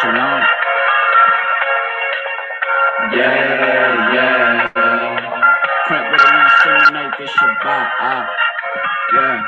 Shalom. Yeah. Crank with a one stimulate this Shabbat. Yeah.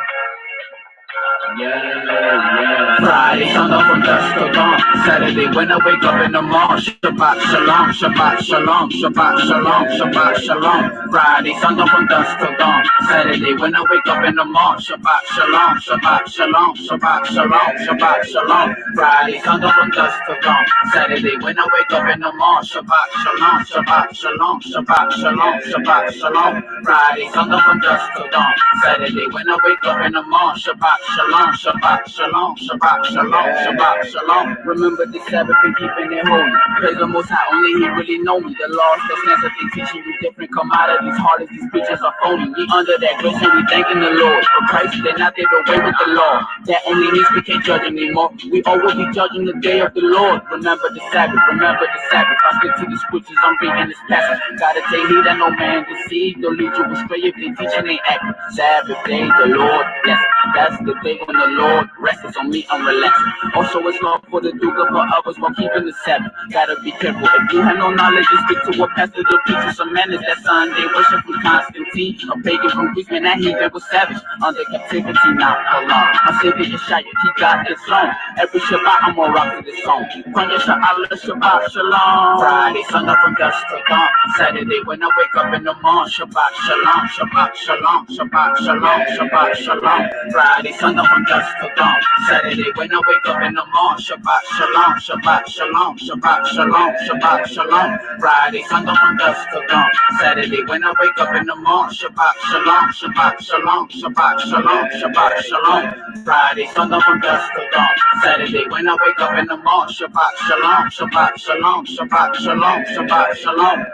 Friday, sun up from dusk till dawn. Saturday, when I wake up in the morning. Shabbat shalom, Shabbat shalom, Shabbat shalom, Shabbat shalom. Friday, sun up from dusk till dawn. Saturday, when I wake up in the morning. Shabbat shalom, Shabbat shalom, Shabbat shalom, Shabbat shalom. Friday, sun up from dusk till dawn. Saturday, when I wake up in the morning. Shabbat shalom, Shabbat shalom, Shabbat shalom, Shabbat shalom. Friday, sun up from dusk till dawn. Saturday, when I wake up in the morning. Shabbat shalom, Shabbat shalom, Shabbat shalom, Shabbat shalom. Remember the Sabbath and keeping it holy. Praise the Most High, only He really know me. The laws, the stands that they teaching you different commodities. Hard as these preachers are phony. We under that grace and we thanking the Lord. For Christ, they're not there to wait with the law. That only means we can't judge anymore. We all will be judging the day of the Lord. Remember the Sabbath, remember the Sabbath. I stick to the scriptures, I'm reading this passage. Gotta take heed that no man deceive. They'll lead you astray if they teaching ain't accurate. Sabbath day, the Lord, yes, that's the day when the Lord rests on me, I'm relaxing. Also, it's lawful to do good for others while keeping the Sabbath. Gotta be careful. If you have no knowledge, just stick to what pastor will preach you some manners. That Sunday worship from Constantine, a pagan from Greece, man, that heathen was savage. Under captivity, not alone. My Savior Yeshua, He got the throne. Every Shabbat, I'm gonna rock to this song. Kwanya Sha'ala, Shabbat Shalom. Friday, sun up from dusk till dawn. Saturday, when I wake up in the morning. Shabbat Shalom, Shabbat Shalom, Shabbat Shalom, Shabbat Shalom. Friday, sun up from dusk till dawn. Saturday, when I wake up in the morning. Shabbat Shalom, Shabbat Shalom, Shabbat Shalom, Shabbat Shalom. Friday, sun up from dusk till dawn. Saturday, when I wake up in the morning. Shabbat Shalom, Shabbat Shalom, Shabbat Shalom, Shabbat Shalom. Friday, sun up from dusk till dawn. Saturday, when I wake up in the morning. Shabbat Shalom, Shabbat Shalom, Shabbat Shalom, Shabbat Shalom.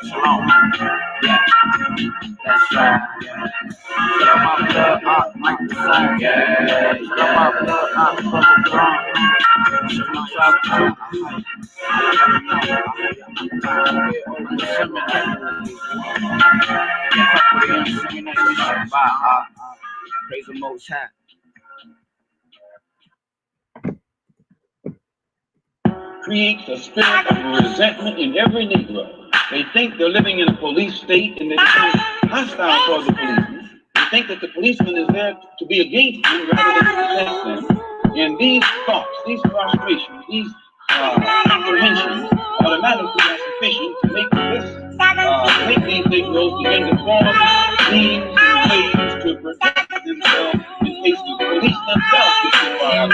Shalom. Yeah, that's right. Shut up my blood, like the sun. Yeah. Shut up my blood, bubble drum. Shut my trap too. Praise the Most High. Creates a spirit of resentment in every Negro. They think they're living in a police state and they become hostile toward the policeman. They think that the policeman is there to be against them rather than to protect them. And these thoughts, these frustrations, these apprehensions automatically are sufficient to make these Negroes begin to form schemes and ways to protect themselves in case the police themselves get too far.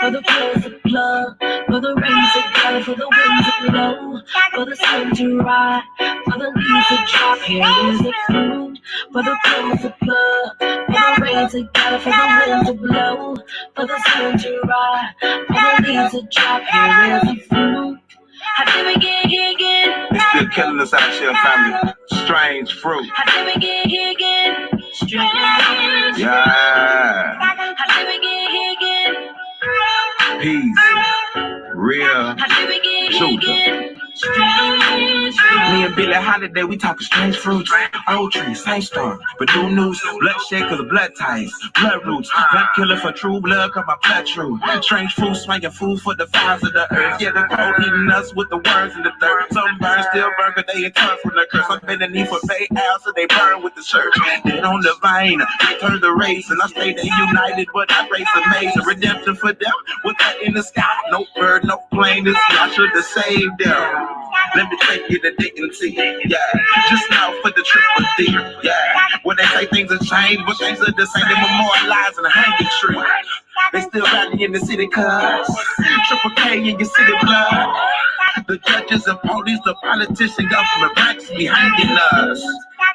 For the clothes to plug, for the rain to color, for the wind to blow, for the sun to ride, for the leaves to drop. Here is the fruit. For the clothes to plug, for the rain to color, for the wind to blow, for the sun to ride, for the leaves to drop. Here is the fruit. How did we get here again? They still killing us out here, family. Strange fruit. How did we get here again? Strange. Yeah. How did we get here again? Peace. Real. How did we get here Truth. again? Strange. Me and Billy Holiday, we talking strange fruits. Old trees, same story, but new news. Bloodshed cause of blood ties, blood roots. Gun killer for true blood, cause my blood true. Strange fruit, swinging food for the fires of the earth. Yeah, the cold eating us with the worms in the dirt. Some burn, still burn, cause they in turn from the curse. I'm bending knee for Bay Al, so they burn with the church. Dead on the vine, they turn the race. And I stay there united, but I race amazing. Redemption for them, with that in the sky. No bird, no plane, this I should have saved them. Let me take you to dignity, yeah. Just now for the triple D, yeah. When they say things have changed, but things are the same. They memorialize in a hanging tree. They still rally in the city, cuz Triple K in your city blood. The judges and police, the politician, government banks be hanging us.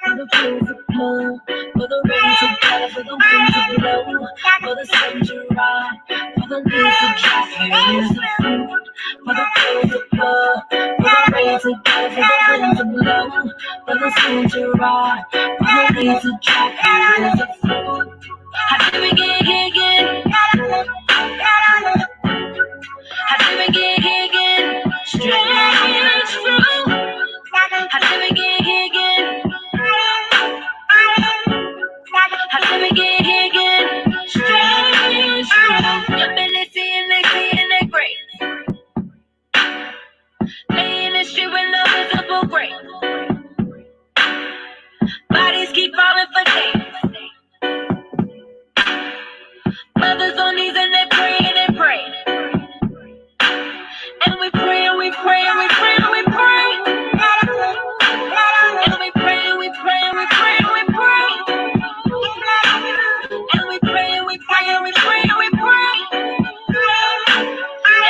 For the clothes to plug, for the rain to color, for the wind to blow, for the sun to ride, for the leaves to drop. Here is the fruit. For the clothes to plug, for the rain to color, for the wind to blow, for the sun to ride, for the leaves to drop. Here is the fruit. How did we get here again? How did we get here again? Strange fruit. How did we get here again? How did we get here again? Strange fruit. Your ability and they see in their grace. families keep falling for days. Mothers on knees and they pray and they pray. And we pray and we pray and we pray and we pray. And we pray and we pray and we pray and we pray. And we pray and we pray and we pray and we pray.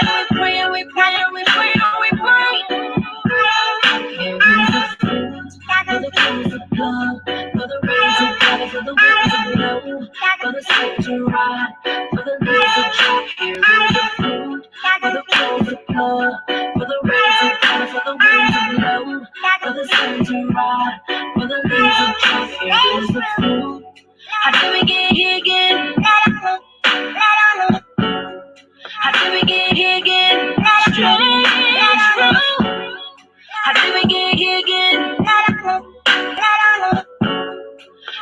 And we pray and we pray and we pray and we pray. Here is the fruit for the clouds of blood, for the rains of water, for the winds of blow, for the smoke to ride, for the leaves of dry. Here is the fruit for the clouds of blood, for the rains of water, for the winds of blow, for the sun to ride, for the leaves of dry. Here is the fruit. How did we get here again? How did we get here again? Strange fruit. How did we get here again?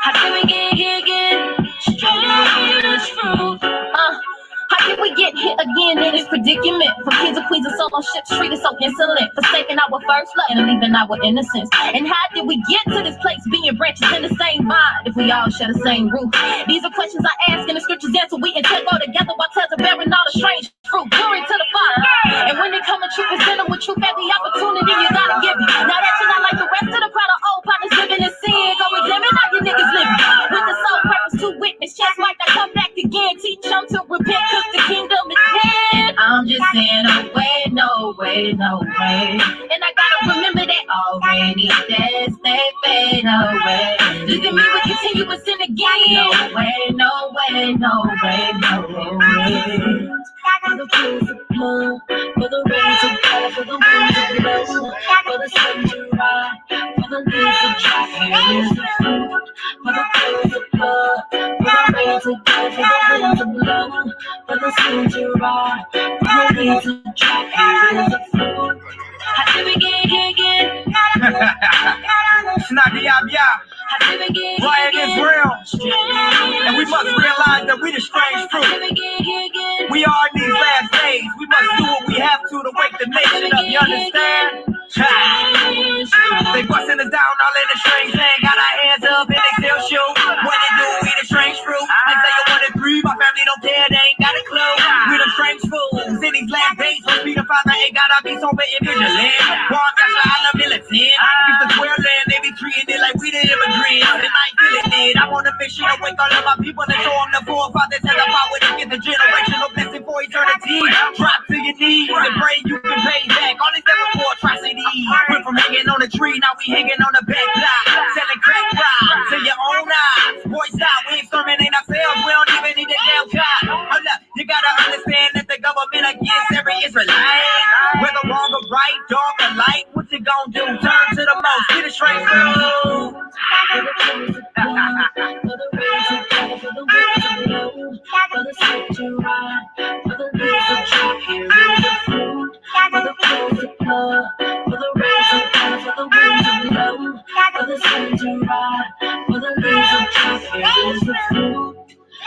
How did we get here again? Strange fruit. How did we get here again in this predicament? From kids and queens and solo ships treated so insolent, forsaking our first love and leaving our innocence. And how did we get to this place, being branches in the same vine, if we all share the same root? These are questions I ask and the scriptures answer. We intend go together while tells bearing all the strange fruit. Glory to the Father. And when they come and you present them with truth, every opportunity you gotta give it. Now that you're not like the rest of the crowd of old partners living in sin, go examine how you niggas living. With the sole purpose to witness, chance might not come back again. Teach them to repent, cause the kingdom is dead. I'm just saying, no way, no way, no way. And I gotta remember that already dead, stay fade away. Doesn't mean we continue to sin again. No way, no way, no way, no way. For the pools of blood, for the rains of water, for the winds of blow, for the sun to ride, for the leaves of dry. Here is the fruit. For the pools of blood, for the rains of water, for the winds of blow, for the sun to ride, for the leaves of dry. Here is the fruit. How did we get here again? Snaggy How did we get here Ryan again? Israel. And we must realize that we the strange How did fruit. we get here again? We are in these last days. We must do what we have to wake the nation up. You understand? They busting us down all in the strange thing. Got our hands up and they still shoot. What they do, we the strange fruit. They say you wanna breathe, my family don't care, they ain't got a clue. We the strange fools. In these last days, must be the Father ain't gotta be so vigilant. One that's all of militant. If the square land, they be treating it like we the immigrants. And I ain't feeling it. I wanna make sure to wake all of my people and show them the forefathers and the power to get the generational blessing for eternity. Drop to your knees and pray you can pay back. All these devil for atrocities. Went from hanging on a tree, now we hanging on the back block. Selling crack rock to your own eyes. Voice out, we ain't exterminating ourselves. We don't even need a damn God. Hold up, you gotta understand that the government against every Israelite. Whether wrong or right, dark or light, what you gonna do? Turn to the most, get it straight through. For the pools of blood, for the rains of water, for the winds of blow, for the smoke to ride, for the leaves of dry. Here is the fruit. For the pools of blood, for the rains of water, for the winds of blow, for the sun to ride, for the leaves of dry. Here is the fruit.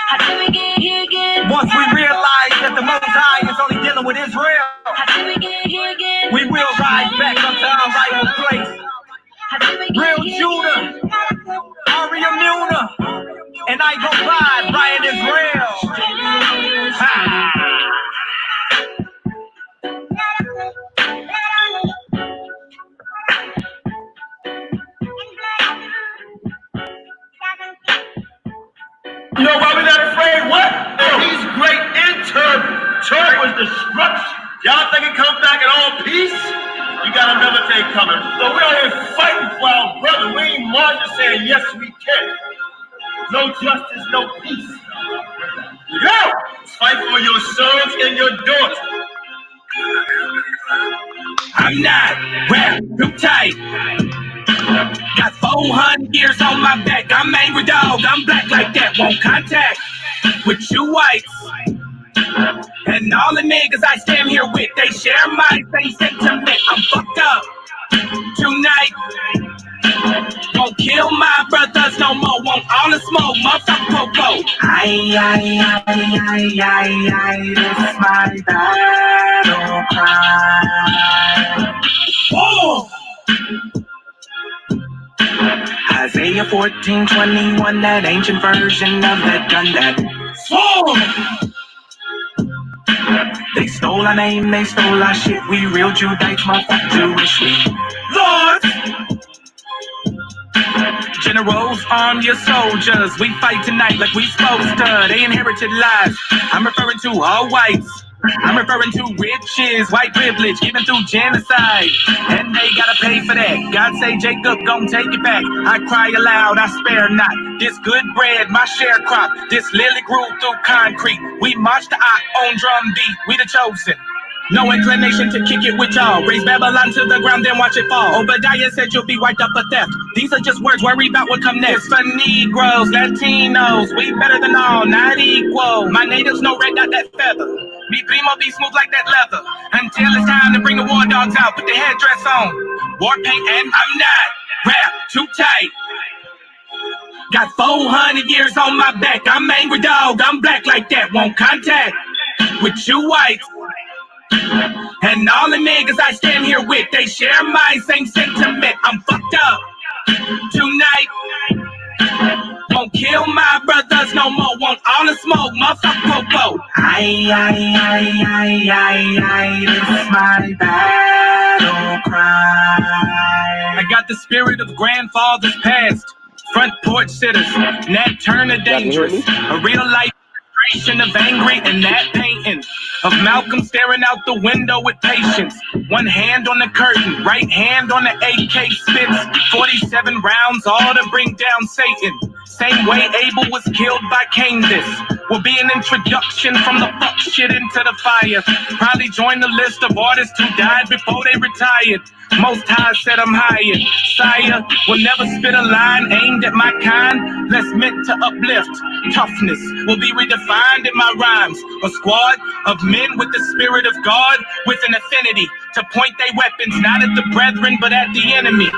How did we get here again? Once we realize that the Most High is only dealing with Israel, How did we get here again? we will rise back up to our rightful place. How did we get Real here Judah, again? Aria Muna, and I go by Ryan Israel. Ha! You know why we not afraid? What? He's great and terrible. Terrible is destruction. Y'all think it comes back in all peace? You got another day coming. So we out here fighting for our brother. We ain't marching saying yes we can. No justice, no peace. Yo! Fight for your sons and your daughters. I'm not wrapped too tight. Got 400 years on my back. I'm angry dog. I'm black like that. Won't contact with you whites. And all the niggas I stand here with, they share my same sentiment. I'm fucked up tonight. Won't kill my brothers no more. Won't all the smoke, motherfucker, go. I, this is my battle cry. Whoa! Isaiah 14:21, that ancient version of that gun that swore. They stole our name, they stole our shit. We real Judites, motherfucking Jewish. We lords. Generals, arm your soldiers. We fight tonight like we supposed to. They inherited lies. I'm referring to all whites. I'm referring to riches, white privilege, given through genocide. And they gotta pay for that. God say, Jacob, gon' take it back. I cry aloud, I spare not. This good bread, my sharecrop. This lily grew through concrete. We march the ox on drum beat. We the chosen. No inclination to kick it with y'all. Raise Babylon to the ground, then watch it fall. Obadiah said you'll be wiped up for theft. These are just words, worry about what come next. For Negroes, Latinos, we better than all, not equal. My natives know red, not that feather. Me primo be smooth like that leather. Until it's time to bring the war dogs out, put the headdress on. War paint and I'm not rap too tight. Got 400 years on my back. I'm angry dog, I'm black like that. Won't contact with you whites. And all the niggas I stand here with, they share my same sentiment. I'm fucked up tonight. Won't kill my brothers no more. Want all the smoke, motherfucker popo. This is my battle cry. I got the spirit of grandfathers past. Front porch sitters, Nat Turner dangerous. A real life of angry and that painting of Malcolm staring out the window with patience. One hand on the curtain, right hand on the AK spits. 47 rounds, all to bring down Satan. Same way Abel was killed by Cain. This will be an introduction from the fuck shit into the fire. Probably join the list of artists who died before they retired. Most High said I'm higher. Sire will never spit a line aimed at my kind. Less meant to uplift. Toughness will be redefined in my rhymes. A squad of men with the spirit of God, with an affinity to point their weapons not at the brethren but at the enemy.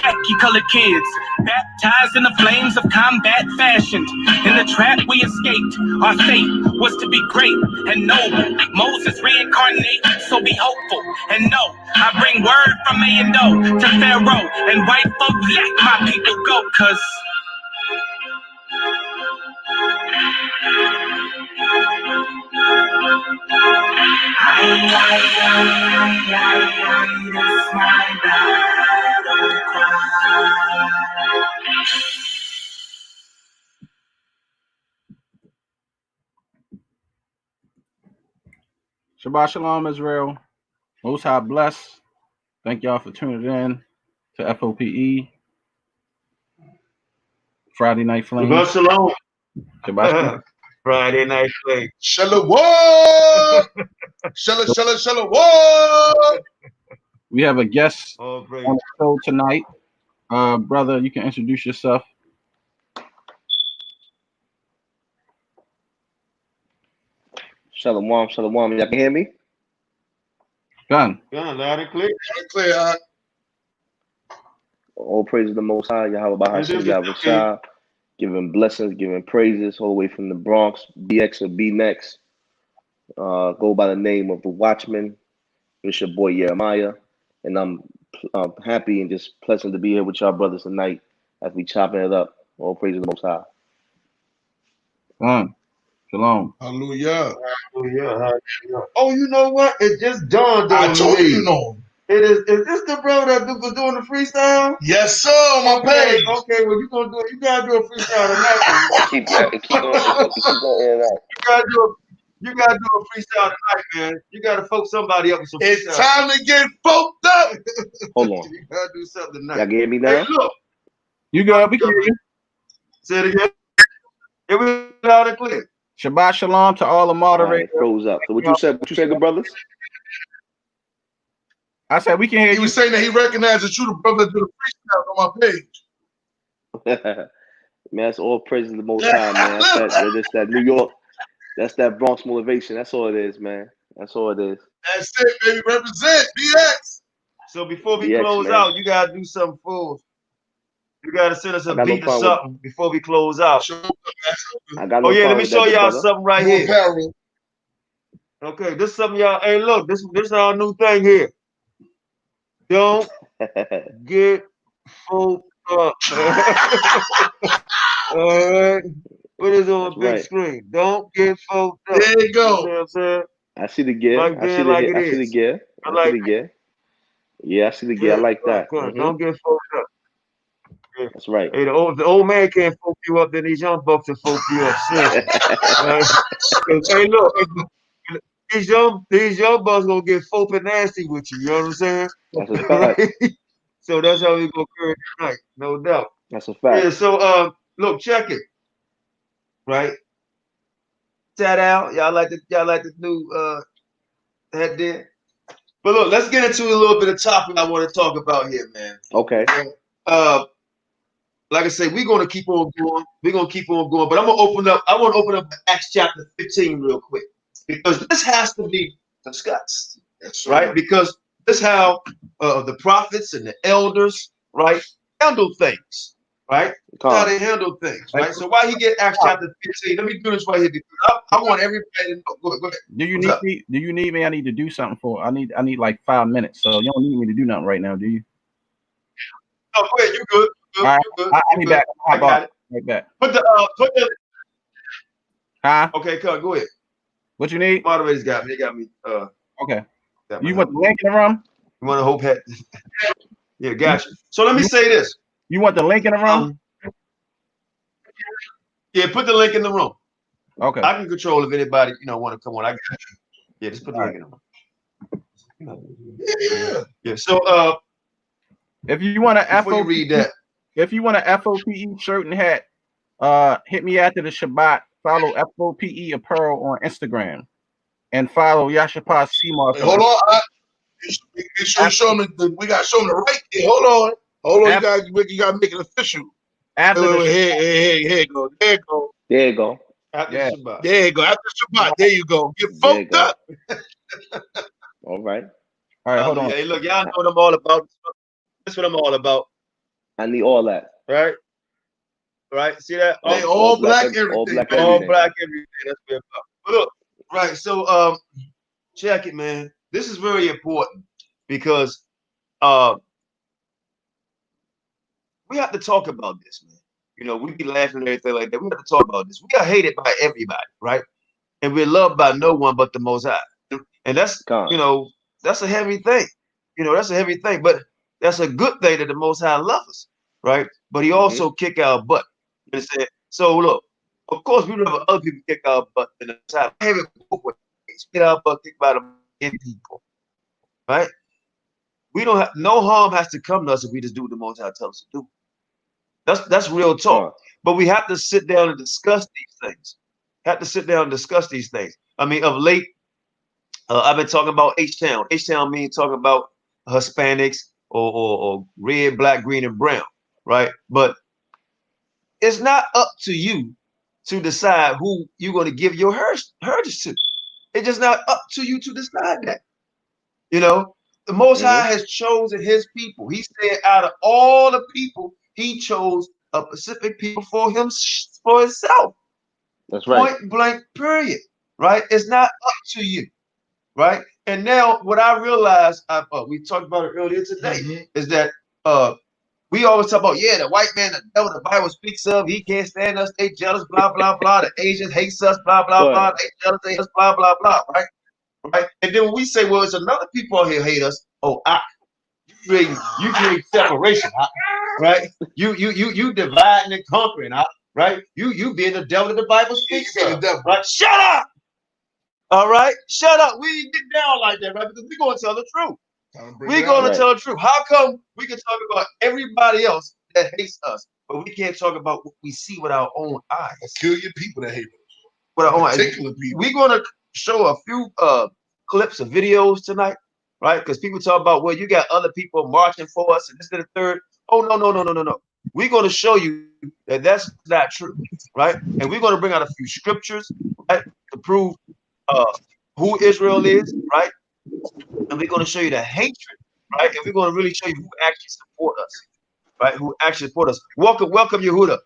Khaki colored kids, baptized in the flames of combat fashioned. In the trap we escaped, our fate was to be great and noble. Moses reincarnate, so be hopeful and know I bring word from A and O to Pharaoh and white folk let my people go, cause that's my battle cry. Shabbat Shalom, Israel. Most High bless. Thank y'all for tuning in to F.O.P.E. Friday Night Flame. Shabbat Shalom. Shabbat Shalom. Friday Night Flame. Shalom. Shalom. We have a guest All on praise. the show tonight. Brother, you can introduce yourself. Shalom, shalom. Y'all can hear me? Gun. Loud and clear. Clear. All praise to the Most High, Yahawashi, Yahawashi, giving blessings, giving praises all the way from the Bronx, BX or B-Nex. Go by the name of the Watchman. It's your boy Jeremiah, and I'm happy and just pleasant to be here with y'all brothers tonight as we chopping it up. All praise to the Most High. Gun. Shalom. Hallelujah. Hallelujah. Oh, you know what? It just dawned on me. I told you know. Is this the bro that was doing the freestyle? Yes, sir, on my page. Okay, well you gonna do it. You gotta do a freestyle tonight. Keep going in and out. You gotta do a freestyle tonight, man. You gotta folk somebody up with some freestyle. It's time to get folked up. Hold on. You gotta do something tonight. Y'all can hear me now? Hey, look. You good? We can hear you. Say it again. Here we loud and clear. Shabbat Shalom to all the moderators. Right, froze up. So what you said, good brothers? I said we can hear He you. was saying that he recognized that you the brother that do the freestyle on my page. Man, that's all praise to the Most High, man. That's that New York. That's that Bronx motivation. That's all it is, man. That's all it is. That's it, baby. Represent BX. So before we BX, close man. out, you gotta do something for us. You gotta send us a I got no beat or problem with- something before we close out. I got no Oh yeah, let problem me with show that, y'all brother. something right More here. apparel. Okay, this is something y'all. Hey, look, this our new thing here. Don't get FOPE All right. Put this on That's a big right. screen. Don't get focused up. There you go. You know what I'm saying? I see the gear. Like I see being the like hit. it I see the is. gear. I I like see the gear. Yeah, I see the gear. I like that. Don't get focused up. Yeah. That's right. Hey, the old man can't folk you up, then these young bucks will folk you up. Seriously. Right? Hey, look, these young bucks gonna get FOPE nasty with you. You know what I'm saying? That's a fact. Right? So that's how we gonna carry tonight, no doubt. That's a fact. Yeah. So look, check it. Right. Shout out, y'all like the new head there. But look, let's get into a little bit of topic I want to talk about here, man. Okay. Like I said, we're gonna keep on going. We're gonna keep on going. But I want to open up Acts chapter 15 real quick, because this has to be discussed, right? Because this is how the prophets and the elders, right, handle things, right? How they handle things, right? So why he get Acts chapter 15? Let me do this right here, because I want everybody to know. Go ahead. Do you need me? Do you need me? I need to do something for. I need like 5 minutes. So you don't need me to do nothing right now, do you? Oh, go ahead. You good? All right. I'll be back. I got it. Right back. Put the. Huh? Okay, go ahead. What you need? Moderators got me. They got me. Okay. You want the link in the room? You want to hope hat? Yeah, gotcha. So let me say this. You want the link in the room? Yeah, put the link in the room. Okay. I can control if anybody want to come on. I got you. Yeah, just put the link in the room. Yeah. So if you want to read that. If you want an F.O.P.E. shirt and hat, hit me after the Shabbat. Follow F.O.P.E. Apparel on Instagram, and follow Yashapa Seymour. Hey, hold on. Make sure you show them we got to show them the right. Hey, hold on. You got to make it official. After here you go. There you go. There you go. After Shabbat. There you go. After Shabbat. There you go. Get focused up. All right. All right. Hold on. Hey, look, y'all know what I'm all about. That's what I'm all about. I need all that. Right. Right. See that? All black everything. All black everything. That's what it's about. But look, right. So check it, man. This is very important, because we have to talk about this, man. We be laughing and everything like that. We have to talk about this. We are hated by everybody, right? And we're loved by no one but the Most High. And that's that's a heavy thing. That's a heavy thing. But that's a good thing that the Most High loves us, right? But he also kick our butt. You understand? So look, of course, we rather other people kick our butt than the Most High. Have it both ways. Get our butt kicked by the people, right? We don't have no harm has to come to us if we just do what the Most High tells us to do. That's real talk. But we have to sit down and discuss these things. I mean, of late, I've been talking about H-Town. H-Town means talking about Hispanics or red, black, green, and brown, right? But it's not up to you to decide who you're going to give your heritage to. It's just not up to you to decide that. The Most High has chosen his people. He said out of all the people, he chose a specific people for himself. That's right. Point blank, period. Right? It's not up to you. Right? And now what I realized, we talked about it earlier today, is that we always talk about, the white man, the devil, the Bible speaks of, he can't stand us, they jealous, blah, blah, blah. The Asians hates us, blah, blah, blah. They jealous, they hate us, blah, blah, blah. Right? And then when we say, well, it's another people out here hate us, you create separation, right? You dividing and conquering, right? You being the devil that the Bible speaks of, right? Shut up! All right? Shut up. We ain't get down like that, right? Because we're going to tell the truth. We're going to tell the truth. How come we can talk about everybody else that hates us, but we can't talk about what we see with our own eyes? Peculiar people that hate us. With our own eyes. Particular people. We're going to show a few clips of videos tonight, right? Because people talk about, well, you got other people marching for us and this and the third. Oh, no. We're going to show you that that's not true, right? And we're going to bring out a few scriptures, right, to prove who Israel is, right? And we're going to show you the hatred, right? And we're going to really show you who actually support us, right? Who actually support us. Welcome, Yehuda.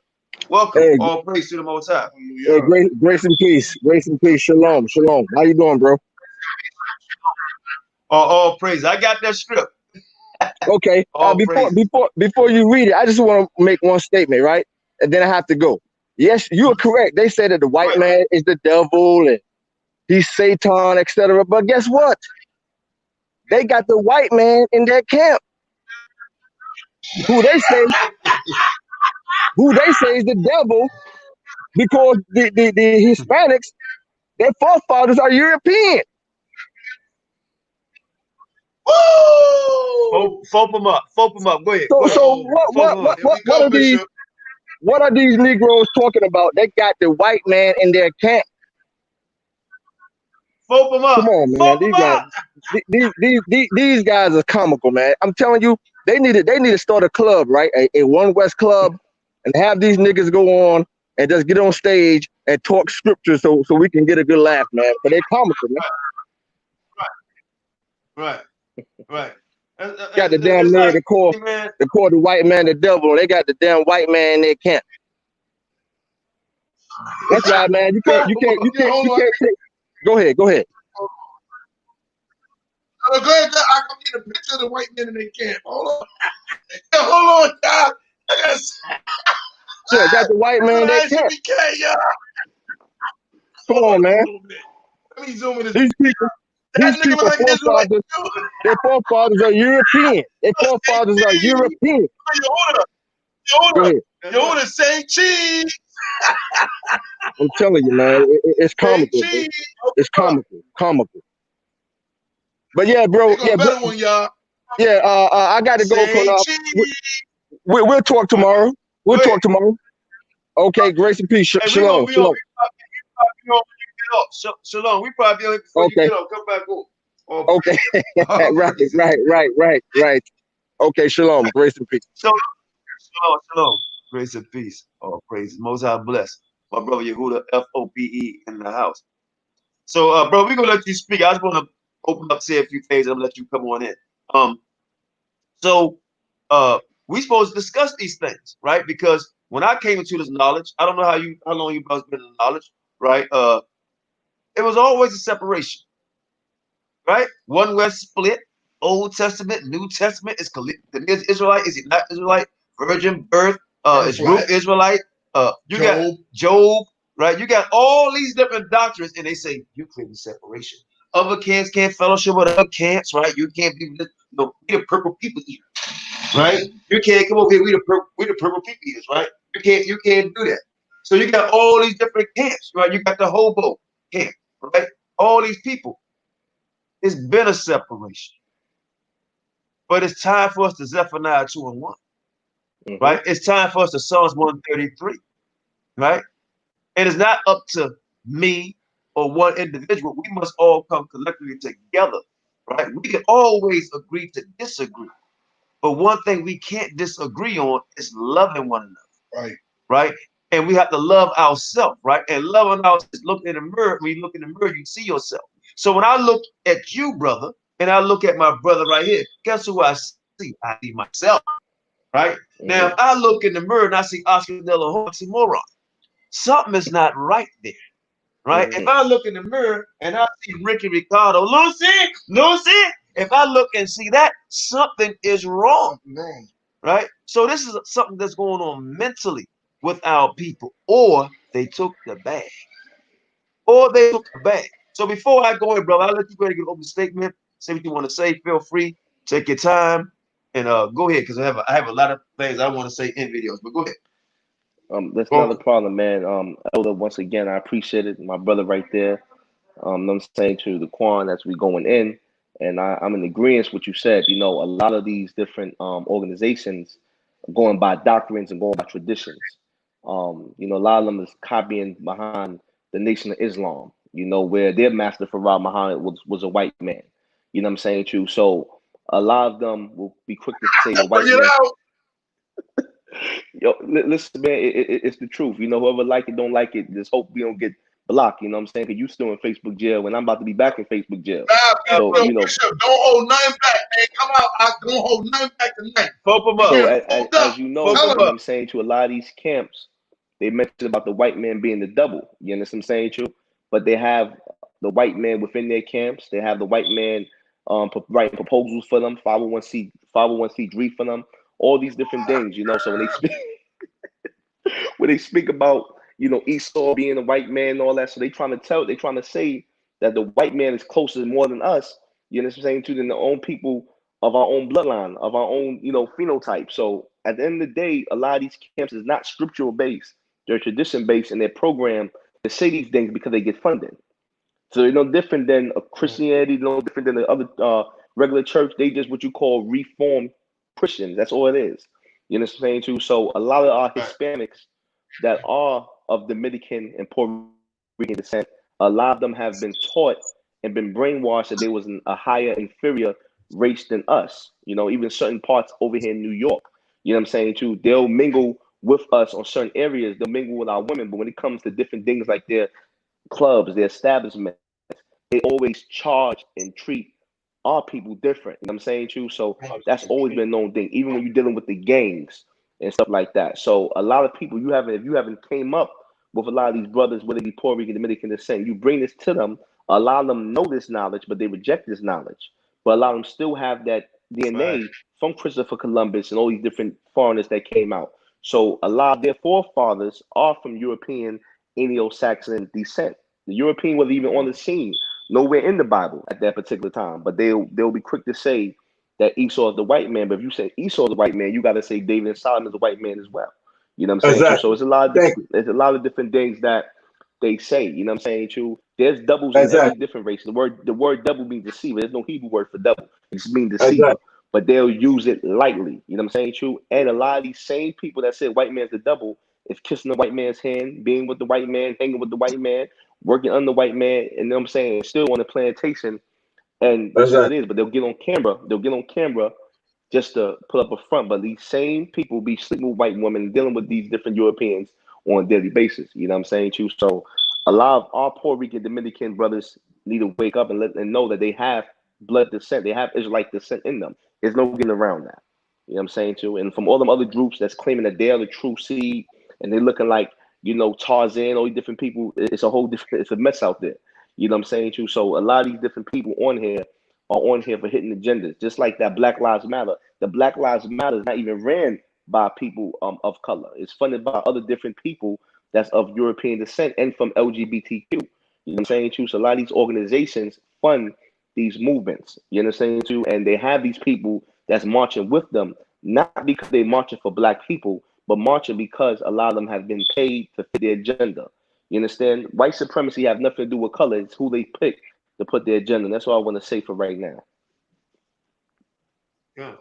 Welcome. Hey, all praise to the Most High. Hey, grace and peace. Grace and peace. Shalom. How you doing, bro? All praise. I got that script. Okay. All praises. Before you read it, I just want to make one statement, right? And then I have to go. Yes, you are correct. They say that the white man is the devil and he's Satan, etc. But guess what? They got the white man in their camp, who they say is the devil, because the Hispanics, their forefathers are European. Woo! Fope them up. Fope them up. Go ahead. So Bishop. what are these Negroes talking about? They got the white man in their camp. Fope them up. Come on, man. These guys are comical, man. I'm telling you, they need to start a club, right? A One West club, and have these niggas go on and just get on stage and talk scripture so we can get a good laugh, man. But they comical, man. Right. Got the damn nerve to call the white man the devil, and they got the damn white man in their camp. That's right, man. You can't take. Go ahead. Go ahead. I can get a picture of the white men in their camp. Hold on, y'all. Yeah, got the white man in their camp. Come on, man. Let me zoom in. These people, their forefathers are European. Their forefathers are European. Yoda say cheese. I'm telling you, man, it's comical. It's comical. But yeah, bro. Yeah, better one, y'all. Yeah, I got to go. We'll talk tomorrow. Okay, grace and peace. Shalom. Shalom. We probably on before you get up. Come back on. Okay. Right. Okay, shalom. Grace and peace. Shalom. Grace and peace. Oh, praise. Most High bless. My brother Yehuda, F.O.P.E. in the house. So, bro, we're going to let you speak. I just want to open up, say a few things, and let you come on in. So, we supposed to discuss these things, right? Because when I came into this knowledge, I don't know how long you guys been in knowledge, right? It was always a separation, right? One West split, Old Testament, New Testament. Is Israelite? Is he not Israelite? Virgin birth? Is Ruth Israelite? You got Job, right? You got all these different doctrines, and they say you create separation. Other camps can't fellowship with other camps, right? You can't be we the purple people eaters, right? You can't come over here. We the purple people eaters, right? You can't do that. So you got all these different camps, right? You got the hobo camp, right? All these people. It's been a separation, but it's time for us to Zephaniah 2:1, right? It's time for us to Psalms 133, right? And it's not up to me or one individual. We must all come collectively together, right? We can always agree to disagree, but one thing we can't disagree on is loving one another, right? And we have to love ourselves, right? And loving ourselves, look in the mirror. When you look in the mirror, you see yourself. So when I look at you, brother, and I look at my brother right here, guess who I see? I see myself, right? Now, if I look in the mirror and I see Oscar De La Hoya, I see moron. Something is not right there, right? If I look in the mirror and I see Ricky Ricardo, Lucy, if I look and see that, something is wrong, right? So this is something that's going on mentally with our people, or they took the bag, So before I go in, brother, I'll let you go ahead and get an open statement. Say what you want to say. Feel free. Take your time and go ahead, because I have a lot of things I want to say in videos. But go ahead. That's not a problem, man. Elder, once again, I appreciate it. My brother right there. I'm saying to the Quan as we going in, and I'm in agreement with what you said. You know, a lot of these different organizations are going by doctrines and going by traditions. You know, a lot of them is copying behind the Nation of Islam, you know, where their master Farad Muhammad was a white man. You know what I'm saying to you? So a lot of them will be quick to say the white man. Yo, listen, man, it's the truth. You know, whoever like it, don't like it, just hope we don't get blocked. You know what I'm saying? Because you still in Facebook jail, and I'm about to be back in Facebook jail. So, you know, Bishop, don't hold nothing back, man. Come out. I don't hold nothing back tonight. So, as you know, what I'm saying to a lot of these camps, they mentioned about the white man being the double. You understand what I'm saying to you? But they have the white man within their camps. They have the white man writing proposals for them, 501c3 for them, all these different things, you know. So when they speak, when they speak about, you know, Esau being a white man and all that, so they're trying to say that the white man is closer more than us, you know what I'm saying, than the own people of our own bloodline, of our own, you know, phenotype. So at the end of the day, a lot of these camps is not scriptural based, they're tradition based, and they're programmed to say these things because they get funded. So they're no different than a Christianity, no different than the other regular church. They just what you call reformed Christians. That's all it is. You know what I'm saying too? So a lot of our Hispanics that are of Dominican and Puerto Rican descent, a lot of them have been taught and been brainwashed that they was a higher, inferior race than us. You know, even certain parts over here in New York. You know what I'm saying too? They'll mingle with us on certain areas. They'll mingle with our women, but when it comes to different things like their clubs, their establishments, they always charge and treat our people different. You know what I'm saying too? So that's always been a known thing, even when you're dealing with the gangs and stuff like that. So a lot of people, if you haven't came up with a lot of these brothers, whether it be Puerto Rican, Dominican descent, you bring this to them. A lot of them know this knowledge, but they reject this knowledge. But a lot of them still have that DNA from Christopher Columbus and all these different foreigners that came out. So a lot of their forefathers are from European, Anglo-Saxon descent. The European wasn't even on the scene, nowhere in the Bible at that particular time. But they'll be quick to say that Esau is the white man. But if you say Esau is the white man, you got to say David and Solomon is the white man as well. You know what I'm saying? Exactly. So it's a lot of different things that they say. You know what I'm saying? Too. There's doubles in every different race. The word double means deceiver. There's no Hebrew word for double. It just means deceiver. Exactly. But they'll use it lightly. You know what I'm saying? True. And a lot of these same people that said white man's the double is kissing the white man's hand, being with the white man, hanging with the white man, working under the white man, and you know what I'm saying, still on the plantation. And this is what it is. But they'll get on camera just to put up a front. But these same people be sleeping with white women, dealing with these different Europeans on a daily basis. You know what I'm saying, too? So a lot of our Puerto Rican, Dominican brothers need to wake up and let them know that they have blood descent. They have Israelite descent in them. There's no getting around that. You know what I'm saying, too? And from all them other groups that's claiming that they're the true seed and they're looking like, you know, Tarzan, all these different people, it's a mess out there. You know what I'm saying, too? So a lot of these different people on here are on here for hitting agendas, just like that Black Lives Matter. The Black Lives Matter is not even ran by people of color. It's funded by other different people that's of European descent and from LGBTQ. You know what I'm saying, too? So a lot of these organizations fund these movements. You understand, too? And they have these people that's marching with them, not because they're marching for black people, but marching because a lot of them have been paid to fit their agenda. You understand? White supremacy have nothing to do with color. It's who they pick to put their agenda. And that's all I want to say for right now. Yeah,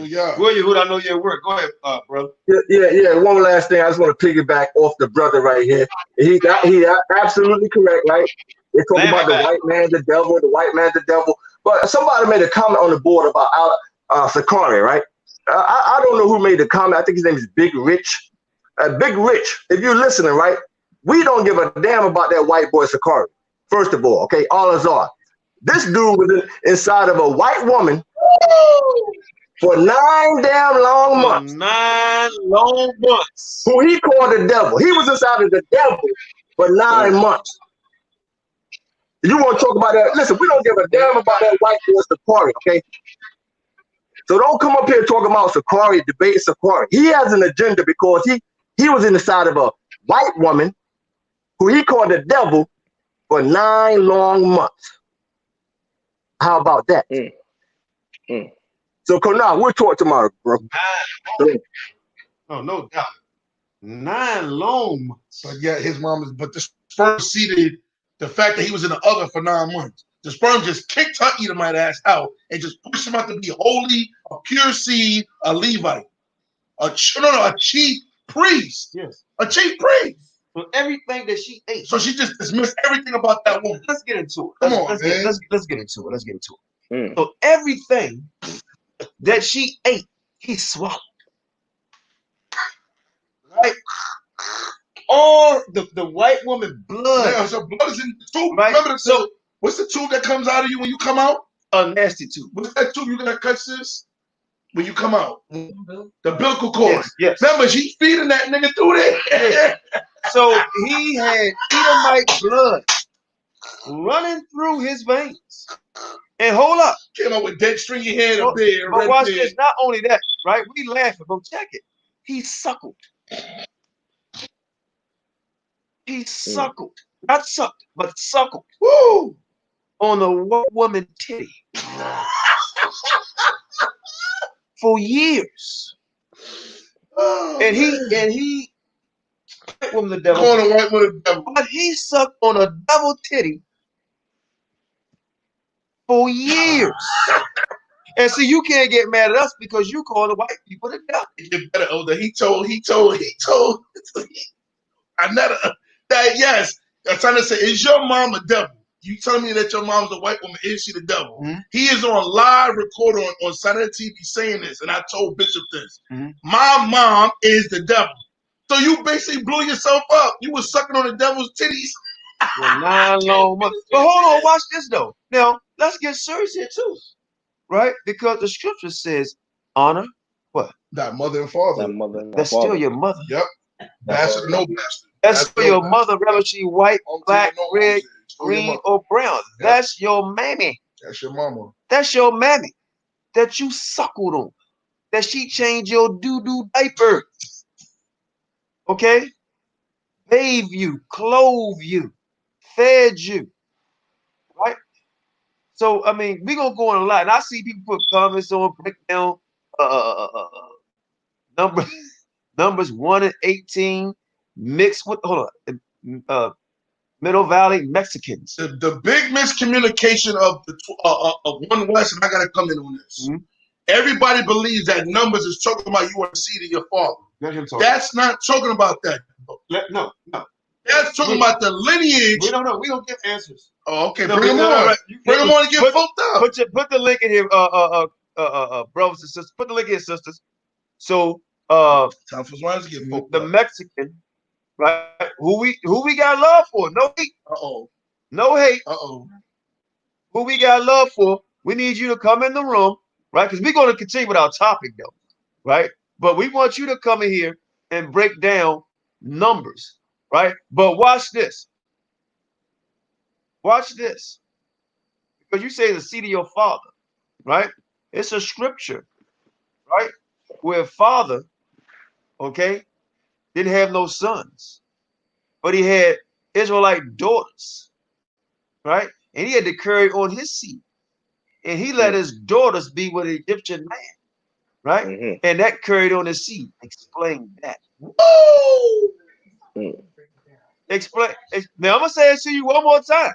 Yeah. William, I know your work. Go ahead, brother. Yeah. One last thing, I just want to piggyback off the brother right here. He absolutely correct, right? They're talking about the white man, the devil, the white man, the devil. But somebody made a comment on the board about Sakari, right? I don't know who made the comment. I think his name is Big Rich. Big Rich, if you're listening, right? We don't give a damn about that white boy Sakari. First of all, okay, all is on. This dude was inside of a white woman for 9 damn long months. 9 long months. Who he called the devil. He was inside of the devil for 9 months. You want to talk about that? Listen, we don't give a damn about that white boy Sakari, okay? So don't come up here talking about Sakari, debate Sakari. He has an agenda because he was inside of a white woman who he called the devil for 9 long months. How about that? So now we'll talk tomorrow, bro. No doubt. 9 long months. But yeah, but the sperm seeded the fact that he was in the oven for 9 months. The sperm just kicked her Edomite ass out and just pushed him out to be holy, a pure seed, a Levite, a chief priest. Yes, a chief priest. So everything that she ate. So she just dismissed everything about that woman. Let's get into it. Come on, man. Let's get into it. So everything that she ate, he swallowed. Right? All the white woman blood. Yeah, so blood is in the tube. Right? Remember what's the tube that comes out of you when you come out? A nasty tube. What's that tube you gotta cut, sis? When you come out? The umbilical cord. Yes. Remember, she's feeding that nigga through there. Yeah. So he had Edomite blood running through his veins. And hold up. Came up with dead stringy hair, a But beard, red watch beard. this. Not only that, right? We laughing. Go check it. He suckled. He suckled. Not sucked, but suckled. Woo! On a white woman titty. For years. Oh, and man. he white woman the devil. Calling a white woman the devil. But he sucked on a double titty for years. And see, you can't get mad at us because you call the white people the devil. It get better, older. He told another that yes. I'm trying to say, is your mom a devil? You telling me that your mom's a white woman? Is she the devil? Mm-hmm. He is on live recorder on Saturday TV saying this, and I told Bishop this. Mm-hmm. My mom is the devil. So you basically blew yourself up. You was sucking on the devil's titties. For 9 long months. But hold on, watch this though. Now let's get serious here too, right? Because the scripture says, honor what? Thy mother and father. That's still your mother. Yep. Bastard, no bastard. That's still your mother, whether she white, black, red, green, or brown. Yep. That's your mammy. That's your mama. That's your mammy that you suckled on. That she changed your doo-doo diaper. Okay? Bathe you, clothe you, fed you. Right? So, I mean, we're going to go on a lot. And I see people put comments on, break down numbers 1 and 18 mixed with, Middle Valley Mexicans. The big miscommunication of One West, and I got to come in on this. Mm-hmm. Everybody believes that numbers is talking about you are the seed of your father. That's not talking about that. No. That's talking about the lineage. We don't know. We don't give answers. Oh, okay. Bring them on. Right. Bring them on and get fucked up. Put the link in here, brothers and sisters. Put the link in, sisters. So, time for us to get the Mexican, right? Who we got love for? No hate. No hate. Who we got love for? We need you to come in the room, right? Because we're going to continue with our topic, though, right? But we want you to come in here and break down numbers, right? But watch this. Watch this. Because you say the seed of your father, right? It's a scripture, right? Where father, okay, didn't have no sons, but he had Israelite daughters, right? And he had to carry on his seed. And he let his daughters be with an Egyptian man, right? Mm-hmm. And that carried on his seed. Explain that. Woo! Explain. Now I'm gonna say it to you one more time.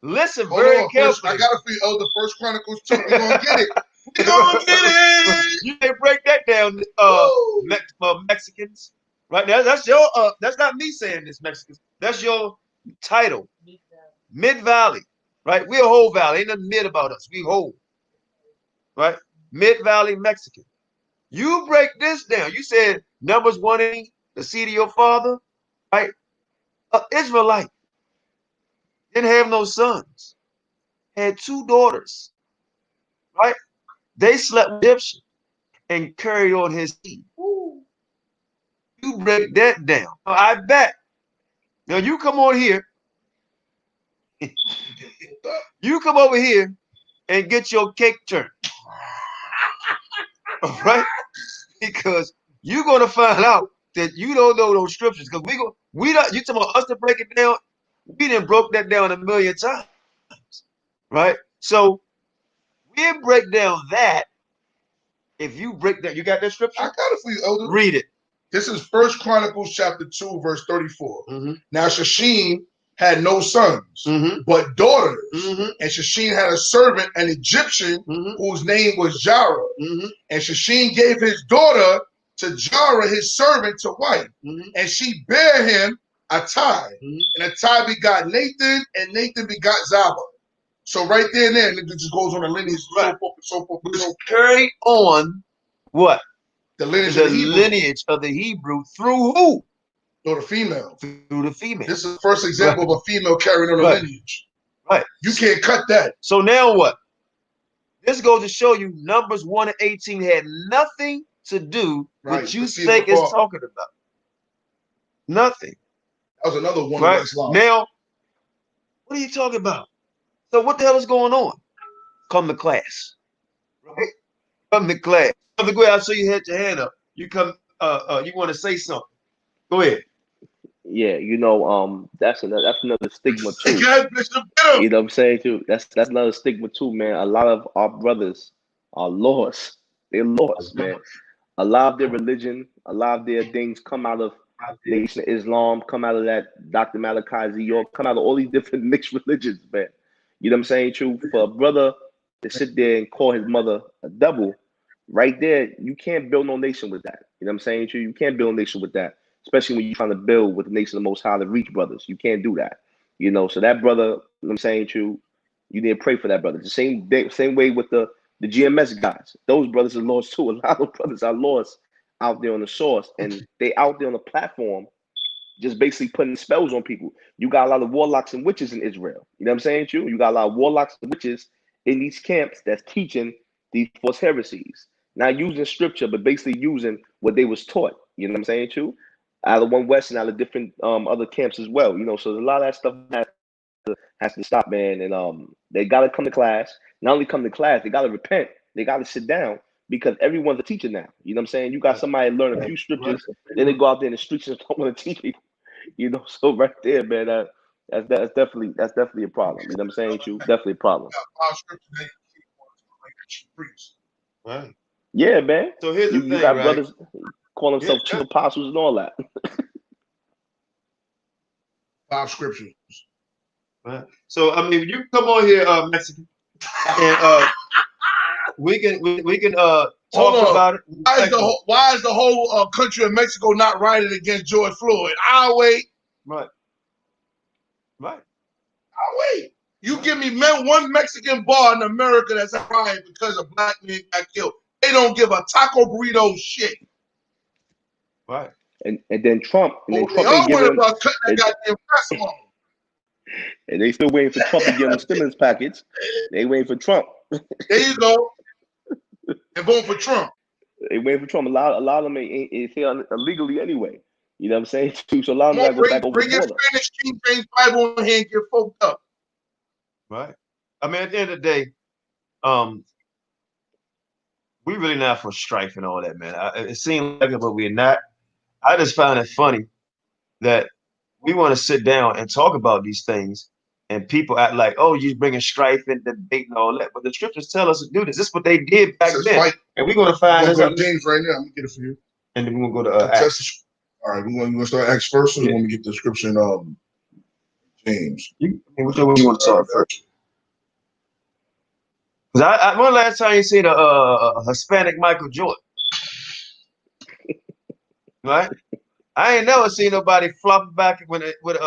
Listen very carefully. I got it for you. Oh, the First Chronicles 2. We're gonna get it. We're gonna get it. You can break that down, Mexicans. Right now, that's your that's not me saying this, Mexicans. That's your title. Mid Valley. Right? We're a whole valley. Ain't nothing mid about us. We whole. Right? Mid Valley Mexican. You break this down. You said Numbers 1, the seed of your father, right? Israelite. Didn't have no sons. Had 2 daughters. Right? They slept with Egyptian and carried on his seed. You break that down. I bet. Now you come on here. You come over here and get your cake turned. All right? Because you're gonna find out that you don't know those scriptures. Because we don't, you talking about us to break it down, we done broke that down a million times. Right? So we'll break down that. If you break that, you got that scripture? I got it for you, Elder. Read it. This is First Chronicles chapter 2, verse 34. Mm-hmm. Now Shishim had no sons, but daughters. And Shishim had a servant, an Egyptian, whose name was Jarrah. And Shishim gave his daughter to Jarrah, his servant, to wife. And she bare him Attai. And Attai begot Nathan, and Nathan begot Zaba. So right there and then, it just goes on the lineage, so forth. Carry on what? The lineage, of the Hebrew through who? Through the female. Through the female. This is the first example of a female carrying on a lineage. Right. You can't cut that. So now what? This goes to show you Numbers 1 and 18 had nothing to do with what you think it's talking about. Nothing. That was another one. Now, what are you talking about? So what the hell is going on? come to class. Right? Come to class. Brother, go ahead. I saw you had your hand up. You come. You want to say something? Go ahead. Yeah, that's another stigma too. You know what I'm saying too? That's another stigma too, man. A lot of our brothers are lost. They're lost, man. A lot of their religion, a lot of their things come out of the Nation of Islam, come out of that Dr. Malachi Z, York, come out of all these different mixed religions, man. You know what I'm saying? True. For a brother to sit there and call his mother a devil, right there, you can't build no nation with that. You know what I'm saying? True. You can't build a nation with that, especially when you're trying to build with the nation of the Most High to reach brothers. You can't do that. So that brother, you know what I'm saying? True. You need to pray for that brother. The same way with the GMS guys. Those brothers are lost too. A lot of brothers are lost out there on the source, and they out there on the platform just basically putting spells on people. You got a lot of warlocks and witches in Israel. You know what I'm saying, True? You got a lot of warlocks and witches in these camps that's teaching these false heresies. Not using scripture, but basically using what they was taught. You know what I'm saying, True? Out of One West and out of different other camps as well. So a lot of that stuff has to stop, man. And they gotta come to class. Not only come to class, they gotta repent. They gotta sit down because everyone's a teacher now. You know what I'm saying? You got somebody learn a few scriptures, then they go out there in the streets and don't want to teach people. So right there, man, that's definitely a problem. You know what I'm saying? You definitely a problem. Right. Yeah, man. So here's the thing, you got right? brothers call themselves chief apostles and all that. 5 scriptures. Right. So I mean, you come on here, Mexican, and we can talk about it. Why is the whole country of Mexico not rioting against George Floyd? I'll wait. Right. I'll wait. You give me one Mexican bar in America that's a riot because a black man got killed. They don't give a taco burrito shit. Right. And then Trump. And then Trump they all ain't giving worried about cutting that goddamn press on. And they still waiting for Trump to give them stimulus package. They waiting for Trump. There you go. They're voting for Trump. They waiting for Trump. A lot of them is here illegally anyway. You know what I'm saying? So a lot of them got to go back over bring the your border. Spanish King James Bible in here and get folked up. Right. I mean, at the end of the day, we really not for strife and all that, man. It seems like it, but we're not. I just find it funny that we want to sit down and talk about these things, and people act like, oh, you're bringing strife and debate and all that. But the scriptures tell us to do this. This is what they did back then. Fight. And we're going to find this. Go to James right now. I'm going to get it for you. And then we're going to go to Acts. All right, we're going to start Acts first, or we're going to get the scripture in James? Which one you want to start first? Because when last time you seen a Hispanic Michael Jordan? Right? I ain't never seen nobody flopping back with what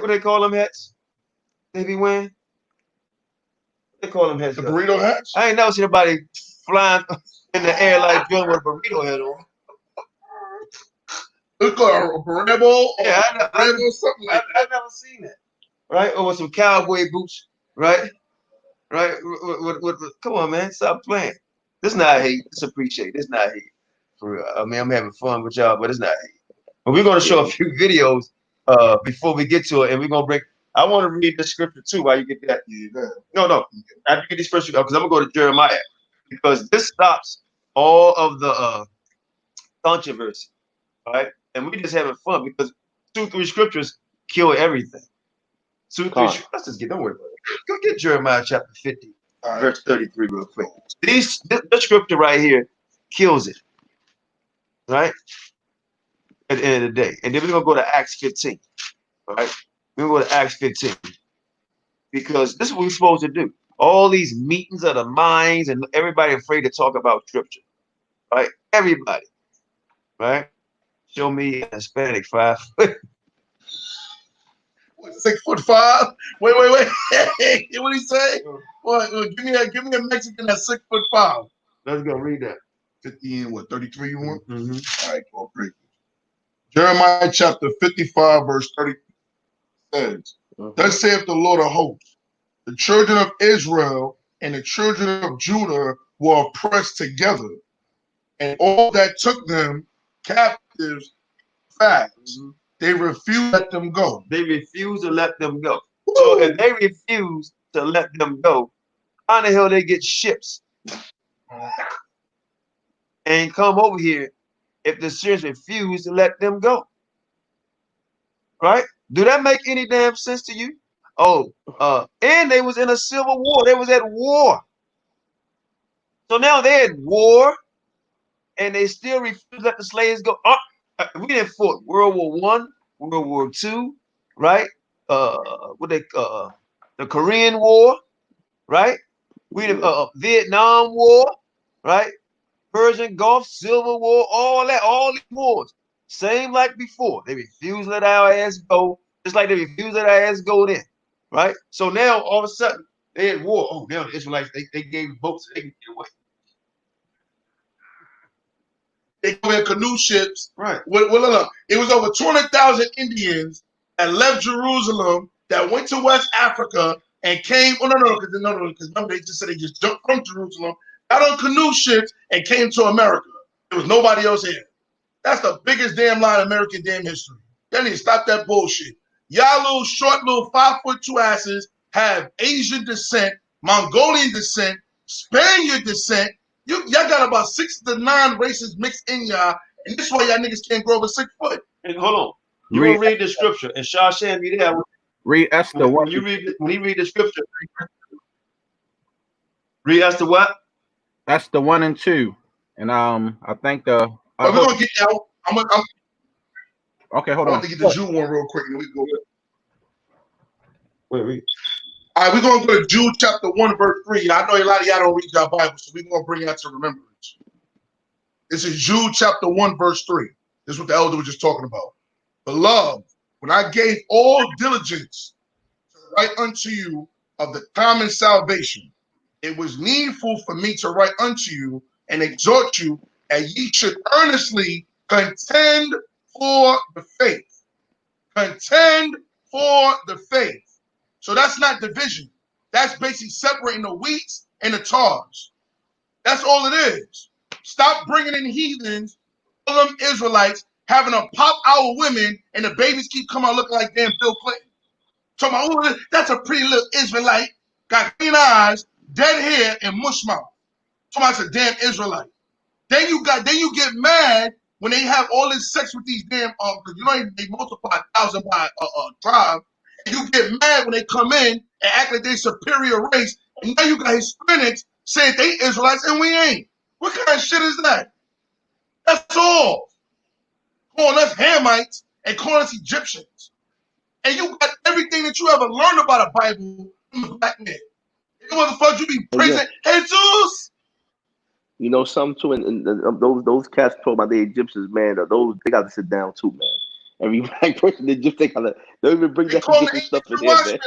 they call them hats? They be wearing? What they call them hats? The burrito hats? I ain't never seen nobody flying in the air like Jordan with a burrito head on. It's called a burrito. Yeah, something like that. I've never seen that. Right? Or with some cowboy boots, right? Right? Come on, man, stop playing. This not hate. This appreciate. This not hate. For real. I mean, I'm having fun with y'all, but it's not hate. But we're gonna show a few videos before we get to it, and we're gonna break. I want to read the scripture too while you get that. No. After you get these first, because I'm gonna go to Jeremiah, because this stops all of the controversy, right? And we just having fun because 2-3 scriptures kill everything. 2-3. Let's just get. Don't worry about it. Go get Jeremiah chapter 50, verse 33, real quick. This scripture right here kills it, right? At the end of the day, and then we're gonna go to Acts 15. All right, we're gonna go to Acts 15 because this is what we're supposed to do. All these meetings of the minds and everybody afraid to talk about scripture, right? Everybody, right? Show me a Hispanic 5 foot. 6'5"? Wait. What did he say? What? Give me a Mexican that's 6'5". Let's go read that. 50 and what? 33 you want? Mm-hmm. All right, well, great. Jeremiah chapter 55, verse 30 says, Thus saith the Lord of hosts, the children of Israel and the children of Judah were oppressed together, and all that took them captives fast. They refused to let them go. They refuse to let them go. So if they refuse to let them go, How the hell they get ships and come over here if the Syrians refuse to let them go? Right? Do that make any damn sense to you? Oh, and they was in a civil war. They was at war. So now they're at war, and they still refuse to let the slaves go. We didn't fought World War I, World War II, right? The Korean War, right? We the Vietnam War, right? Persian Gulf, Civil War, all these wars. Same like before. They refuse to let our ass go, just like they refuse to let our ass go then, right? So now all of a sudden they at war. Oh, now the Israelites they gave boats so they can get away. They go in canoe ships. Right. Well, it was over 200,000 Indians that left Jerusalem that went to West Africa and came. Oh no, because remember they just said they just jumped from Jerusalem, got on canoe ships and came to America. There was nobody else here. That's the biggest damn lie in American damn history. Y'all need to stop that bullshit. Y'all little short, little 5'2" asses have Asian descent, Mongolian descent, Spaniard descent. Y'all got about 6 to 9 races mixed in y'all, and this is why y'all niggas can't grow over 6 foot. And hold on, you will read the scripture, and Shashan be there. Read Esther. When you read the scripture, read Esther what? Esther 1 and 2, and I think the. But we're gonna get out. Okay, hold on. I want to get the Jew one real quick, and we go. Wait. All right, we're gonna go to Jude chapter 1, verse 3. I know a lot of y'all don't read your Bible, so we're gonna bring that to remembrance. This is Jude chapter 1, verse 3. This is what the elder was just talking about. Beloved, when I gave all diligence to write unto you of the common salvation, it was needful for me to write unto you and exhort you, and ye should earnestly contend for the faith. Contend for the faith. So that's not division. That's basically separating the wheats and the tars. That's all it is. Stop bringing in heathens, all them Israelites, having to pop our women, and the babies keep coming out looking like damn Bill Clinton. Talking about, oh, that's a pretty little Israelite, got clean eyes, dead hair, and mush mouth. Talking about it's a damn Israelite. Then you get mad when they have all this sex with these damn because you know they multiply 1,000 by tribe. And you get mad when they come in and act like they superior race, and now you got Hispanics saying they Israelites and we ain't. What kind of shit is that? That's all. Calling us Hamites and calling us Egyptians. And you got everything that you ever learned about a Bible from the black man. You motherfuckers, you be praising Jesus. You know something too, and those cats talk about the Egyptians, man. They got to sit down too, man. Every black person in Egypt, they don't even bring that Egyptian stuff in here, man.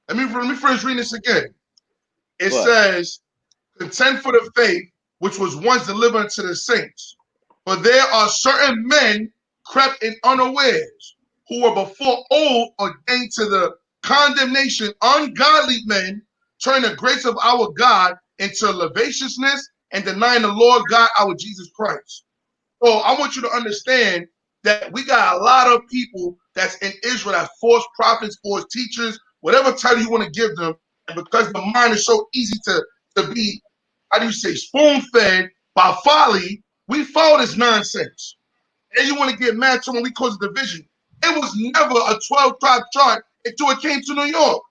Let me finish reading this again. It says, contend for the faith which was once delivered to the saints. For there are certain men crept in unawares, who were before old ordained to the condemnation, ungodly men, turn the grace of our God into lasciviousness and denying the Lord God, our Jesus Christ. So I want you to understand that we got a lot of people that's in Israel that's false prophets, false teachers, whatever title you want to give them. And because the mind is so easy to be, how do you say, spoon-fed by folly, we follow this nonsense. And you want to get mad to when we cause a division. It was never a 12-tribe chart until it came to New York.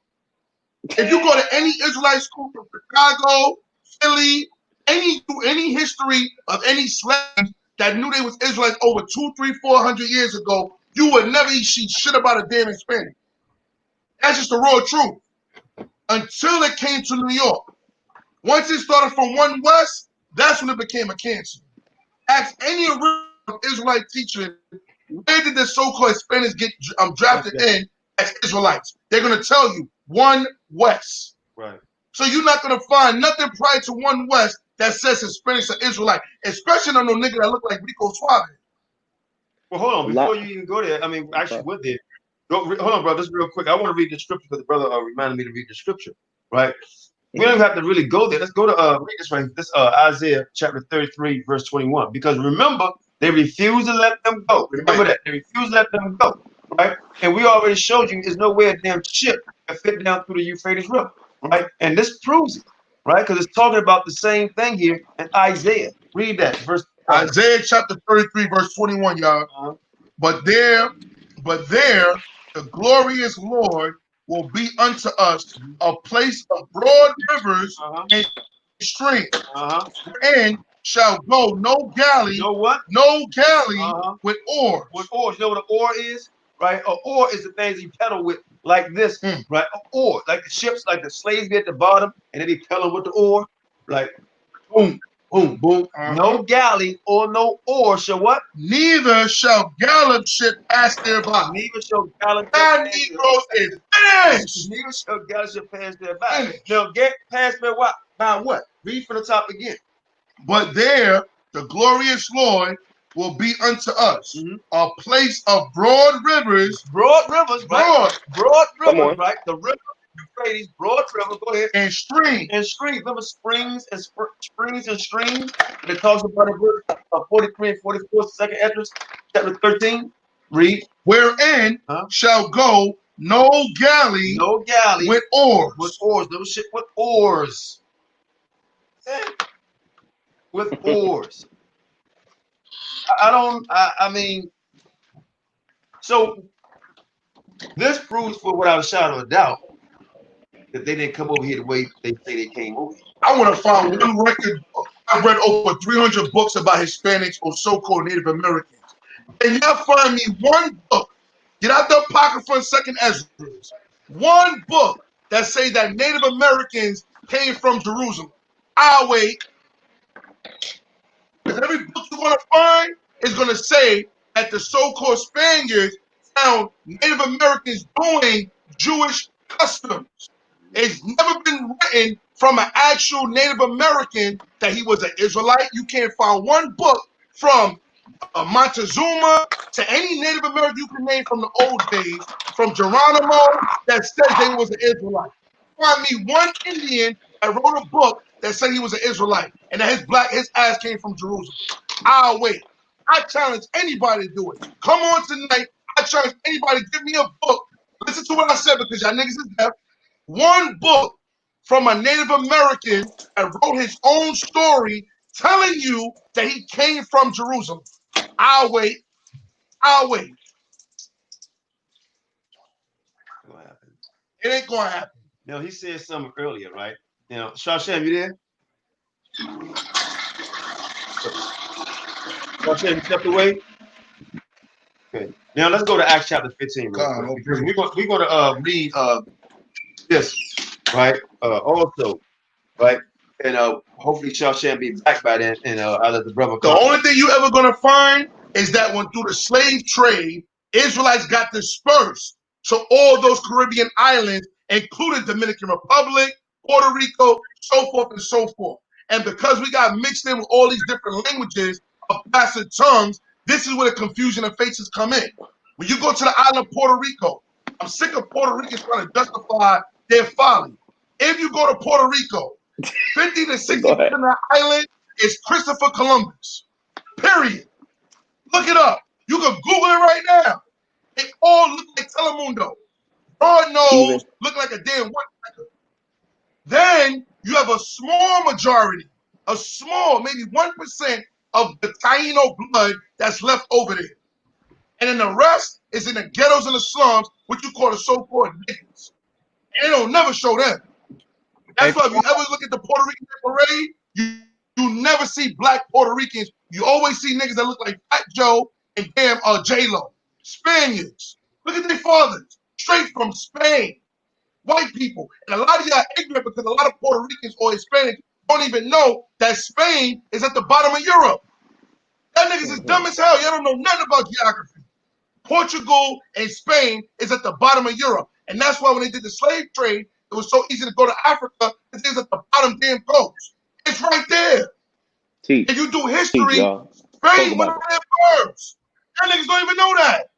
If you go to any Israelite school from Chicago, Philly, any history of any slaves that knew they was Israelites over 200, 300, 400 years ago, you would never see shit about a damn Hispanic. That's just the raw truth. Until it came to New York. Once it started from one west, that's when it became a cancer. Ask any original Israelite teacher, where did the so-called Hispanics get drafted in as Israelites? They're going to tell you, one west. Right. So you're not going to find nothing prior to one west that says Hispanics are Israelite, especially on no nigga that look like Rico Suave. Well, hold on. Before you even go there, I mean, actually went there. Hold on, bro. Just real quick. I want to read the scripture because the brother reminded me to read the scripture, right? We don't have to really go there. Let's go to read this right. This Isaiah chapter 33, verse 21. Because remember, they refuse to let them go. Remember that. They refuse to let them go, right? And we already showed you there's no way a damn ship that fit down through the Euphrates River, right? And this proves it, right? Because it's talking about the same thing here in Isaiah. Read that verse. Isaiah chapter 33, verse 21, y'all. But there, the glorious Lord will be unto us a place of broad rivers and streams, and shall go no galley. You know what? No galley with oars. With oars. You know what an oar is? Right? An oar is the things you pedal with like this, right? An oar, like the ships, like the slaves be at the bottom, and then they pedal with the oar, like boom, boom, boom. No galley or no oar shall what? Neither shall gallop ship pass thereby. Neither shall gallop that Negroes is finished. Neither shall gallop ship pass thereby. They'll get past by what? By what? Read from the top again. But there, the glorious Lord will be unto us a place of broad rivers. Broad rivers, right? Broad rivers, right? The river Euphrates, broad river, go ahead. And streams. And streams. Remember springs and springs and streams? And it talks about in verse 43 and 44, second entrance, chapter 13. Read. Wherein shall go no galley. No galley. With oars. With oars. No shit with oars. With oars. I mean, so this proves for without a shadow of a doubt that they didn't come over here the way they say they came over here. I want to find one record. I've read over 300 books about Hispanics or so-called Native Americans. And y'all find me one book, get out the Apocrypha and Second Ezra, one book that say that Native Americans came from Jerusalem. I'll wait. Because every book you're going to find is going to say that the so-called Spaniards found Native Americans doing Jewish customs. It's never been written from an actual Native American that he was an Israelite. You can't find one book from Montezuma to any Native American you can name from the old days, from Geronimo, that says they was an Israelite. Find me one Indian that wrote a book that said he was an Israelite and that his ass came from Jerusalem. I'll wait. I challenge anybody to do it. Come on tonight. I challenge anybody to give me a book. Listen to what I said because y'all niggas is deaf. One book from a Native American that wrote his own story telling you that he came from Jerusalem. I'll wait. I'll wait. It ain't gonna happen. Now he said something earlier, right? Now, Shashem, you there? Shashem, you stepped away? Okay. Now let's go to Acts chapter 15 real quick, because we're gonna read this, right? Also, right? And hopefully Shashem be back by then, and I'll let the brother come. The only thing you ever gonna find is that when through the slave trade, Israelites got dispersed. So all those Caribbean islands, including Dominican Republic, Puerto Rico, so forth and so forth. And because we got mixed in with all these different languages of passive tongues, this is where the confusion and faces come in. When you go to the island of Puerto Rico, I'm sick of Puerto Ricans trying to justify their folly. If you go to Puerto Rico, 50 to 60% of the island is Christopher Columbus. Period. Look it up. You can Google it right now. They all look like Telemundo. Broad nose, look like a damn woodpecker. Then you have a small majority, a small, maybe 1% of the Taino blood that's left over there. And then the rest is in the ghettos and the slums, what you call the so-called niggas. And they don't never show them. That's why if you ever look at the Puerto Rican parade, you never see black Puerto Ricans. You always see niggas that look like Fat Joe and damn J-Lo. Spaniards. Look at their fathers. Straight from Spain. White people. And a lot of y'all ignorant because a lot of Puerto Ricans or Hispanics don't even know that Spain is at the bottom of Europe. That niggas is dumb as hell. Y'all don't know nothing about geography. Portugal and Spain is at the bottom of Europe. And that's why when they did the slave trade, it was so easy to go to Africa because it's at the bottom damn coast. It's right there. If you do history, Spain went over there first. Y'all niggas don't even know that.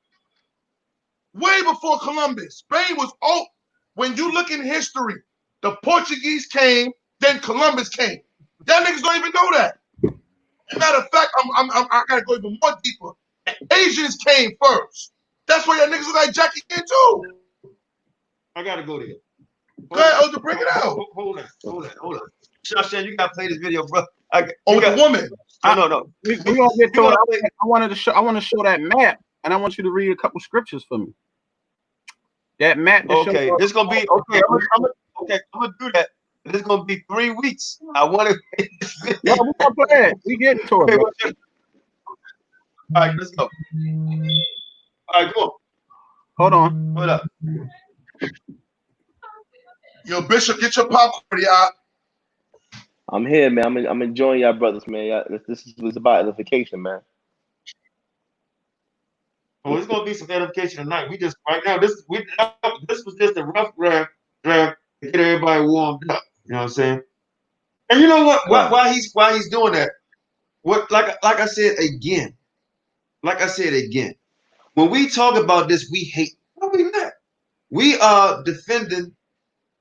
Way before Columbus. Spain was old. When you look in history, the Portuguese came, then Columbus came. Y'all niggas don't even know that. As a matter of fact, I gotta go even more deeper. The Asians came first. That's why y'all niggas look like Jackie Chan too. I gotta go there. Go ahead, Elder, bring it out. Hold on. Shashan, you gotta play this video, bro. The woman. No. We gonna get to it. I want to show that map, and I want you to read a couple scriptures for me. That map. Okay, this gonna be okay. I'm gonna do that. This is gonna be 3 weeks. I want to. No, we gonna play it. We getting to it. All right, let's go. All right, go on. Hold on. Hold up. Yo, Bishop, get your popcorn, y'all. I'm here, man. I'm enjoying y'all brothers, man. This is about edification, man. Oh, it's gonna be some edification tonight. We just right now. This was just a rough draft to get everybody warmed up. You know what I'm saying? And you know what? Why he's doing that? What like I said again. When we talk about this, we hate. No, we not. We are defending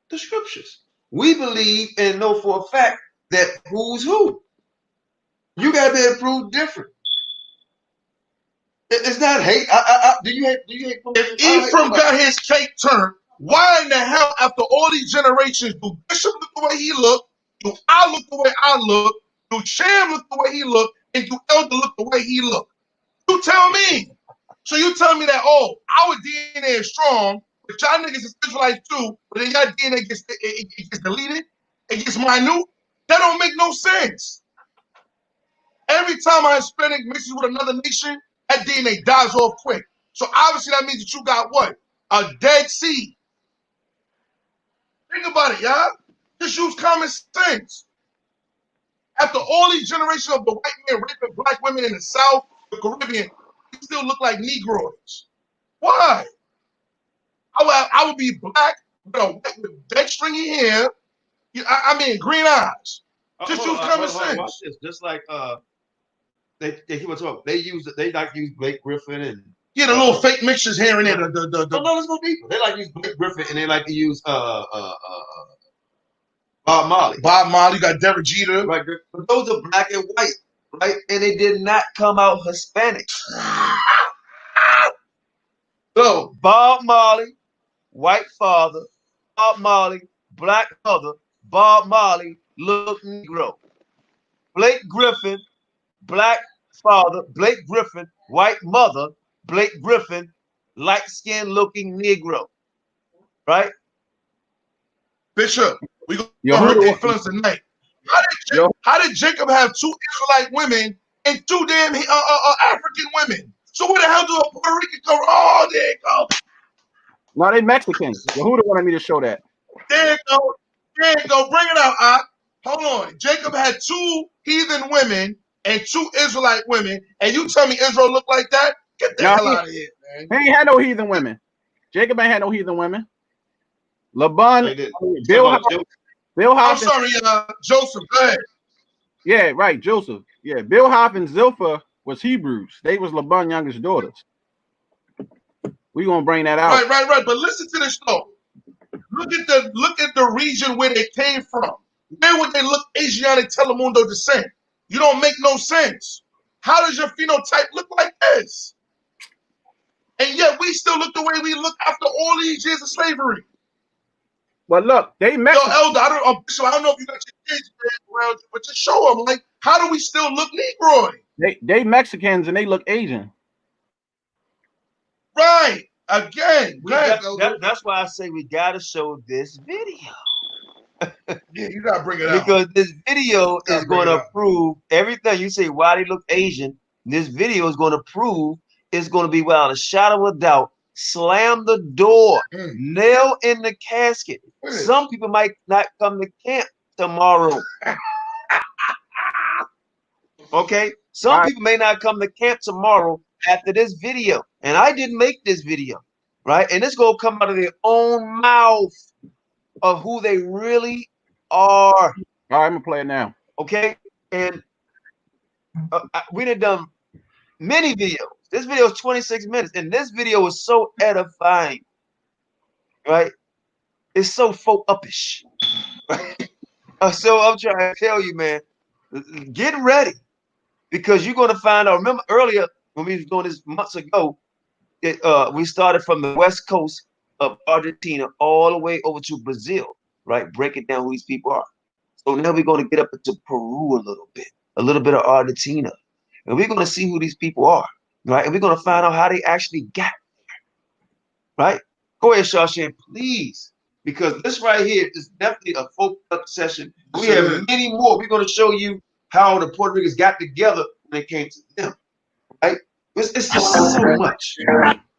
the scriptures. We believe and know for a fact that who's who. You gotta be able to prove different. It's not hate. Do you hate? If Ephraim got his cake turned, why in the hell, after all these generations, do Bishop look the way he look, do I look the way I look, do Cham look the way he look, and do Elder look the way he look? You tell me. So you tell me that, oh, our DNA is strong, but y'all niggas is Israelites too, but then y'all DNA gets deleted, it gets minute. That don't make no sense. Every time a Hispanic mixes with another nation, that DNA dies off quick. So obviously that means that you got what? A dead seed. Think about it, y'all. Just use common sense. After all these generations of the white men raping black women in the South, the Caribbean, we still look like Negroes. Why? I would be black with dead stringy hair. I mean, green eyes. Just use common sense. Watch this. Just like he was talking. They like use Blake Griffin and the little fake mixtures here and there. No, let's go deeper. They like to use Blake Griffin and they like to use Bob Marley. Bob Marley, got Derek Jeter. Right, but those are black and white, right? And they did not come out Hispanic. So Bob Marley, white father, Bob Marley, black mother, Bob Marley look Negro. Blake Griffin, black father, Blake Griffin, white mother, Blake Griffin, light-skinned looking Negro. Right? Bishop, we gonna hurt their feelings tonight. How did Jacob have 2 Israelite women and 2 damn African women? So where the hell do a Puerto Rican come? Oh, there you go. No, they Mexicans. Yehuda wanted me to show that. There you go. Bring it out, Hold on. Jacob had 2 heathen women and 2 Israelite women, and you tell me Israel look like that? Get the hell out of here, man. He ain't had no heathen women. Jacob ain't had no heathen women. Laban, Bill. I'm sorry, Joseph. Go ahead. Yeah, right, Joseph. Yeah, Bilhah and Zilpah was Hebrews. They was Laban's youngest daughters. We gonna bring that out. Right. But listen to this though. Look at the region where they came from. Where would they look Asiatic Telemundo descent? You don't make no sense. How does your phenotype look like this? And yet we still look the way we look after all these years of slavery. Well, look, they Mexican. Yo, Elder, I don't know if you got your kids around you, but just show them, like, how do we still look Negroid? They Mexicans and they look Asian. Right. Again. That's why I say we got to show this video. Yeah, you got to bring it out. Because this video is going to prove everything. You say, why they look Asian? This video is going to prove it's going to be without a shadow of doubt. Slam the door, nail in the casket. Some people might not come to camp tomorrow. Okay? Some people may not come to camp tomorrow after this video. And I didn't make this video, right? And it's going to come out of their own mouth of who they really are. All right, I'm going to play it now. Okay? And we done many videos. This video is 26 minutes, and this video is so edifying, right? It's so FOPE-ish, right? So I'm trying to tell you, man, get ready, because you're going to find out. Remember earlier when we was doing this months ago, we started from the West Coast of Argentina all the way over to Brazil, right? Breaking down who these people are. So now we're going to get up into Peru a little bit of Argentina, and we're going to see who these people are, right? And we're going to find out how they actually got there, right? Go ahead, Shawshan, please, because this right here is definitely a focus session. We have many more. We're going to show you how the Puerto Ricans got together when it came to them, right? It's just so much.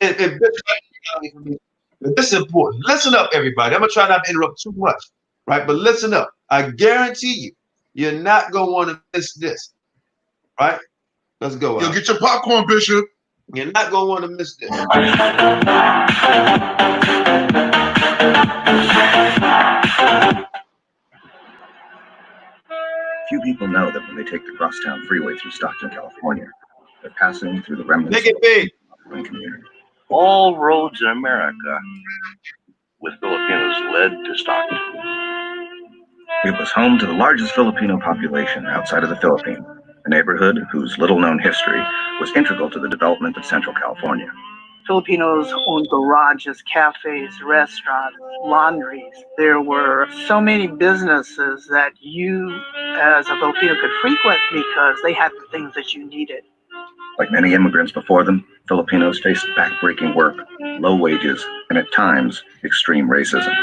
And this is important. Listen up, everybody. I'm going to try not to interrupt too much, right? But listen up. I guarantee you, you're not going to want to miss this, right? Let's go. You'll get your popcorn, Bishop. You're not going to want to miss this. Few people know that when they take the Crosstown Freeway through Stockton, California, they're passing through the remnants Make it big. of the community. All roads in America with Filipinos led to Stockton. It was home to the largest Filipino population outside of the Philippines, a neighborhood whose little-known history was integral to the development of Central California. Filipinos owned garages, cafes, restaurants, laundries. There were so many businesses that you, as a Filipino, could frequent because they had the things that you needed. Like many immigrants before them, Filipinos faced backbreaking work, low wages, and at times, extreme racism.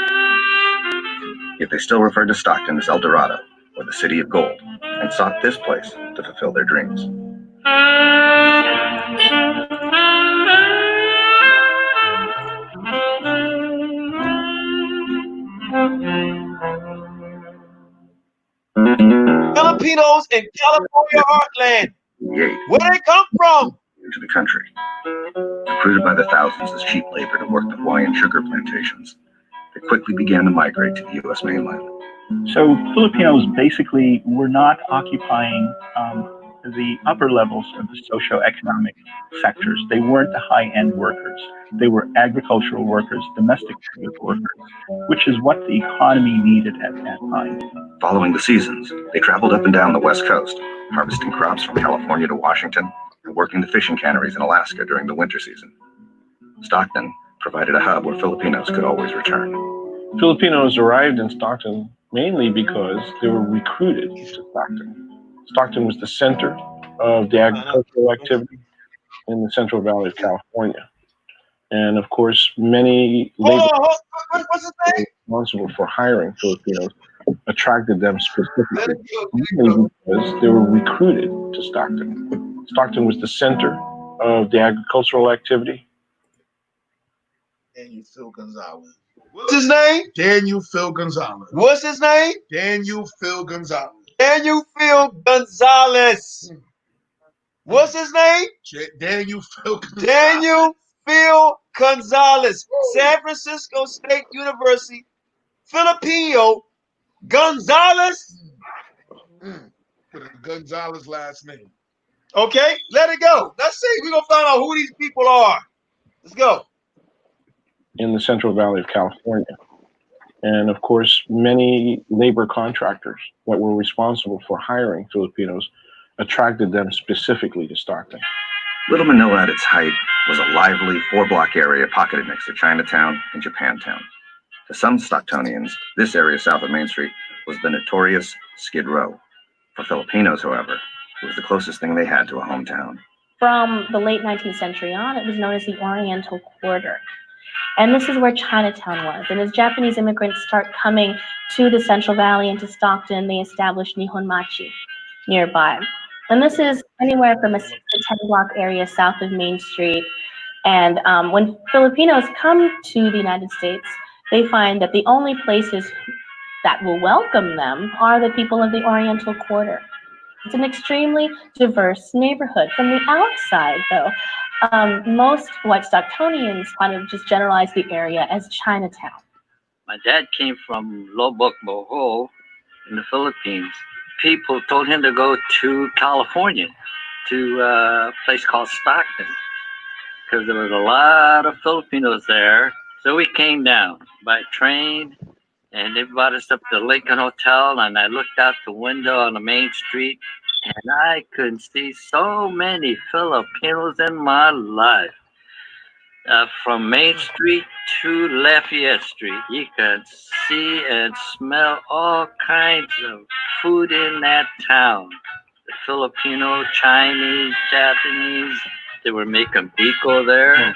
Yet they still referred to Stockton as El Dorado, or the City of Gold, and sought this place to fulfill their dreams. Filipinos in California heartland. Where they come from? Into the country, recruited by the thousands as cheap labor to work the Hawaiian sugar plantations. They quickly began to migrate to the U.S. mainland. So Filipinos basically were not occupying the upper levels of the socioeconomic sectors. They weren't the high-end workers. They were agricultural workers, domestic workers, which is what the economy needed at that time. Following the seasons, they traveled up and down the West Coast, harvesting crops from California to Washington and working the fishing canneries in Alaska during the winter season. Stockton provided a hub where Filipinos could always return. Filipinos arrived in Stockton mainly because they were recruited to Stockton. Stockton was the center of the agricultural activity in the Central Valley of California. And of course, many labor responsible for hiring Filipinos attracted them specifically because they were recruited to Stockton. Stockton was the center of the agricultural activity. Daniel Phil Gonzalez. What's his name? Daniel Phil Gonzalez. What's his name? Daniel Phil Gonzalez. Daniel Phil Gonzalez. What's his name? Daniel Phil Gonzalez. Daniel Phil Gonzalez. San Francisco State University. Filipino Gonzalez. With a Gonzalez last name. Okay, let it go. Let's see. We're going to find out who these people are. Let's go. In the Central Valley of California. And of course, many labor contractors that were responsible for hiring Filipinos attracted them specifically to Stockton. Little Manila at its height was a lively 4-block area pocketed next to Chinatown and Japantown. To some Stocktonians, this area south of Main Street was the notorious Skid Row. For Filipinos, however, it was the closest thing they had to a hometown. From the late 19th century on, it was known as the Oriental Quarter. And this is where Chinatown was. And as Japanese immigrants start coming to the Central Valley and to Stockton, they established Nihonmachi nearby. And this is anywhere from a 6 to 10 block area south of Main Street. And when Filipinos come to the United States, they find that the only places that will welcome them are the people of the Oriental Quarter. It's an extremely diverse neighborhood. From the outside, though, most white Stocktonians kind of just generalize the area as Chinatown. My dad came from Lubbock, Bohol, in the Philippines. People told him to go to California, to a place called Stockton, because there was a lot of Filipinos there. So we came down by train, and they brought us up to Lincoln Hotel, and I looked out the window on the main street, and I couldn't see so many Filipinos in my life. From Main Street to Lafayette Street, you can see and smell all kinds of food in that town. The Filipino, Chinese, Japanese, they were making pico there.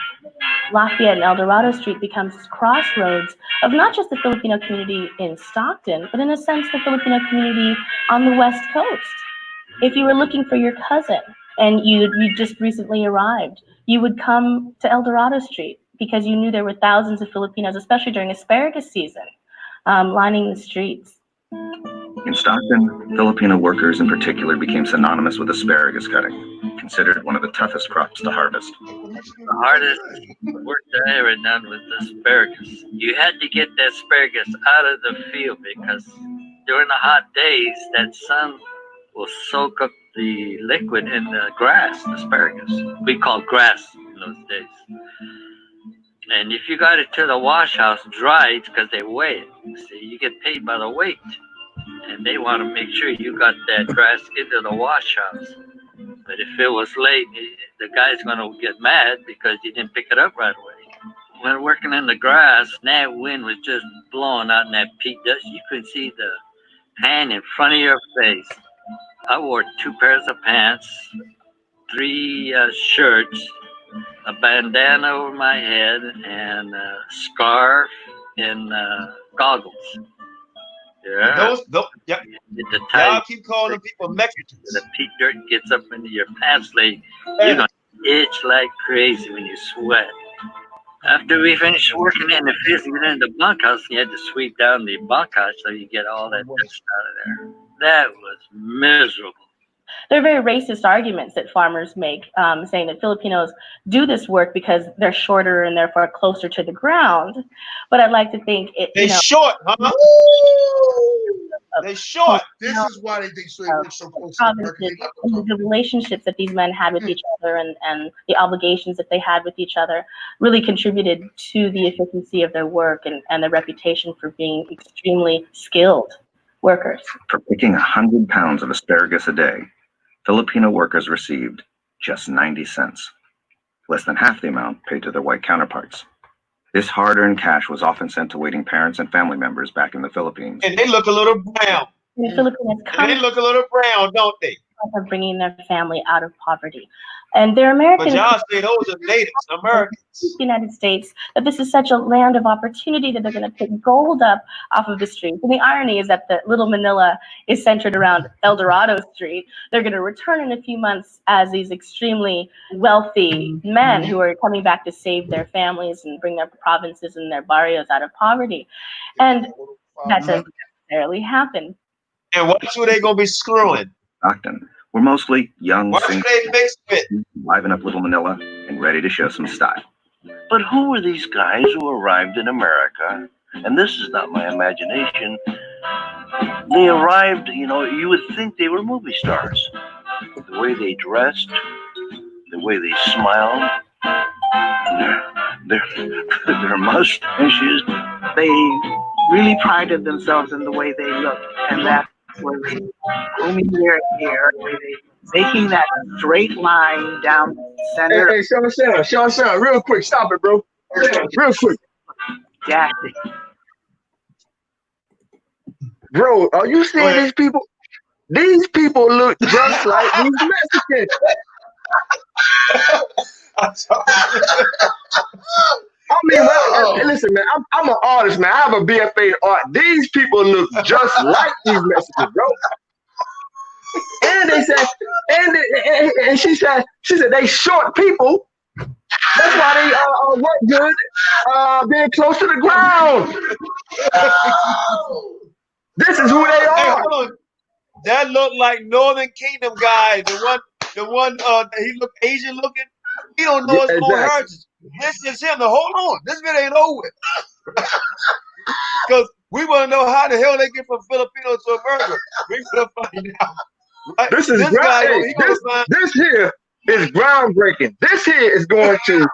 Lafayette and El Dorado Street becomes this crossroads of not just the Filipino community in Stockton, but in a sense the Filipino community on the West Coast. If you were looking for your cousin and you just recently arrived, you would come to El Dorado Street because you knew there were thousands of Filipinos, especially during asparagus season, lining the streets. In Stockton, Filipino workers in particular became synonymous with asparagus cutting, considered one of the toughest crops to harvest. The hardest work I ever done was asparagus. You had to get the asparagus out of the field because during the hot days, that sun will soak up the liquid in the grass, asparagus. We called grass in those days. And if you got it to the wash house dry, it's because they weigh it. See, you get paid by the weight. And they want to make sure you got that grass into the wash house. But if it was late, the guy's going to get mad because you didn't pick it up right away. When working in the grass, that wind was just blowing out in that peat dust. You could see the hand in front of your face. I wore 2 pairs of pants, 3 shirts, a bandana over my head, and a scarf and goggles. Yeah. Y'all keep calling people Mexicans. The peat dirt gets up into your pants leg. You're going to itch like crazy when you sweat. After we finished working in the fields and in the bunkhouse, you had to sweep down the bunkhouse so you get all that dust out of there. That was miserable. There are very racist arguments that farmers make, saying that Filipinos do this work because they're shorter and therefore closer to the ground. But I'd like to think they short, huh? They short. This is why they think so close to the relationships that these men had with each other and the obligations that they had with each other really contributed to the efficiency of their work and their reputation for being extremely skilled workers. For picking 100 pounds of asparagus a day, Filipino workers received just 90 cents, less than half the amount paid to their white counterparts. This hard-earned cash was often sent to waiting parents and family members back in the Philippines. And they look a little brown. The Filipinos they look a little brown, don't they? Of bringing their family out of poverty. And they're Americans. But y'all say those are natives, Americans. The United States, that this is such a land of opportunity that they're going to pick gold up off of the streets. And the irony is that the Little Manila is centered around El Dorado Street. They're going to return in a few months as these extremely wealthy men who are coming back to save their families and bring their provinces and their barrios out of poverty. And that doesn't necessarily happen. And what's who they going to be screwing? Stockton were mostly young, single, liven up Little Manila and ready to show some style. But who were these guys who arrived in America? And this is not my imagination. They arrived, you would think they were movie stars. The way they dressed, the way they smiled, their mustaches. They really prided themselves in the way they looked, and that was grooming their hair, making that straight line down the center. Hey, Sean, real quick, stop it, bro. Real quick. Dashing. Bro, are you seeing these people? These people look just like these Mexicans. I mean, listen, man, I'm an artist, man. I have a BFA in art. These people look just like these Mexicans, bro. And they said, and she said they short people. That's why they work good, being close to the ground. This is who they are. Hey, that look like Northern Kingdom guy. The one he look Asian looking. He don't know his own heritage. This is him. Now, hold on. This bit ain't over. Because we want to know how the hell they get from Filipino to America. We're going to find out. Right? This is this here is groundbreaking. This here is going to,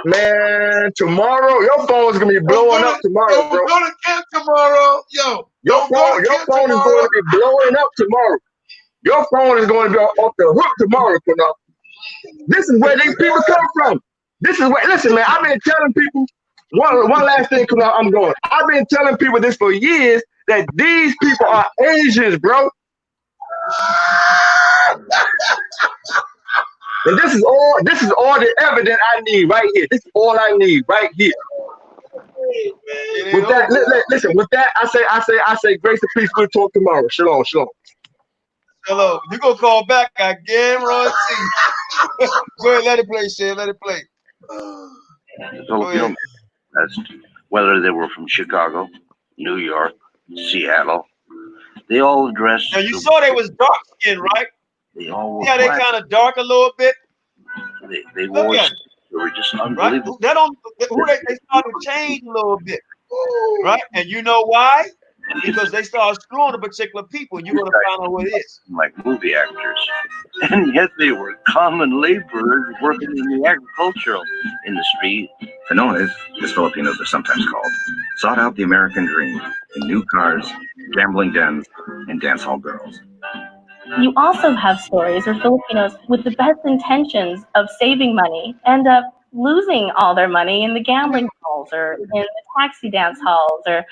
man, tomorrow, your phone is going to be blowing up tomorrow, bro. Go to camp tomorrow. Yo. Your phone is going to be blowing up tomorrow. Your phone is going to be off the hook tomorrow. This is where these people come from. This is what. Listen, man. I've been telling people. One last thing, cause I'm going. I've been telling people this for years that these people are Asians, bro. And this is all the evidence I need right here. This is all I need right here. With that, listen. With that, I say, grace and peace. We'll talk tomorrow. Shalom, shalom. Hello, you gonna call back? I guarantee. Go ahead, let it play, Shay. Let it play. Filipino, whether they were from Chicago, New York, Seattle, they all dressed. Now you saw they was dark skinned, right? They all were. Yeah, they kind of dark a little bit. They wore. They were just unbelievable. Right? They started to change a little bit, right? And you know why? Because they started screwing a particular people, and you're gonna find out who it is. Like movie actors, and yet they were common laborers working in the agricultural industry. Pinoys, as Filipinos are sometimes called, sought out the American dream in new cars, gambling dens, and dance hall girls. You also have stories where Filipinos with the best intentions of saving money end up losing all their money in the gambling halls or in the taxi dance halls or,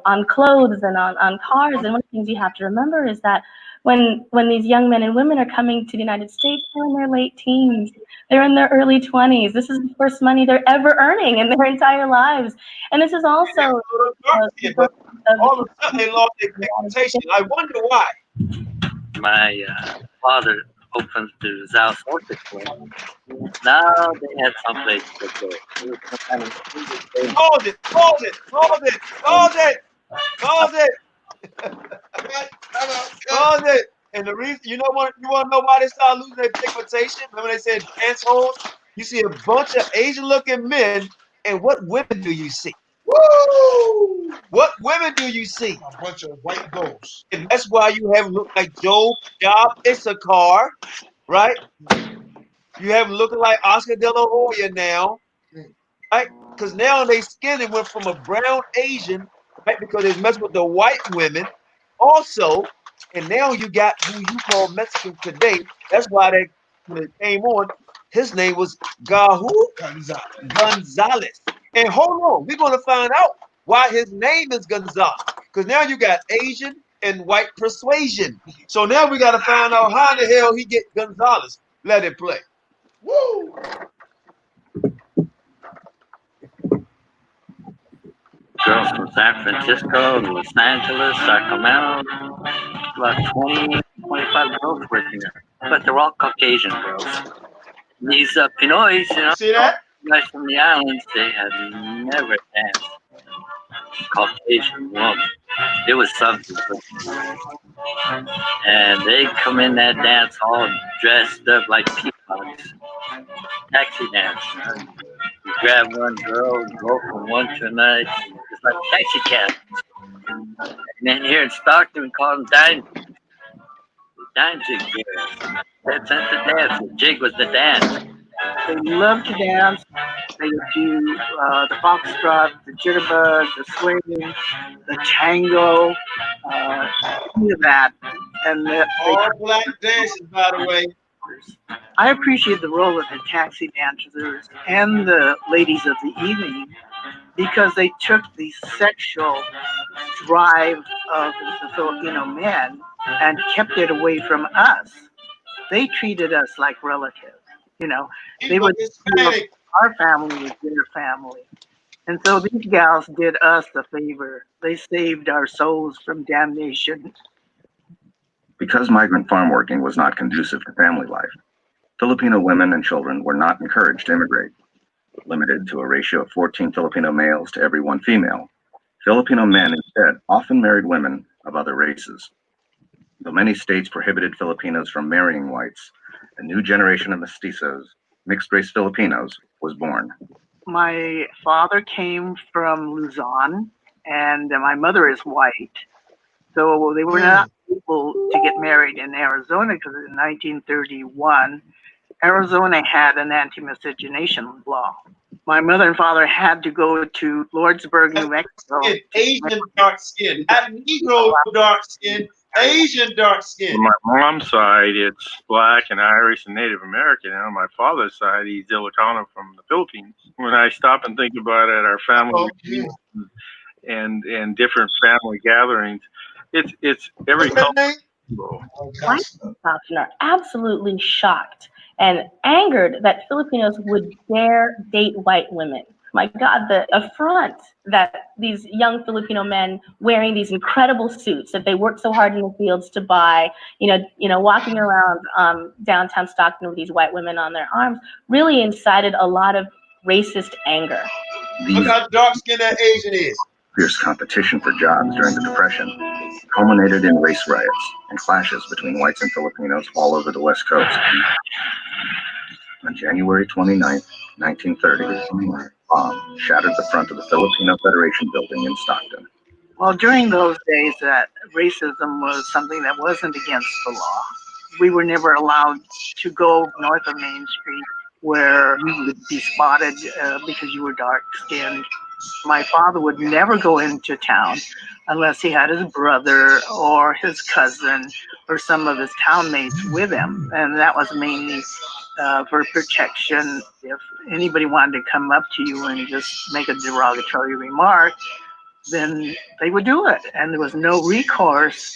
on clothes and on cars. And one of the things you have to remember is that when these young men and women are coming to the United States, they're in their late teens, they're in their early 20s. This is the first money they're ever earning in their entire lives. And this is also all of a sudden they lost their reputation. I wonder why. My father opened to South Orchid Club. Now they had someplace to go. Pause it. And the reason, you want to know why they started losing their reputation? Remember they said dance halls? You see a bunch of Asian-looking men, and what women do you see? Woo! What women do you see? A bunch of white ghosts. And that's why you have look like Joe Job Issachar, right? You have looking like Oscar De La Hoya now, right? Because now they skin it went from a brown Asian, right? Because they messed with the white women also, and now you got who you call Mexican today. That's why when it came on, his name was Gonzalez. And hold on, we're gonna find out why his name is Gonzalez. Because now you got Asian and white persuasion. So now we gotta find out how in the hell he get Gonzalez. Let it play. Woo! Girls from San Francisco, Los Angeles, Sacramento, about 20, 25 girls working there. But they're all Caucasian girls. These Pinoys, see that? Guys from the islands, they had never danced. Caucasian woman. It was something. And they come in that dance hall dressed up like peacocks. Taxi dance. You grab one girl, go from one to another. It's like taxi cab. And then here in Stockton, we call them dime jig girls. That's the dance. The jig was the dance. They love to dance. They do the foxtrot, the jitterbug, the swing, the tango, any of that. And all black dances, by the way. I appreciate the role of the taxi dancers and the ladies of the evening because they took the sexual drive of the Filipino men and kept it away from us. They treated us like relatives. They would our family was their family. And so these gals did us a favor. They saved our souls from damnation. Because migrant farm working was not conducive to family life, Filipino women and children were not encouraged to immigrate. Limited to a ratio of 14 Filipino males to every 1 female, Filipino men instead often married women of other races. Though many states prohibited Filipinos from marrying whites, a new generation of mestizos, mixed-race Filipinos, was born. My father came from Luzon, and my mother is white. So they were not able to get married in Arizona because in 1931, Arizona had an anti-miscegenation law. My mother and father had to go to Lordsburg, New Mexico. Asian dark skin, not Negro dark skin, Asian dark skin. On my mom's side, it's black and Irish and Native American. And on my father's side, he's Ilocano from the Philippines. When I stop and think about it, our family and different family gatherings, it's every culture. White Stockton are absolutely shocked and angered that Filipinos would dare date white women. My God, the affront that these young Filipino men wearing these incredible suits that they worked so hard in the fields to buy, walking around downtown Stockton with these white women on their arms, really incited a lot of racist anger. Look how dark-skinned that Asian is. Fierce competition for jobs during the Depression culminated in race riots and clashes between whites and Filipinos all over the West Coast. On January 29, 1930, a bomb shattered the front of the Filipino Federation building in Stockton. Well, during those days, that racism was something that wasn't against the law. We were never allowed to go north of Main Street where you would be spotted because you were dark-skinned. My father would never go into town unless he had his brother or his cousin or some of his townmates with him. And that was mainly for protection. If anybody wanted to come up to you and just make a derogatory remark, then they would do it. And there was no recourse.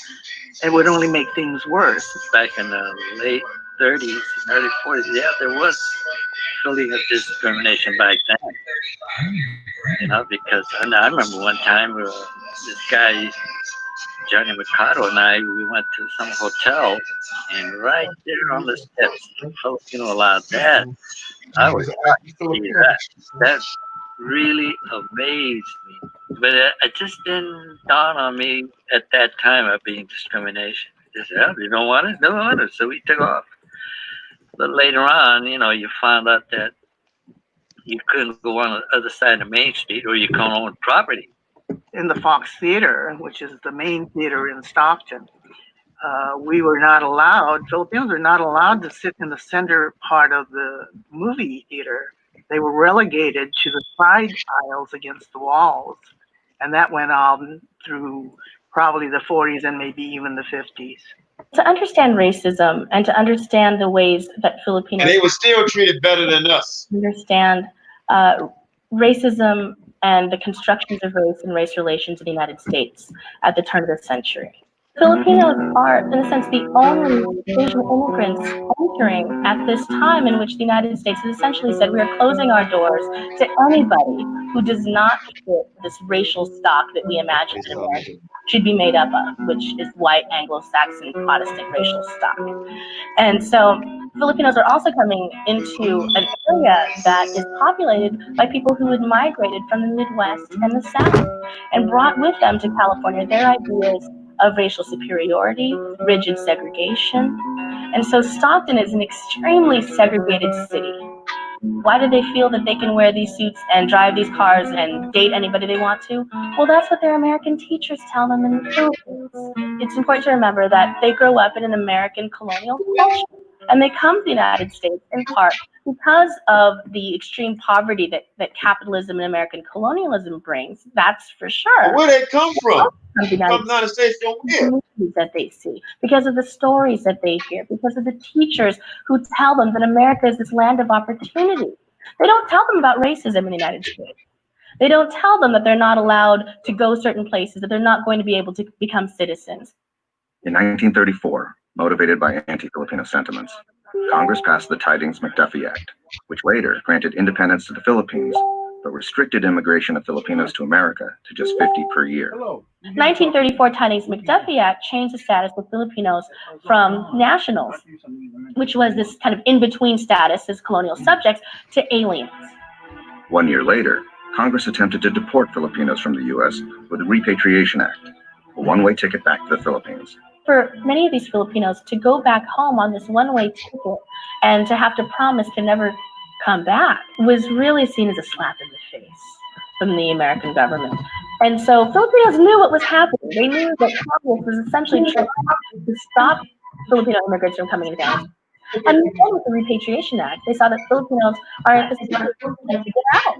It would only make things worse. Back in the late 30s, early 40s, yeah, there was really a discrimination back then. Because I remember one time this guy, Johnny Mercado, and I, we went to some hotel, and right there on the steps, the Filipino allowed that. I was shocked to see that. That really amazed me. But it just didn't dawn on me at that time of being discrimination. Just, you don't want it? Don't want it. So we took off. But later on, you found out that you couldn't go on the other side of Main Street or you couldn't own property. In the Fox Theater, which is the main theater in Stockton, we were not allowed, Filipinos are not allowed to sit in the center part of the movie theater. They were relegated to the side aisles against the walls. And that went on through probably the 40s and maybe even the 50s. To understand racism and to understand the ways that Filipinos... And they were still treated better than us. Understand racism and the constructions of race and race relations in the United States at the turn of the century. Filipinos are, in a sense, the only Asian immigrants entering at this time in which the United States has essentially said we are closing our doors to anybody who does not fit this racial stock that we imagine that America should be made up of, which is white, Anglo-Saxon, Protestant racial stock. And so Filipinos are also coming into an area that is populated by people who had migrated from the Midwest and the South and brought with them to California their ideas of racial superiority, rigid segregation. And so Stockton is an extremely segregated city. Why do they feel that they can wear these suits and drive these cars and date anybody they want to? Well, that's what their American teachers tell them in the Philippines. It's important to remember that they grow up in an American colonial culture. And they come to the United States in part because of the extreme poverty that capitalism and American colonialism brings. That's for sure. Where they come from? From the United States from where? That they see, because of the stories that they hear, because of the teachers who tell them that America is this land of opportunity. They don't tell them about racism in the United States. They don't tell them that they're not allowed to go certain places, that they're not going to be able to become citizens. In 1934, motivated by anti-Filipino sentiments, Congress passed the Tidings-McDuffie Act, which later granted independence to the Philippines, but restricted immigration of Filipinos to America to just 50 per year. 1934 Tidings-McDuffie Act changed the status of Filipinos from nationals, which was this kind of in-between status as colonial subjects, to aliens. 1 year later, Congress attempted to deport Filipinos from the U.S. with the Repatriation Act, a one-way ticket back to the Philippines. For many of these Filipinos to go back home on this one-way ticket and to have to promise to never come back was really seen as a slap in the face from the American government. And so Filipinos knew what was happening. They knew that Congress was essentially trying to stop Filipino immigrants from coming down. And instead with the Repatriation Act, they saw that Filipinos are in a position to get out.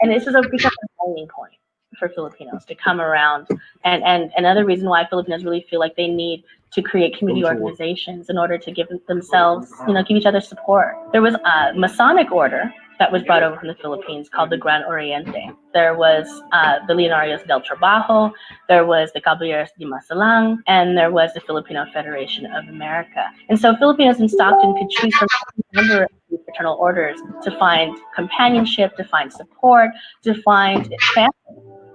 And this was become a turning point. for Filipinos to come around. And another reason why Filipinos really feel like they need to create community organizations in order to give themselves, give each other support. There was a Masonic order that was brought over from the Philippines called the Gran Oriente. There was the Leonarios del Trabajo, there was the Caballeros de Masalang, and there was the Filipino Federation of America. And so Filipinos in Stockton could choose from a number of these fraternal orders to find companionship, to find support, to find family.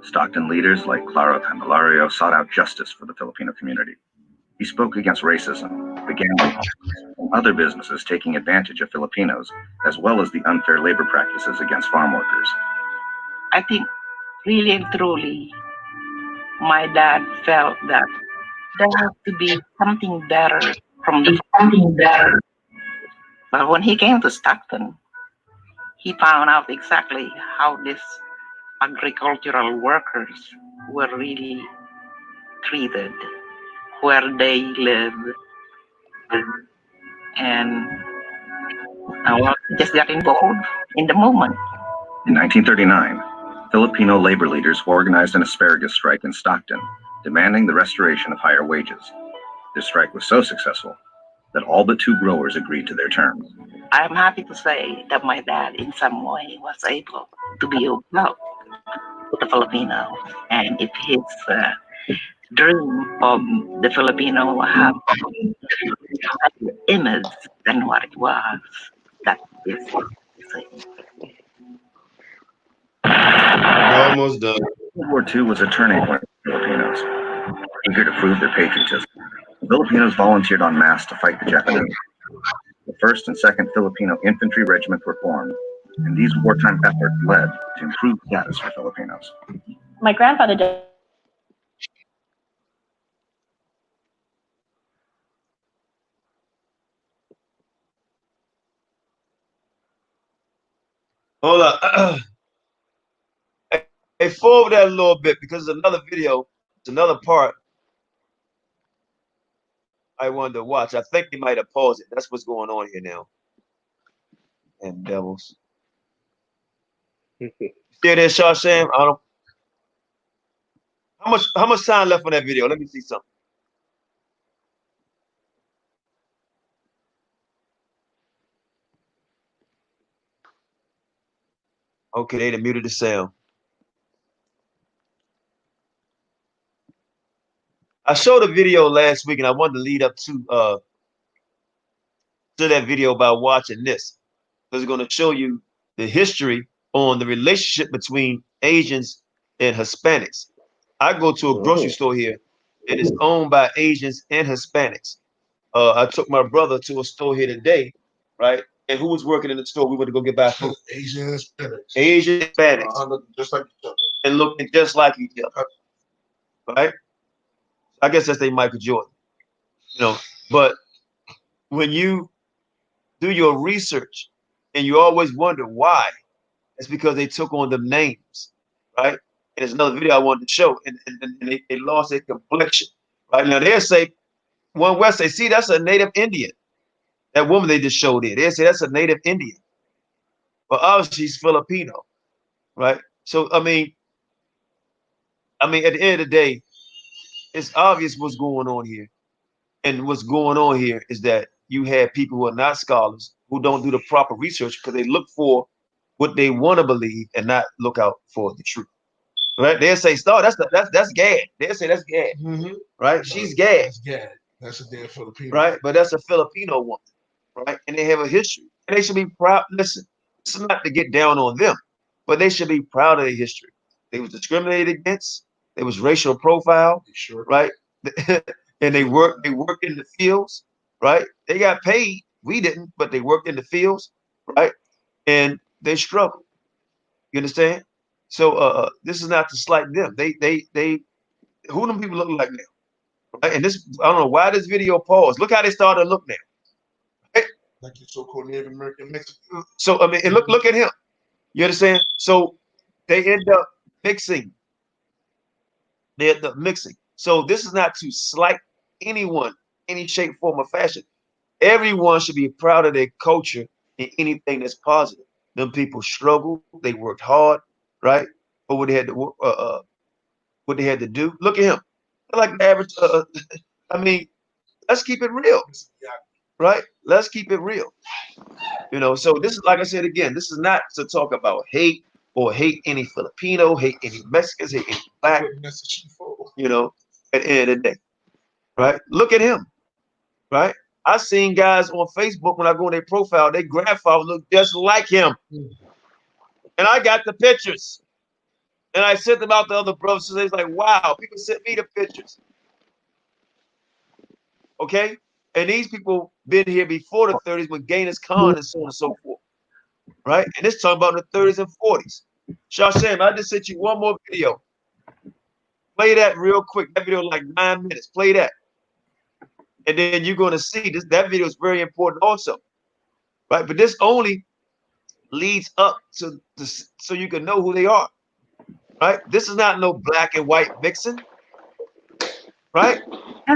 Stockton leaders like Claro Candelario sought out justice for the Filipino community. He spoke against racism, the gambling, and other businesses taking advantage of Filipinos, as well as the unfair labor practices against farm workers. I think really and truly, my dad felt that there has to be something better from the something better. But when he came to Stockton, he found out exactly how these agricultural workers were really treated, where they live, and just got involved in the movement. In 1939, Filipino labor leaders organized an asparagus strike in Stockton, demanding the restoration of higher wages. This strike was so successful that all but 2 growers agreed to their terms. I'm happy to say that my dad in some way was able to be of help to the Filipinos, and if his dream of the Filipino have an image than what it was, that is almost done. World War II was a turning point for Filipinos. Eager to prove their patriotism, the Filipinos volunteered en masse to fight the Japanese. The 1st and 2nd Filipino Infantry Regiments were formed, and these wartime efforts led to improved status for Filipinos. My grandfather did. Hold up. Hey, forward that a little bit because it's another video. It's another part I wanted to watch. I think they might have paused it. That's what's going on here now. And devils. Still there, Shawsham? I don't. How much time left on that video? Let me see something. Okay, they done muted the sound. I showed a video last week, and I wanted to lead up to that video by watching this. Because it's going to show you the history on the relationship between Asians and Hispanics. I go to a grocery store here, and it's owned by Asians and Hispanics. I took my brother to a store here today, right? And who was working in the store? We went to go get back food. Asian Hispanics. Asian Hispanics. Just like each other. And looking just like each other. Right? I guess that's Michael Jordan. But when you do your research and you always wonder why, it's because they took on the names, right? And there's another video I wanted to show, and they lost their complexion, right? Now they'll say, one West say, see, that's a native Indian. That woman they just showed it. They say that's a native Indian. But obviously she's Filipino, right? So I mean, at the end of the day, it's obvious what's going on here. And what's going on here is that you have people who are not scholars, who don't do the proper research because they look for what they want to believe and not look out for the truth. Right? They'll say, "Star, that's Gad." They'll say that's Gad. Right? She's Gad. That's Gad. That's a damn Filipino. Right? But that's a Filipino woman. Right? And they have a history. And they should be proud. Listen, it's not to get down on them, but they should be proud of their history. They was discriminated against. There was racial profile. Sure. Right? And they worked in the fields, right? They got paid. We didn't, but they worked in the fields, right? And they struggled. You understand? So this is not to slight them. They who them people look like now? Right? And this, I don't know why this video paused. Look how they started to look now. Right? Like your so-called Native American Mexican. So I mean, and look at him. You understand? So they end up mixing. They end up mixing. So this is not to slight anyone, any shape, form, or fashion. Everyone should be proud of their culture and anything that's positive. Them people struggled, they worked hard, right? But they had to what they had to do. Look at him. Like the average, I mean, let's keep it real, right? Let's keep it real. You know, so this is, like I said again, this is not to talk about hate or hate any Filipino, hate any Mexicans, hate any black, you know, at the end of the day, right? Look at him, right? I've seen guys on Facebook, when I go on their profile, their grandfather look just like him. And I got the pictures. And I sent them out to other brothers. So they was like, wow, people sent me the pictures. Okay? And these people been here before the 30s when Genghis Khan and so on and so forth. Right? And it's talking about the 30s and 40s. Shashem, I just sent you one more video. Play that real quick. That video like 9 minutes. Play that. And then you're going to see this. That video is very important also. Right? But this only leads up to this, so you can know who they are. Right? This is not no black and white mixing. Right?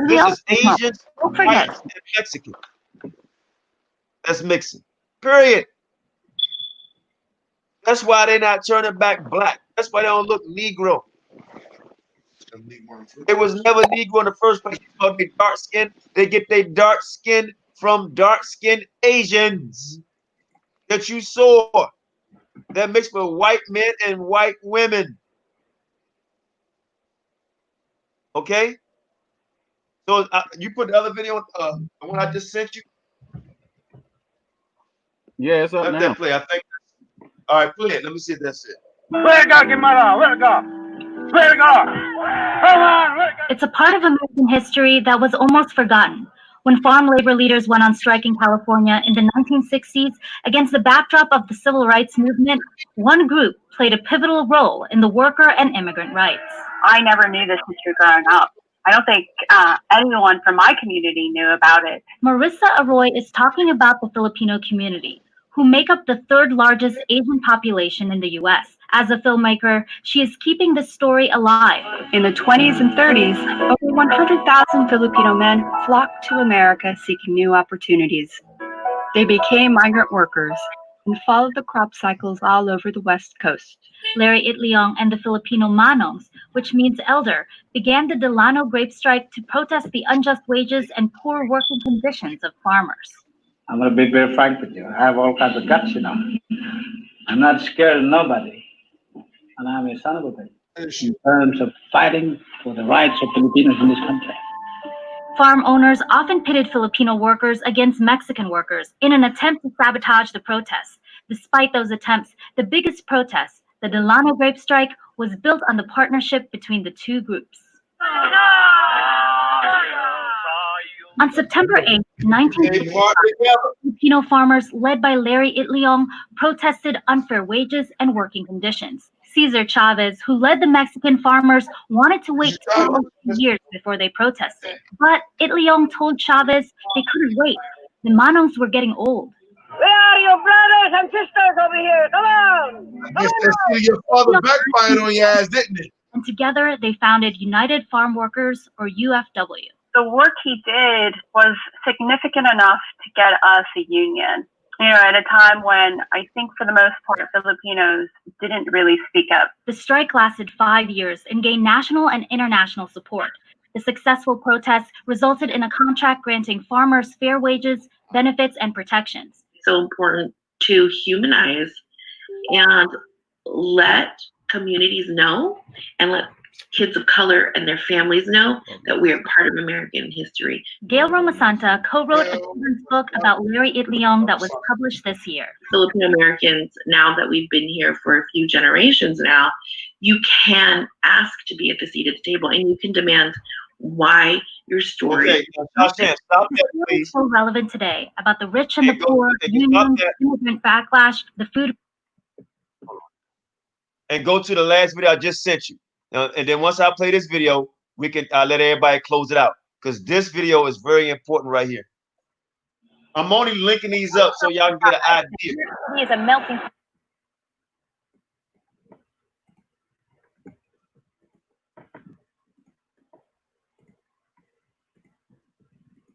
This is Asians, whites, and Mexican. That's mixing. Period. That's why they're not turning back black. That's why they don't look Negro. It was never Negro in the first place. They dark skin. They get their dark skin from dark skinned Asians that you saw. That mixed with white men and white women. Okay? So you put the other video, the one I just sent you? Yeah, it's up Let now. that play. I think. All right, play it. Let me see if that's it. Let go, Kimara. Let go. Let go. Come on, let go. It's a part of American history that was almost forgotten. When farm labor leaders went on strike in California in the 1960s against the backdrop of the civil rights movement, one group played a pivotal role in the worker and immigrant rights. I never knew this history growing up. I don't think anyone from my community knew about it. Marissa Arroy is talking about the Filipino community, who make up the third largest Asian population in the U.S. As a filmmaker, she is keeping this story alive. In the 20s and 30s, over 100,000 Filipino men flocked to America seeking new opportunities. They became migrant workers and followed the crop cycles all over the West Coast. Larry Itliong and the Filipino Manongs, which means elder, began the Delano grape strike to protest the unjust wages and poor working conditions of farmers. I'm going to be very frank with you. I have all kinds of guts, you know. I'm not scared of nobody. And I'm a son of a bitch in terms of fighting for the rights of Filipinos in this country. Farm owners often pitted Filipino workers against Mexican workers in an attempt to sabotage the protests. Despite those attempts, the biggest protest, the Delano grape strike, was built on the partnership between the two groups. On September 8, 1964, Filipino farmers led by Larry Itliong protested unfair wages and working conditions. Cesar Chavez, who led the Mexican farmers, wanted to wait 2 years before they protested. But Itliong told Chavez they couldn't wait. The Manongs were getting old. Where are your brothers and sisters over here? Come on! I guess that's your father backfired on your ass, didn't it? And together they founded United Farm Workers, or UFW. The work he did was significant enough to get us a union. You know, at a time when I think for the most part Filipinos didn't really speak up. The strike lasted 5 years and gained national and international support. The successful protest resulted in a contract granting farmers fair wages, benefits, and protections. So important to humanize and let communities know and let kids of color and their families know that we are part of American history. Gail Romasanta co-wrote a children's book about Larry Itliong that was published this year. Filipino Americans, now that we've been here for a few generations now, you can ask to be at the seat at the table and you can demand why your story is so relevant today about the rich and the poor, unions, immigrant backlash, the food. And go to the last video I just sent you. And then once I play this video, we can let everybody close it out, because this video is very important right here. I'm only linking these up so y'all can get an idea. He is a melting.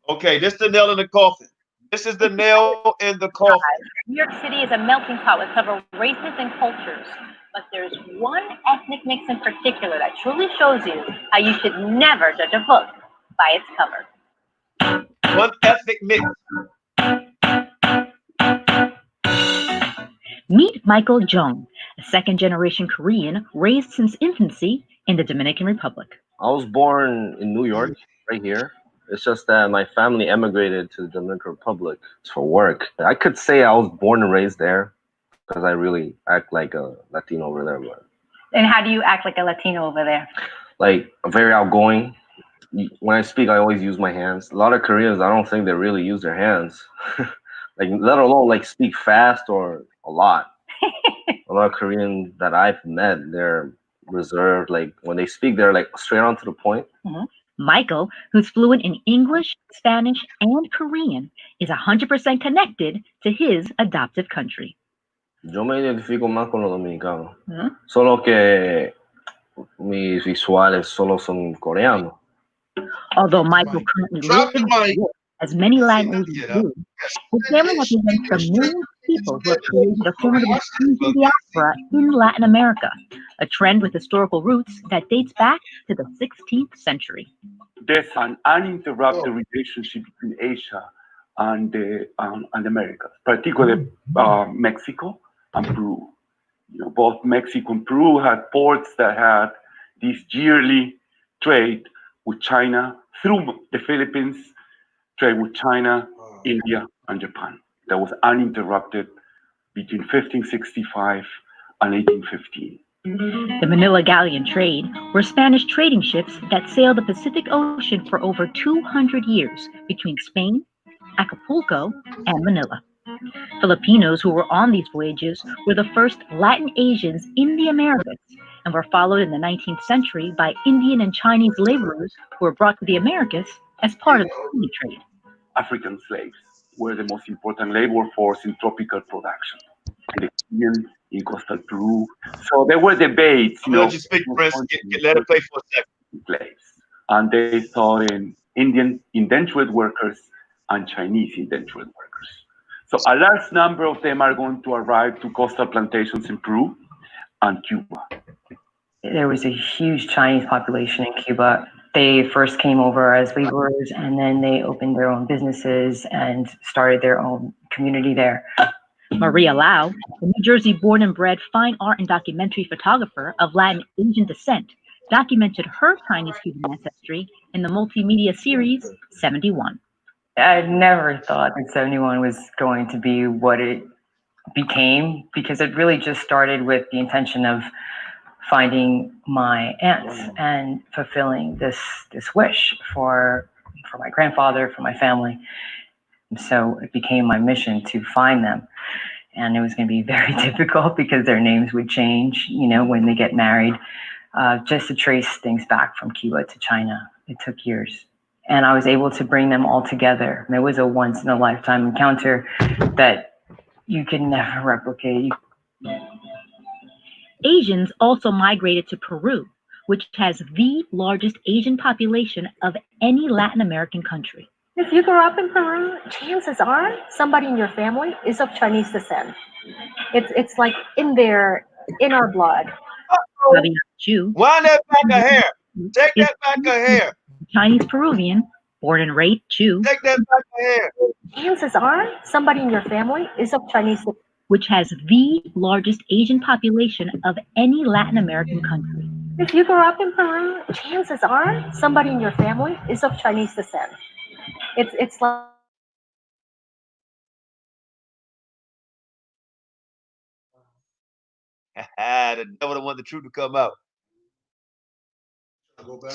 Okay, this is the nail in the coffin. This is the nail in the coffin. New York City is a melting pot with several races and cultures. But there's one ethnic mix in particular that truly shows you how you should never judge a book by its cover. One ethnic mix. Meet Michael Jung, a second-generation Korean raised since infancy in the Dominican Republic. I was born in New York, right here. It's just that my family emigrated to the Dominican Republic for work. I could say I was born and raised there because I really act like a Latino over there. But And how do you act like a Latino over there? like, very outgoing. When I speak, I always use my hands. A lot of Koreans, I don't think they really use their hands. Like, let alone like speak fast or a lot. A lot of Koreans that I've met, they're reserved. Like when they speak, they're like straight on to the point. Michael, who's fluent in English, Spanish, and Korean, is 100% connected to his adoptive country. Yo me identifico más con los dominicanos. Solo que mis visuales solo son coreanos. Although Michael currently lives in New York, as many Latin Asians do, his family represents the millions of people who have created a formidable Asian diaspora in Latin America, a trend with historical roots that dates back to the 16th century. There's an uninterrupted relationship between Asia and the Americas, particularly Mexico and Peru. You know, both Mexico and Peru had ports that had this yearly trade with China through the Philippines, trade with China, India, and Japan. That was uninterrupted between 1565 and 1815. The Manila Galleon trade were Spanish trading ships that sailed the Pacific Ocean for over 200 years between Spain, Acapulco, and Manila. Filipinos who were on these voyages were the first Latin Asians in the Americas and were followed in the 19th century by Indian and Chinese laborers who were brought to the Americas as part of the slave trade. African slaves were the most important labor force in tropical production. In the Caribbean, in coastal Peru. So there were debates, you know. Let you speak, Prince. Let it play for a second. Slaves. And they thought in Indian indentured workers and Chinese indentured workers. So a large number of them are going to arrive to coastal plantations in Peru and Cuba. There was a huge Chinese population in Cuba. They first came over as laborers, and then they opened their own businesses and started their own community there. Maria Lau, a New Jersey born and bred fine art and documentary photographer of Latin Asian descent, documented her Chinese-Cuban ancestry in the multimedia series 71. I never thought that 71 was going to be what it became, because it really just started with the intention of finding my aunts and fulfilling this wish for my grandfather, for my family. And so it became my mission to find them. And it was going to be very difficult because their names would change, you know, when they get married, just to trace things back from Cuba to China. It took years. And I was able to bring them all together. It was a once-in-a-lifetime encounter that you can never replicate. Asians also migrated to Peru, which has the largest Asian population of any Latin American country. If you grew up in Peru, chances are somebody in your family is of Chinese descent. It's like in our blood. Wind that back of hair. Take that back of hair. Chinese Peruvian, born and raised Jew. Take that back of hair. Chances are somebody in your family is of Chinese descent. Which has the largest Asian population of any Latin American country. If you grew up in Peru, chances are somebody in your family is of Chinese descent. It's like the devil don't want the truth to come out.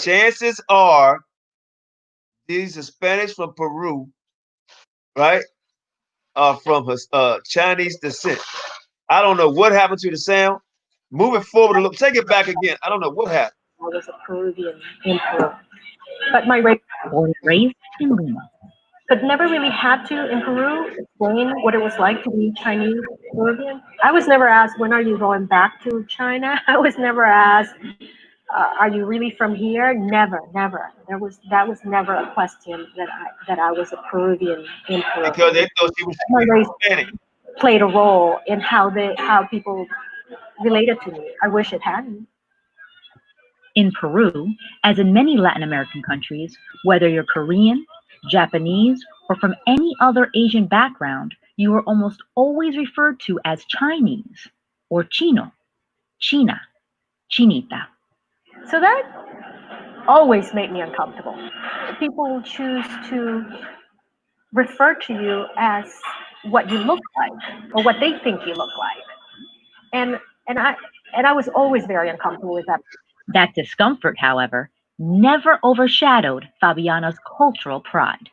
Chances are these Hispanics from Peru, right, are from Chinese descent. I don't know what happened to the sound. Moving forward a little, take it back again. I don't know what happened. I was a Peruvian in Peru, but my race born and raised in Lima. But never really had to in Peru explain what it was like to be Chinese Peruvian. I was never asked, when are you going back to China? I was never asked, are you really from here? Never. That was never a question that I was a Peruvian in Peru. Because they thought she was my race played a role in how people related to me. I wish it hadn't. In Peru, as in many Latin American countries, whether you're Korean, Japanese, or from any other Asian background, you are almost always referred to as Chinese or Chino, China, Chinita. So that always made me uncomfortable. People choose to refer to you as what you look like or what they think you look like. And I was always very uncomfortable with that. That discomfort, however, never overshadowed Fabiana's cultural pride.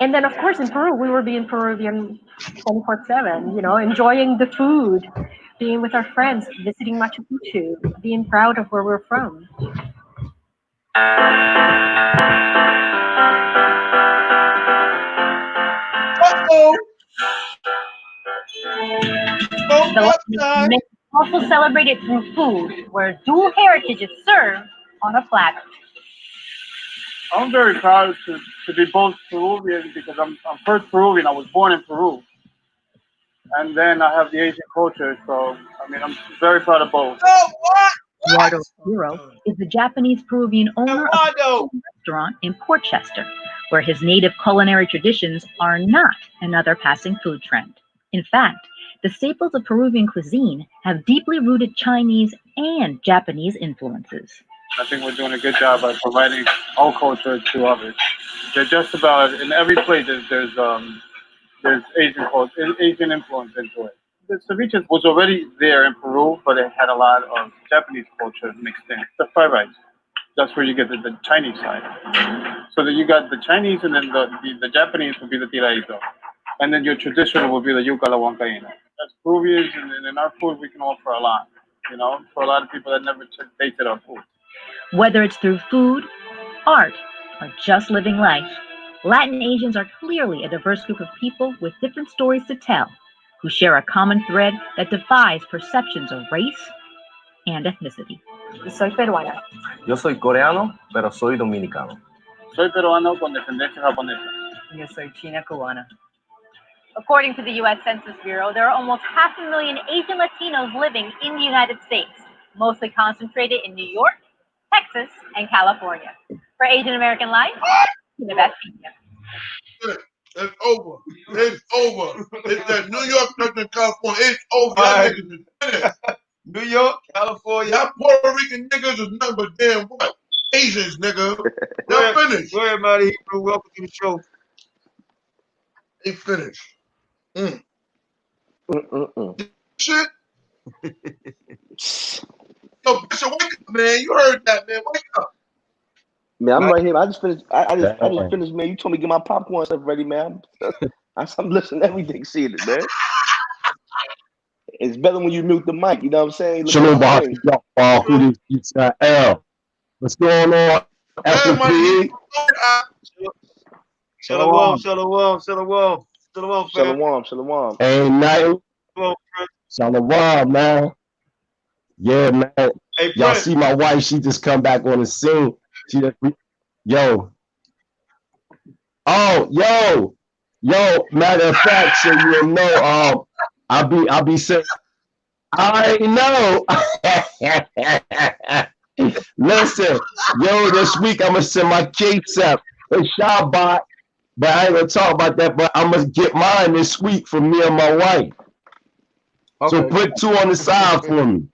And then, of course, in Peru, we were being Peruvian 24/7, you know, enjoying the food, being with our friends, visiting Machu Picchu, being proud of where we're from. The also celebrated through food, where dual heritage is served on a platter. I'm very proud to be both Peruvian because I'm first Peruvian. I was born in Peru. And then I have the Asian culture, so I mean, I'm very proud of both. Eduardo Hiro is the Japanese-Peruvian owner of a restaurant in Portchester, where his native culinary traditions are not another passing food trend. In fact, the staples of Peruvian cuisine have deeply rooted Chinese and Japanese influences. I think we're doing a good job by providing our culture to others. They're just about in every plate. There's Asian culture, Asian influence into it. The ceviche was already there in Peru, but it had a lot of Japanese culture mixed in. The fried rice, that's where you get the Chinese side. So that you got the Chinese, and then the Japanese would be the tiradito, and then your traditional would be the yuca la huancaína. As Peruvians, and in our food, we can offer a lot. You know, for a lot of people that never tasted our food. Whether it's through food, art, or just living life, Latin Asians are clearly a diverse group of people with different stories to tell, who share a common thread that defies perceptions of race and ethnicity. Soy peruana. Yo soy coreano, pero soy dominicano. Soy peruano con descendencia japonesa. Yo soy China cubana. According to the U.S. Census Bureau, there are almost 500,000 Asian Latinos living in the United States, mostly concentrated in New York, Texas, and California. For Asian American Life, the best media. It's over. It's over. It's that New York, Texas, California. It's over. Y'all niggas is finished. New York, California. Y'all Puerto Rican niggas is nothing but damn what? Asians, nigga. Y'all finished. Go ahead, Marty Hebrew. Welcome to the show. They finished. Shit. Yo, Bishop, wake up, man. You heard that, man. Wake up. Man, I'm right here. I just finished. I just finished, man. You told me to get my popcorn stuff ready, man. I'm listening to everything, seeing it, man. It's better when you mute the mic. You know what I'm saying? Shalom, Israel. What's going on? F.O.P.E. Shalom, shalom, shalom, shalom, shalom, shalom. Ain't nothing. Shalom, man. Yeah, man. Hey, y'all see my wife? She just come back on the scene. She just, yo. Oh, yo. Matter of fact, so you know, I'll be saying, I know. Listen, yo, this week I'm gonna send my cakes up. It's Shabbat, but I ain't gonna talk about that. But I'm gonna get mine this week for me and my wife. Okay. So put 2 on the side for me.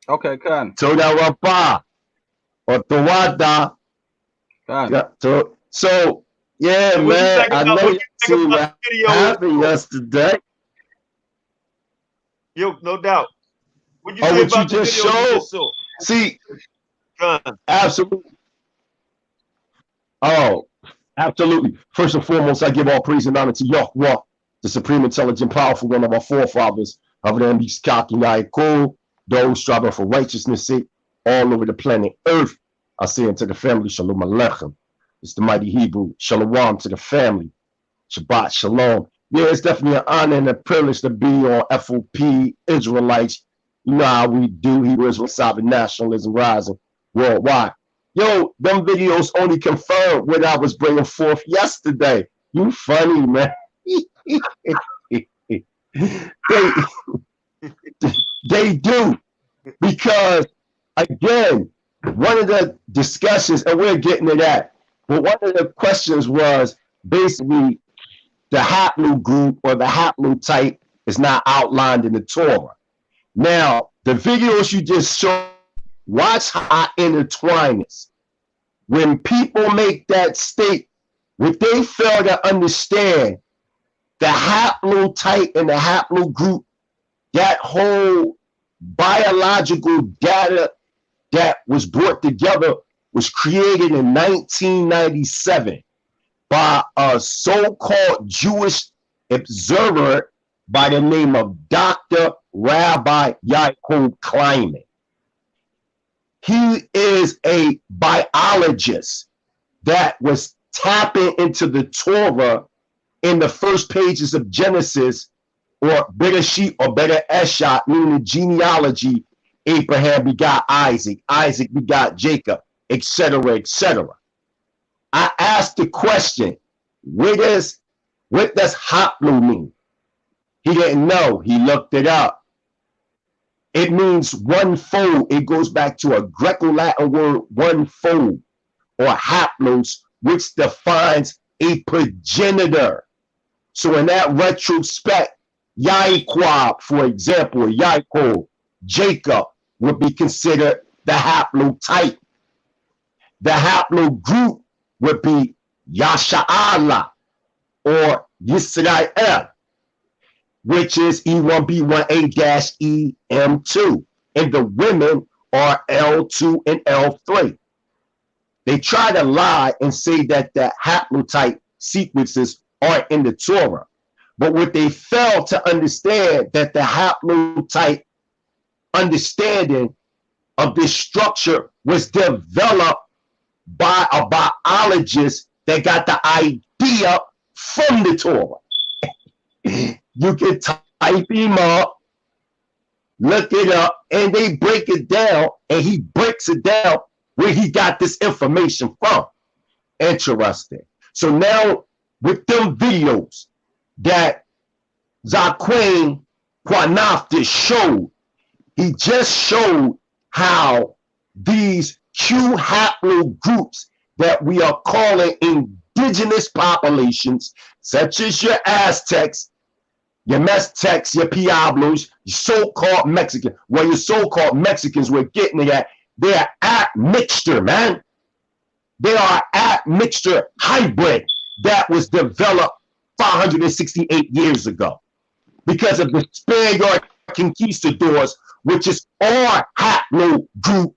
Okay, Khan. Toda Rapa or Tawada. So yeah, man. I know you seen what happened yesterday. Yo, no doubt. What you say about you just showed? See, absolutely. Oh, absolutely. First and foremost, I give all praise and honor to Yahweh, the supreme, intelligent, powerful one of our forefathers, of them those striving for righteousness' sake, all over the planet Earth. I say unto the family, Shalom Aleichem. It's the mighty Hebrew. Shalom to the family. Shabbat Shalom. Yeah, it's definitely an honor and a privilege to be on FOPE Israelites. You know how we do. Hebrews with sovereign nationalism rising worldwide. Yo, them videos only confirmed what I was bringing forth yesterday. You funny, man. They do. Because, again, one of the discussions, and we're getting to that, but one of the questions was basically the haplogroup or the haplotype is not outlined in the Torah. Now, the videos you just showed, watch how I intertwine this. When people make that state, what they fail to understand, the haplotype and the haplogroup, that whole biological data that was brought together was created in 1997 by a so-called Jewish observer by the name of Dr. Rabbi Yaakov Kleiman. He is a biologist that was tapping into the Torah in the first pages of Genesis, or Bereshit or Bere Eshah, meaning the genealogy. Abraham begot Isaac, Isaac begot Jacob, etc., etc. I asked the question, what does haplo mean? He didn't know. He looked it up. It means one fold. It goes back to a Greco-Latin word, one fold, or haplos, which defines a progenitor. So in that retrospect, Yaakov, for example, Yaakov, Jacob, would be considered the haplotype. The haplogroup would be Yasha'Allah or Yisrael, which is E1B1A-EM2. And the women are L2 and L3. They try to lie and say that the haplotype sequences aren't in the Torah. But what they fail to understand, that the haplotype understanding of this structure was developed by a biologist that got the idea from the Torah. You can type him up, look it up, and they break it down, and he breaks it down where he got this information from. Interesting. So now with them videos that Zaquin QANATH just showed, he just showed how these Q haplogroups that we are calling indigenous populations, such as your Aztecs, your Meztecs, your Pueblos, your so-called Mexican, well, your so-called Mexicans, we're getting it at, they are admixture, man. They are admixture hybrid that was developed 568 years ago because of the Spaniard conquistadors, which is our haplogroup,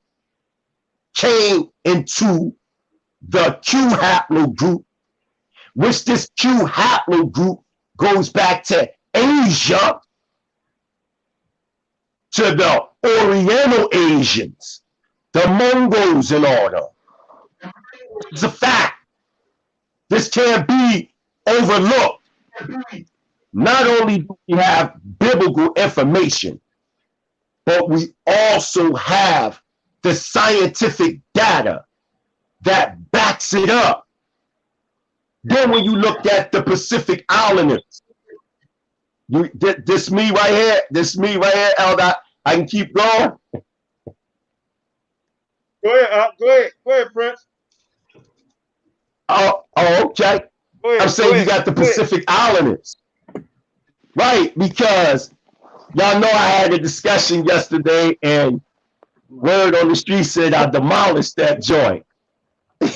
came into the Q haplogroup, which this Q haplogroup goes back to Asia, to the Oriental Asians, the Mongols and all that. It's a fact. This can't be overlooked. Not only do we have biblical information, but we also have the scientific data that backs it up. Then when you look at the Pacific Islanders, this me right here, Elder, I can keep going. Go ahead, Prince. Oh, okay. I'm saying you got the Pacific Islanders. Right, because y'all know I had a discussion yesterday and word on the street said I demolished that joint. Yo,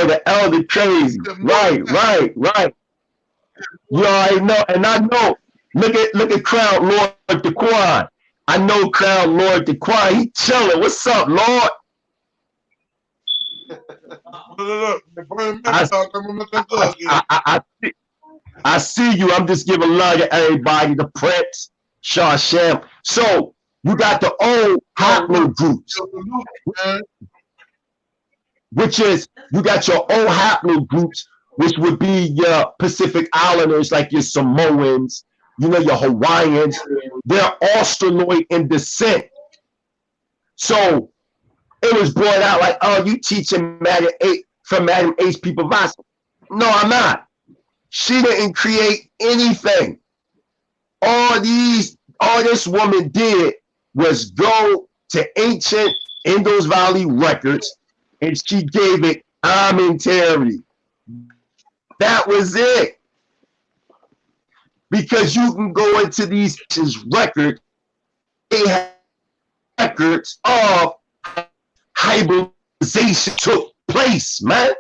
the elder crazy. Right. You already know, and I know, look at Crown Lord DeQuan. I know Crown Lord DeQuan, he chilling. What's up, Lord? I see you. I'm just giving love to everybody, the Prince, Sham. So you got the old haplogroups, which is you got your old haplogroups, which would be your Pacific Islanders, like your Samoans, you know, your Hawaiians. They're Australoid in descent. So it was brought out like, oh, you teaching Madam H.P. Blavatsky. No, I'm not. She didn't create anything. All these all this woman did was go to ancient Indus Valley records and she gave it commentary. That was it. Because you can go into these records, they have records of hybridization took place, man.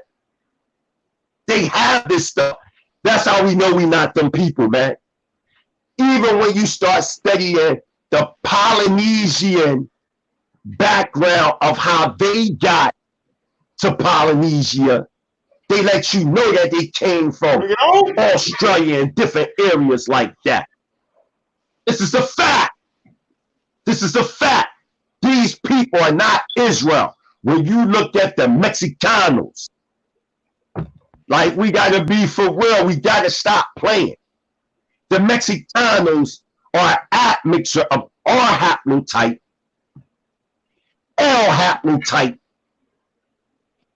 They have this stuff. That's how we know we not them people, man. Even when you start studying the Polynesian background of how they got to Polynesia, they let you know that they came from Australia and different areas like that. This is a fact. This is a fact. These people are not Israel. When you look at the Mexicanos, like, we got to be for real. We got to stop playing. The Mexicanos are an admixture of R haplotype, L haplotype,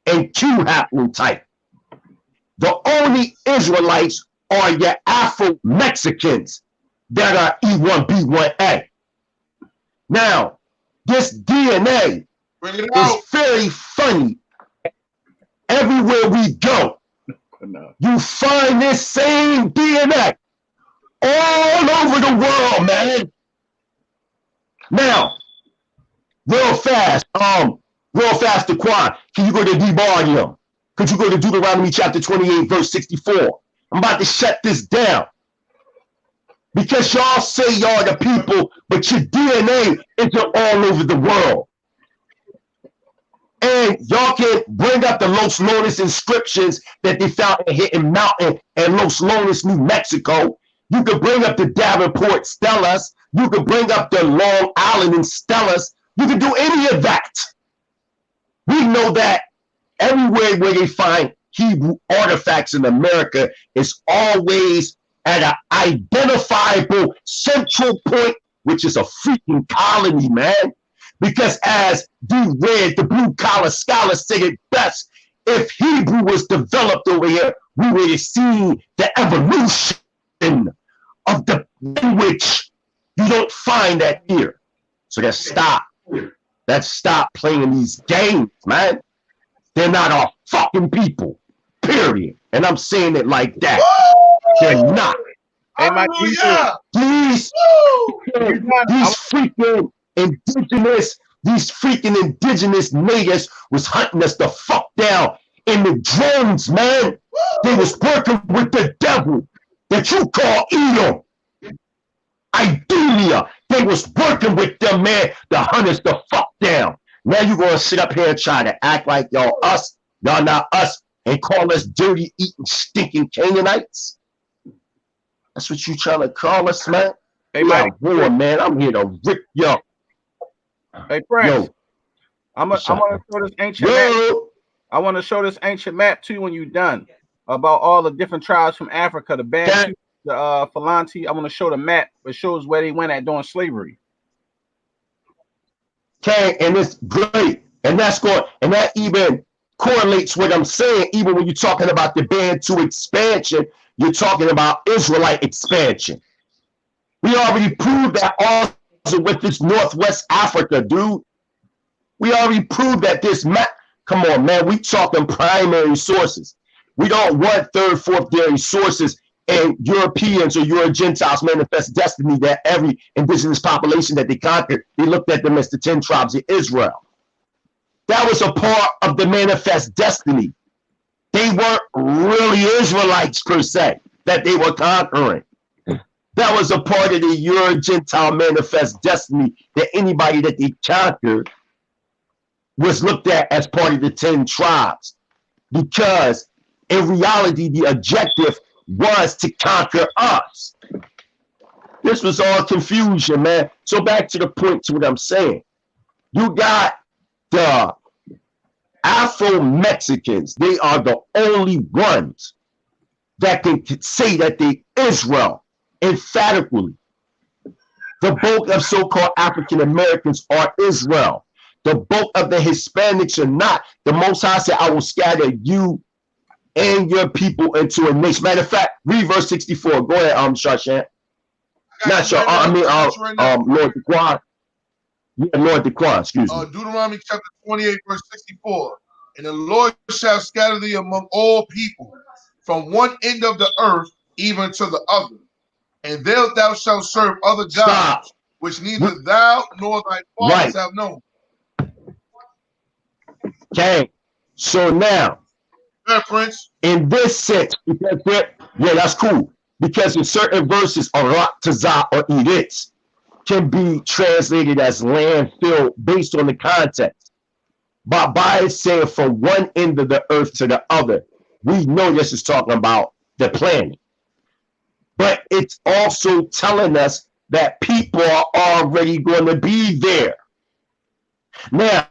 and Q haplotype. The only Israelites are your Afro-Mexicans that are E1B1A. Now, this DNA is very funny. Everywhere we go, you find this same DNA all over the world, man. Now, real fast, Daquan, can you go to DMV AREA? Could you go to Deuteronomy chapter 28, verse 64? I'm about to shut this down. Because y'all say y'all the people, but your DNA isn't all over the world. And y'all can bring up the Los Lones inscriptions that they found in Hidden Mountain and Los Lones, New Mexico. You could bring up the Davenport Stellas. You could bring up the Long Island and Stellas. You can do any of that. We know that everywhere where they find Hebrew artifacts in America is always at an identifiable central point, which is a freaking colony, man. Because as D. Red, the blue collar scholar, said it best, if Hebrew was developed over here, we would have seen the evolution of the language. You don't find that here. So let's stop. Let's stop playing these games, man. They're not our fucking people, period. And I'm saying it like that. They're not. Hey, my these freaking indigenous natives was hunting us the fuck down in the drones, man. They was working with the devil that you call Edom. Idumea. They was working with them, man, to hunt us the fuck down. Now you gonna sit up here and try to act like y'all us, y'all not us, and call us dirty, eating, stinking Canaanites? That's what you trying to call us, man? Hey, war, man. I'm here to rip yo. Hey, Prince. I'm gonna show this ancient map. I want to show this ancient map too when you're done about all the different tribes from Africa, the Bantu, the Falanti. I want to show the map. It shows where they went at during slavery. Okay, and it's great, and that's going, and that even correlates what I'm saying. Even when you're talking about the Bantu expansion, you're talking about Israelite expansion. We already proved that also with this Northwest Africa, dude. We already proved that this map. Come on, man. We talking primary sources. We don't want third, fourth dairy sources and Europeans or Euro Gentiles manifest destiny that every indigenous population that they conquered, they looked at them as the 10 tribes of Israel. That was a part of the manifest destiny. They weren't really Israelites per se that they were conquering. That was a part of the Euro Gentile manifest destiny that anybody that they conquered was looked at as part of the 10 tribes. Because in reality, the objective was to conquer us. This was all confusion, man. So back to the point to what I'm saying. You got the Afro-Mexicans. They are the only ones that can say that they Israel emphatically. The bulk of so-called African Americans are Israel. The bulk of the Hispanics are not. The Most High said, I will scatter you and your people into a nation. Matter of fact, read verse 64. Go ahead, Shashan. Not sure. Lord Dequan. Yeah, Lord Dequan, excuse me. Deuteronomy chapter 28, verse 64. And the Lord shall scatter thee among all people, from one end of the earth even to the other. And there thou shalt serve other gods, which neither thou nor thy fathers have known. Okay. So now, reference in this sense, because that's cool. Because in certain verses, Arak, Tazah, or Edits can be translated as landfill based on the context. But by saying from one end of the earth to the other, we know this is talking about the planet. But it's also telling us that people are already going to be there. Now,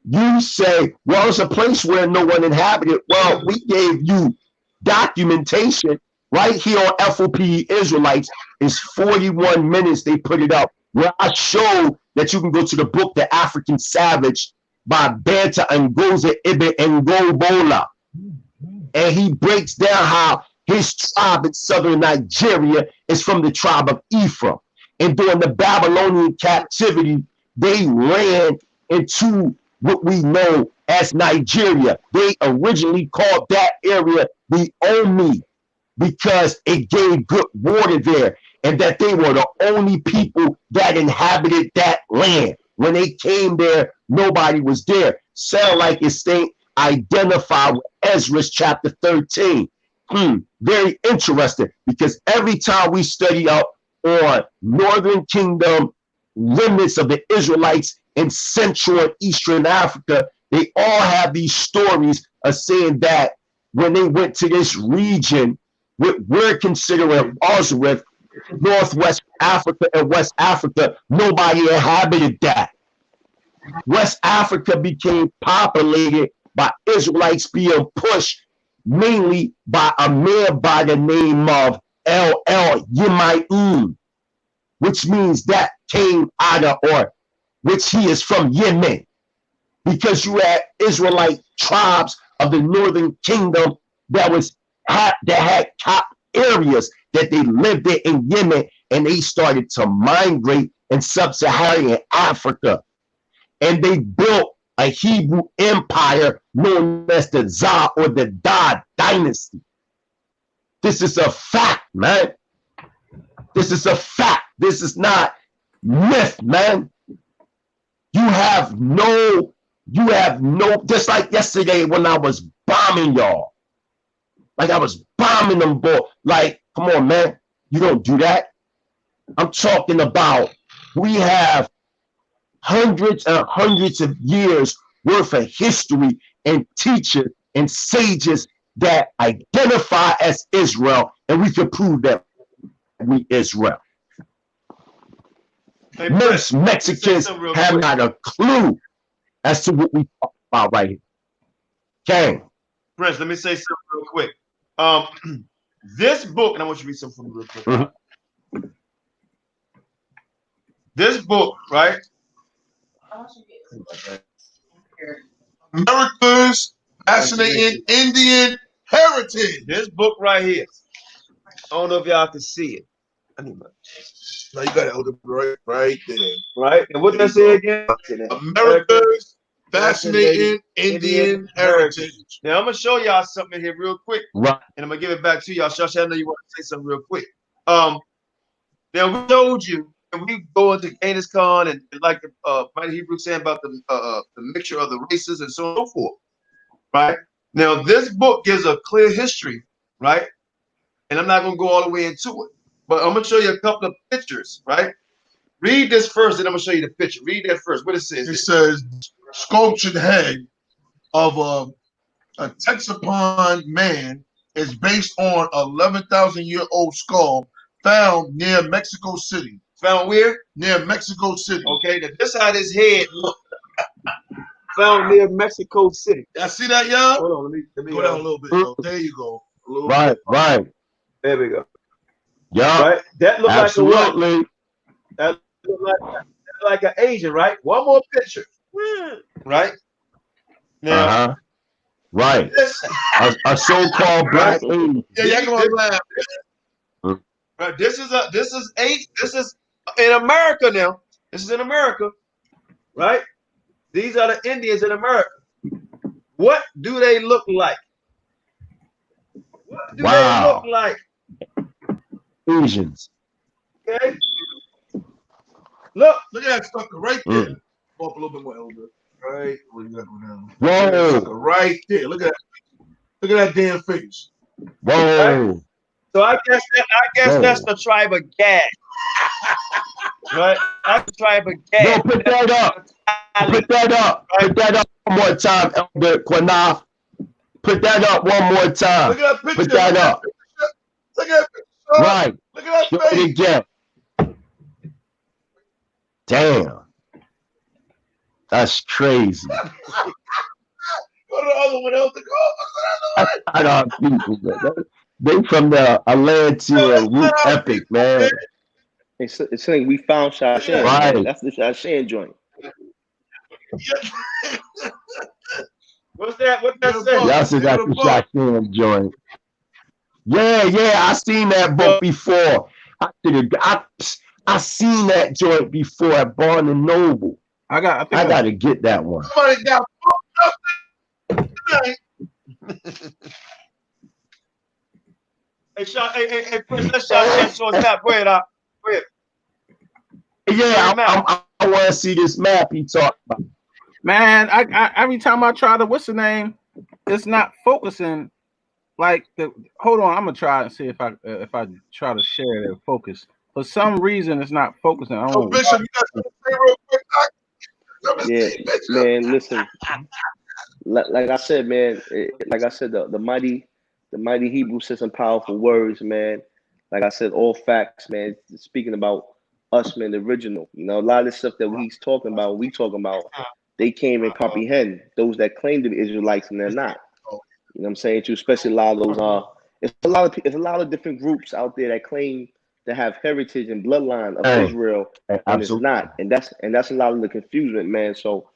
you say, well, it's a place where no one inhabited. Well, we gave you documentation right here on F.O.P.E. Israelites. It's 41 minutes they put it up, where I show that you can go to the book The African Savage by Banta Ngozi Ibn Ngobola. And he breaks down how his tribe in southern Nigeria is from the tribe of Ephraim. And during the Babylonian captivity, they ran into what we know as Nigeria. They originally called that area the Omi because it gave good water there, and that they were the only people that inhabited that land. When they came there, nobody was there. Sound like it's staying identified with Ezra chapter 13. Very interesting, because every time we study up on Northern Kingdom remnants of the Israelites in Central and Eastern Africa, they all have these stories of saying that when they went to this region, what we're considering Ozareth, Northwest Africa and West Africa, nobody inhabited that. West Africa became populated by Israelites being pushed mainly by a man by the name of Yemayim, which means that came out of, or which he is from Yemen, because you had Israelite tribes of the Northern Kingdom that had top areas that they lived in Yemen, and they started to migrate in sub-Saharan Africa, and they built a Hebrew empire known as the Zah or the Da dynasty. This is a fact, man. This is a fact. This is not myth, man. You have no, just like yesterday when I was bombing y'all. Like I was bombing them, boy. Like, come on, man. You don't do that. I'm talking about we have hundreds and hundreds of years worth of history and teachers and sages that identify as Israel, and we can prove that we Israel. Hey, most Mexicans have not a clue as to what we talk about right here. Okay. Prince, let me say something real quick. This book, and I want you to read something real quick. Mm-hmm. This book, right? America's Fascinating Indian Heritage. This book right here. I don't know if y'all can see it. No, you got it right there. Right? And what did I say again? America's Fascinating Indian Heritage. Now I'm gonna show y'all something here real quick. Right. And I'm gonna give it back to y'all. Shasha, I know you want to say something real quick. Now we showed you, and we go into QANATH Con and like the Mighty Hebrew saying about the mixture of the races and so on and so forth. Right? Now this book gives a clear history, right? And I'm not gonna go all the way into it, but I'm gonna show you a couple of pictures, right? Read this first, and I'm gonna show you the picture. Read that first. What it says? It says sculptured head of a Texapan man is based on 11,000-year-old skull found near Mexico City. Found where? Near Mexico City. Okay, now this how this head look. Found near Mexico City. Y'all see that, y'all? Hold on, let me go down a little bit. Though. There you go. A little right, bit. right. There we go. Yeah. Right. That look absolutely. That look like an Asian, right? One more picture. Right. Now. Right. A so-called black lady. Yeah, y'all gonna laugh. Right. This is in America now. This is in America, right? These are the Indians in America. What do they look like? What do they look like? Asians. Okay. Look at that sucker right there. Go up a little bit more, Elder. Right. Where you gotta go down? Whoa. Look at that sucker right there. Look at that. Look at that damn face. Whoa. Right? So I guess that's the tribe of Gad. Right? That's the tribe of Gad. Yo, put that up. Put that up. Right? Put that up one more time, Elder QANATH. Put that up one more time. Look at that picture. Put that up. Look at that picture. Right. Look at that Show face. it again. Damn. That's crazy. Go to the other one, Elder. I don't people. They from the Atlantia root epic, man. It's saying we found Shashan. Right. That's the Shashan joint. What's that? What that say? Y'all said that's the Shashan joint. Yeah, I seen that book before. I seen that joint before at Barnes and Noble. I gotta get that one. Somebody got fucked up tonight. Hey, Prince, let's show us map. Go ahead, Go ahead. Yeah, I want to see this map he talked about. Man, I every time I try to, what's the name? It's not focusing. Like hold on, I'm gonna try and see if I try to share it and focus. For some reason, it's not focusing. I don't know. Bishop, you got to say real quick. Yeah, man. Listen, like I said, man. The mighty Hebrew said some powerful words, man. Like I said, all facts, man. Speaking about us, man, the original. You know, a lot of the stuff that he's talking about, they can't even comprehend. Those that claim to be Israelites and they're not. You know what I'm saying? Too, especially a lot of those. It's a lot of different groups out there that claim to have heritage and bloodline of Israel, and it's not. And that's a lot of the confusion, man. So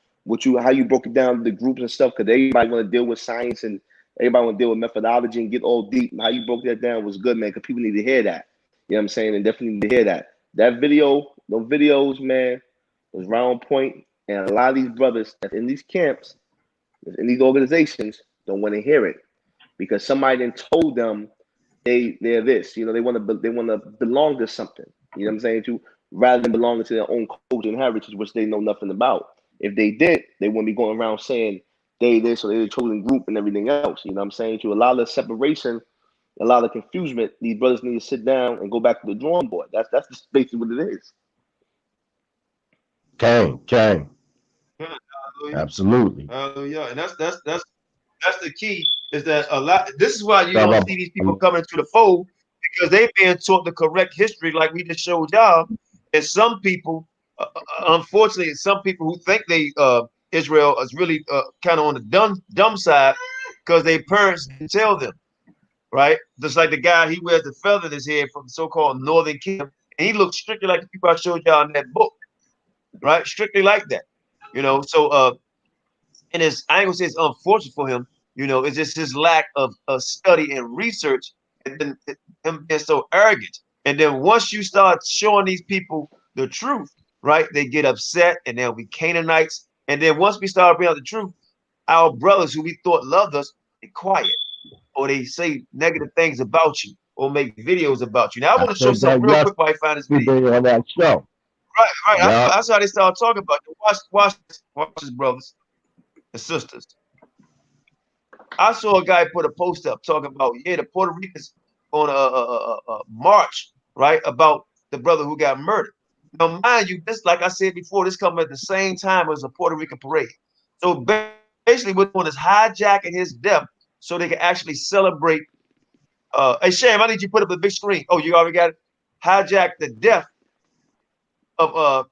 how you broke it down, the groups and stuff, because everybody want to deal with science and everybody want to deal with methodology and get all deep. And how you broke that down was good, man, because people need to hear that. You know what I'm saying? And definitely need to hear that. That video, those videos, man, was right on point. And a lot of these brothers that's in these camps, in these organizations, don't want to hear it because somebody then told them they're this. You know, they want to belong to something. You know what I'm saying? Rather than belonging to their own culture and heritage, which they know nothing about. If they did, they wouldn't be going around saying they this or they're the chosen group and everything else. You know what I'm saying? To a lot of separation, a lot of confusion, these brothers need to sit down and go back to the drawing board. That's just basically what it is. Okay. Absolutely. Hallelujah. And that's the key, is that a lot. This is why you don't see these people coming to the fold, because they've been taught the correct history, like we just showed y'all. And some people, unfortunately, some people who think Israel is really kind of on the dumb side because their parents didn't tell them, right? Just like the guy, he wears the feather in his head from the so-called Northern Kingdom, and he looks strictly like the people I showed y'all in that book, right? Strictly like that, you know. So and I ain't gonna say it's unfortunate for him, you know, it's just his lack of study and research, and then him being so arrogant. And then once you start showing these people the truth, right, they get upset, and they'll be Canaanites. And then once we start bringing out the truth, our brothers who we thought loved us, they quiet, or they say negative things about you, or make videos about you. Now I want to show something real quick while I find this video on that show. Right. Yeah. That's how they start talking about you. Watch this, brothers and sisters. I saw a guy put a post up talking about, the Puerto Ricans on a march, right, about the brother who got murdered. Now, mind you, this, like I said before, this comes at the same time as a Puerto Rican parade. So basically, what they're doing is hijacking his death so they can actually celebrate. Hey, Sham, I need you to put up a big screen. Oh, you already got it. Hijack the death of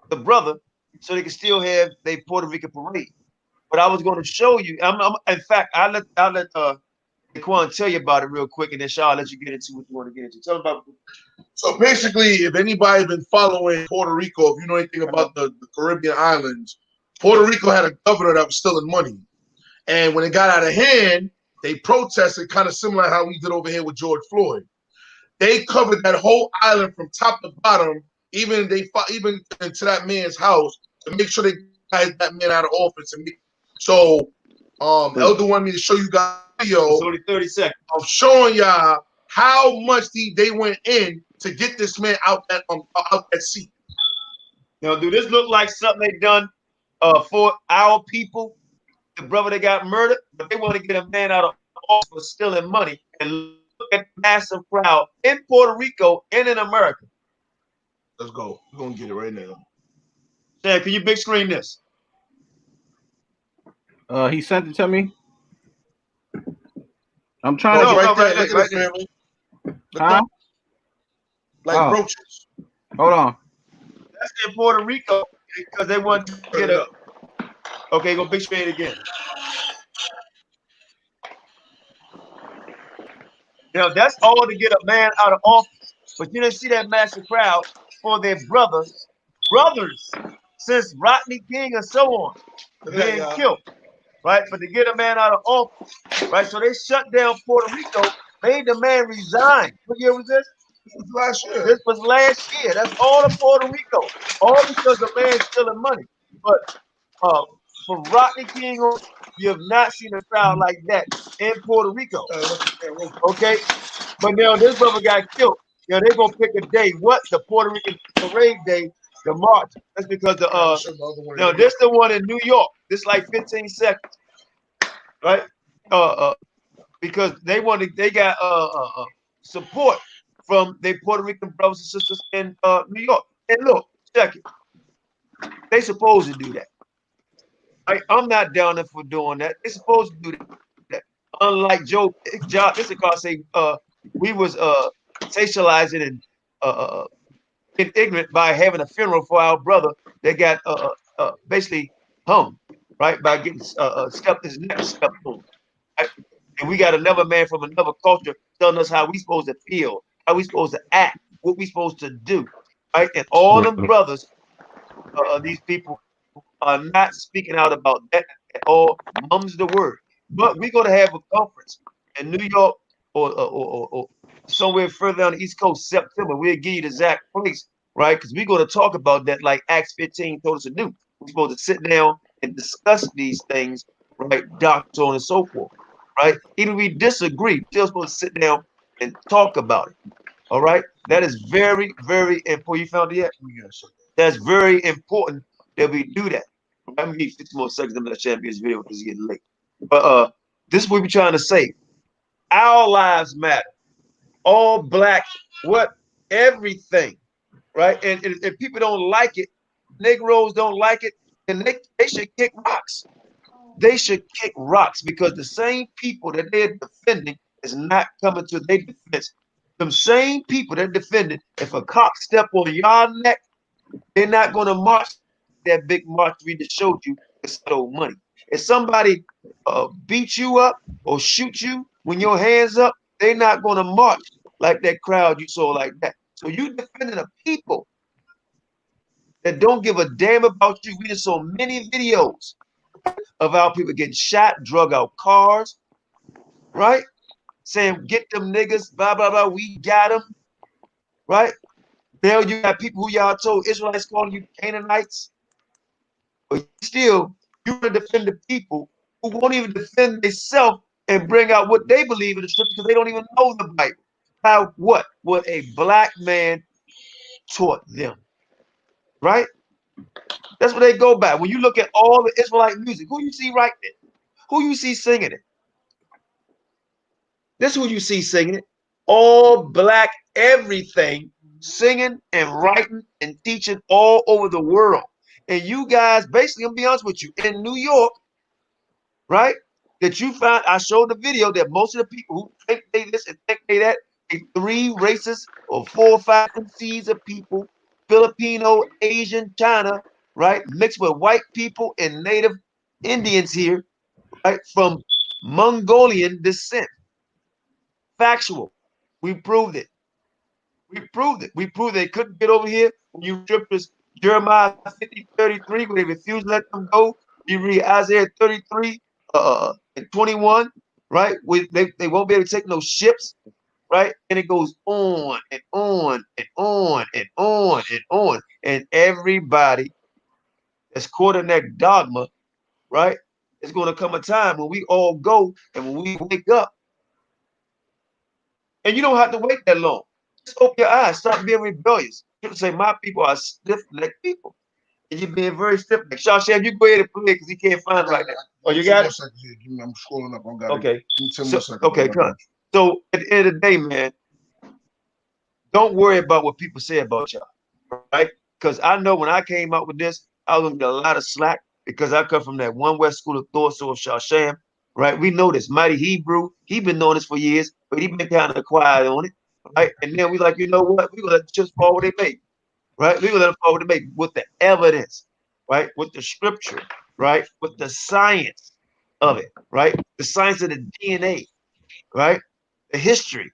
the brother, so they can still have their Puerto Rican parade. But I was going to show you. In fact, I'll let Daquan tell you about it real quick, and then Shaw, I'll let you get into what you want to get into. Tell them about. So basically, if anybody's been following Puerto Rico, if you know anything about the Caribbean islands, Puerto Rico had a governor that was stealing money, and when it got out of hand, they protested kind of similar to how we did over here with George Floyd. They covered that whole island from top to bottom, even into that man's house to make sure they got that man out of office. So Elder wanted me to show you guys a video. It's only 30 seconds of showing y'all how much they went in to get this man out that seat. Now, do this look like something they done for our people? The brother that got murdered, but they want to get a man out of office for stealing money. And look at the massive crowd in Puerto Rico and in America. Let's go. We're gonna get it right now. Sam, can you big screen this? He sent it to me. I'm trying to right there. Look at this, family. Huh? Like roaches. Hold on. That's in Puerto Rico because they want to get a. Okay, go big screen it again. Now that's all to get a man out of office. But you didn't see that massive crowd for their brothers since Rodney King and so on being killed, right? But to get a man out of office, right? So they shut down Puerto Rico, made the man resign. What year was this? Last year. This was last year. That's all of Puerto Rico, all because the man's stealing money. But from Rodney King on, you have not seen a crowd like that in Puerto Rico. Okay, but now this brother got killed. Now they're gonna pick a day. What? The Puerto Rican Parade Day, the march. That's because the now this the one in New York. This like 15 seconds, right? Because they got support from their Puerto Rican brothers and sisters in New York. And look, check it. They supposed to do that. I'm not down there for doing that. They're supposed to do that. Unlike Joe, this is called say we was socializing and getting ignorant by having a funeral for our brother that got basically hung, right? By getting his neck stepped on. Right? And we got another man from another culture telling us how we supposed to feel, how we supposed to act, what we supposed to do, right? And all them brothers, these people are not speaking out about that at all. Mum's the word. But we're gonna have a conference in New York or somewhere further on the East Coast, September. We'll give you the exact place, right? Because we're gonna talk about that like Acts 15 told us to do. We're supposed to sit down and discuss these things, right? Doctor, so on and so forth, right? Even if we disagree, we're still supposed to sit down and talk about it. All right, that is very, very important. You found it yet? That's very important that we do that. I need 50 more seconds to let Champion's video because it's getting late. But this is what we're trying to say. Our lives matter. All black, what? Everything, right? And if people don't like it, Negroes don't like it, then they should kick rocks. They should kick rocks because the same people that they're defending is not coming to their defense. Them same people that defended, if a cop step on your neck, they're not going to march that big march we just showed you to steal money. If somebody beat you up or shoot you when your hands up, they're not going to march like that crowd you saw like that. So you defending a people that don't give a damn about you. We did so many videos of our people getting shot, drug out cars, right? Saying, get them niggas, blah, blah, blah, we got them, right? Now you got people who y'all told Israelites calling you Canaanites. But still, you want to defend the people who won't even defend themselves and bring out what they believe in the scripture because they don't even know the Bible. How what? What a black man taught them, right? That's what they go by. When you look at all the Israelite music, who you see writing it? Who you see singing it? This is who you see singing it. All black everything, singing and writing and teaching all over the world. And you guys, basically, I'm gonna be honest with you, in New York, right? That you found, I showed the video that most of the people who think they this and think they that, 3 races or 4 or 5 seeds of people, Filipino, Asian, China, right? Mixed with white people and native Indians here, right? From Mongolian descent. Factual. We proved it. We proved it. We proved they couldn't get over here. When you strip this Jeremiah 50:33, when they refused to let them go, you read Isaiah 33 and 21, right? They won't be able to take no ships, right? And it goes on and on and on and on and on. And everybody that's caught in that dogma, right? It's going to come a time when we all go and when we wake up. And you don't have to wait that long. Just open your eyes. Stop being rebellious. People say, my people are stiff-necked people. And you're being very stiff-necked. Shashan, you go ahead and play because he can't find it right now. Oh, you got it? I'm scrolling up. I got okay. it. Okay, come on. So at the end of the day, man, don't worry about what people say about y'all, right? Because I know when I came out with this, I was going to get a lot of slack because I come from that one West school of thought, so of Shashan, right? We know this. Mighty Hebrew, he been knowing this for years, but he been kind of quiet on it, right? And then we like, you know what? We're going to let the chips fall where they may, right? We're going to let them fall where they may with the evidence, right? With the scripture, right? With the science of it, right? The science of the DNA, right? The history,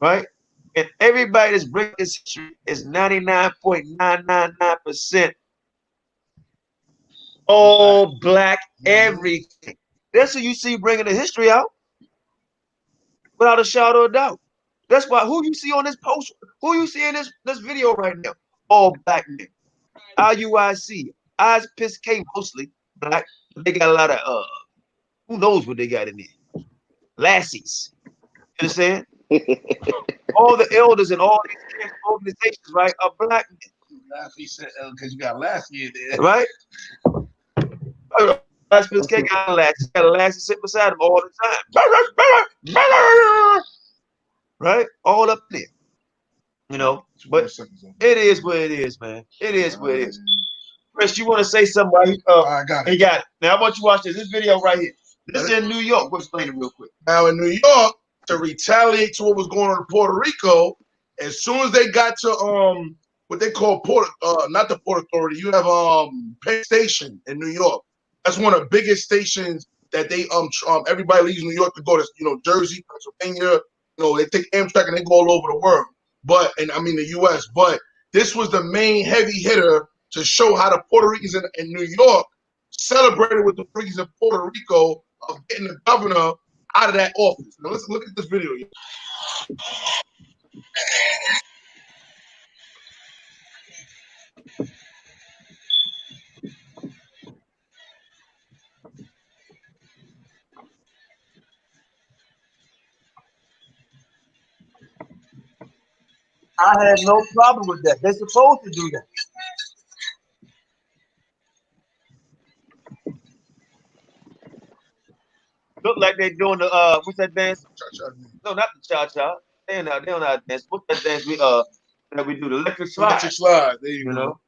right? And everybody that's bringing this history is 99.999% all black, everything. That's who you see bringing the history out without a shadow of doubt. That's why who you see on this post, who you see in this video right now, all black men. IUIC, eyes piss K mostly black. They got a lot of who knows what they got in there. Lassies. You understand? All the elders and all these organizations, right, are black men. Lassie said, because you got Lassie in there. Right? Piss K got a Lassie sit beside him all the time. Right? All up there. You know, but it is what it is, man. It is what it is. Chris, you want to say something? I got it. You got it. Now I want you to watch this video right here. This is in New York. We'll explain it real quick. Now in New York, to retaliate to what was going on in Puerto Rico, as soon as they got to what they call Port, not the Port Authority, you have Penn Station in New York. That's one of the biggest stations that they everybody leaves New York to go to, Jersey, Pennsylvania. They take Amtrak and they go all over the world. But the US. But this was the main heavy hitter to show how the Puerto Ricans in New York celebrated with the Puerto Ricans in Puerto Rico of getting the governor out of that office. Now let's look at this video here. I had no problem with that. They're supposed to do that. Look like they're doing the what's that dance? Cha-cha. No, not the cha-cha. They don't know dance. What's that dance that we do? The electric slide. Electric slide. There you go.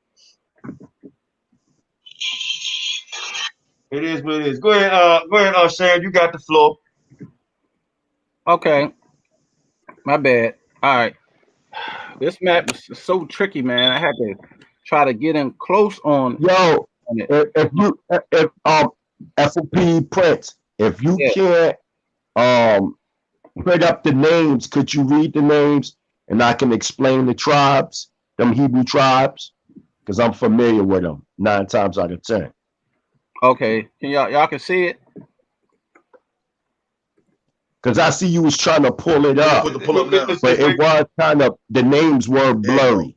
It is what it is. Go ahead, Sharon. You got the floor. Okay. My bad. All right. This map is so tricky, man. I had to try to get in close on. Yo, if F.O.P.E. Prince, if you can't print up the names, could you read the names and I can explain the tribes, them Hebrew tribes, because I'm familiar with them 9 times out of 10. Okay, can y'all can see it? Because I see you was trying to pull it up, but it was kind of, the names were blurry.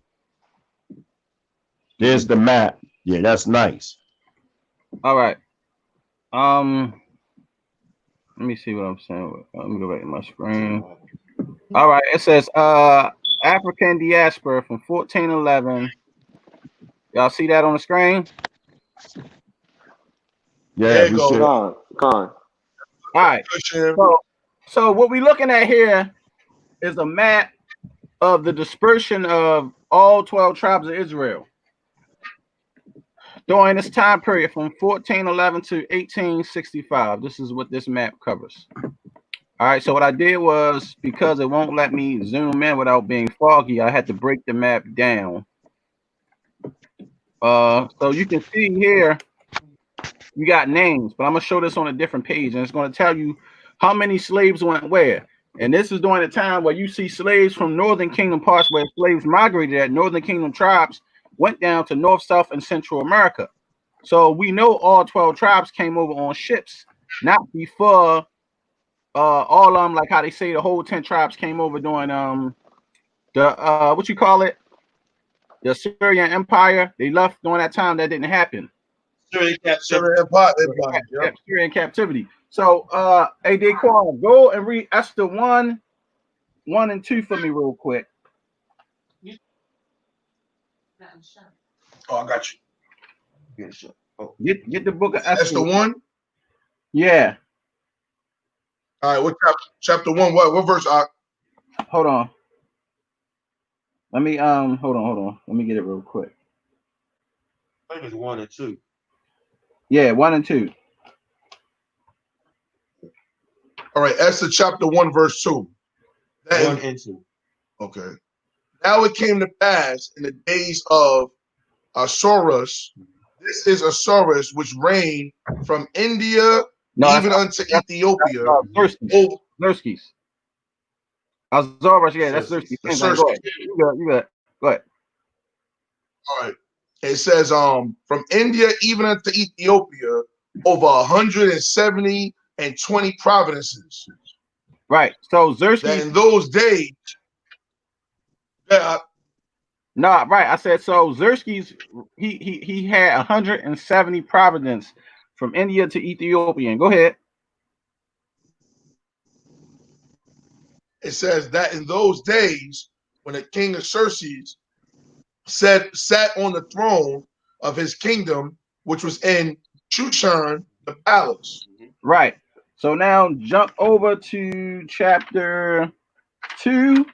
There's the map. Yeah, that's nice. All right. Let me see what I'm saying. Let me go back to my screen. All right, it says African diaspora from 1411. Y'all see that on the screen? Yeah, we see. Gone. All right. So what we're looking at here is a map of the dispersion of all 12 tribes of Israel during this time period from 1411 to 1865. This is what this map covers. All right, so what I did was, because it won't let me zoom in without being foggy, I had to break the map down. So you can see here, you got names, but I'm gonna show this on a different page, and it's gonna tell you how many slaves went where. And this is during the time where you see slaves from Northern Kingdom parts where slaves migrated at. Northern Kingdom tribes went down to North, South, and Central America. So we know all 12 tribes came over on ships not before all of them, like how they say the whole 10 tribes came over during the what you call it, the Syrian Empire. They left during that time. That didn't happen. Syrian Empire. Yep. Syrian captivity. So hey, Daquan, go and read Esther 1 and 2 for me real quick. Oh, I got you. Get the book of Esther. Esther 1? Yeah. All right, what chapter 1? What verse? Hold on. Let me hold on. Let me get it real quick. I think it's 1 and 2. Yeah, 1 and 2. All right, Esther chapter 1, verse 2. 1 and 2. Okay. Now it came to pass in the days of Ahasuerus. This is Ahasuerus, which reigned from India even unto Ethiopia. Xerxes. Ahasuerus, yeah, that's Xerxes. Go ahead. You got. Go ahead. All right. It says, from India even unto Ethiopia, over 170 and 20 provinces. Right. So Xerxes. That in those days. Nah, right. I said so. Xerxes, he had 170 provinces from India to Ethiopia. Go ahead. It says that in those days, when the king of Xerxes sat on the throne of his kingdom, which was in Shushan, the palace. Right. So now jump over to chapter 2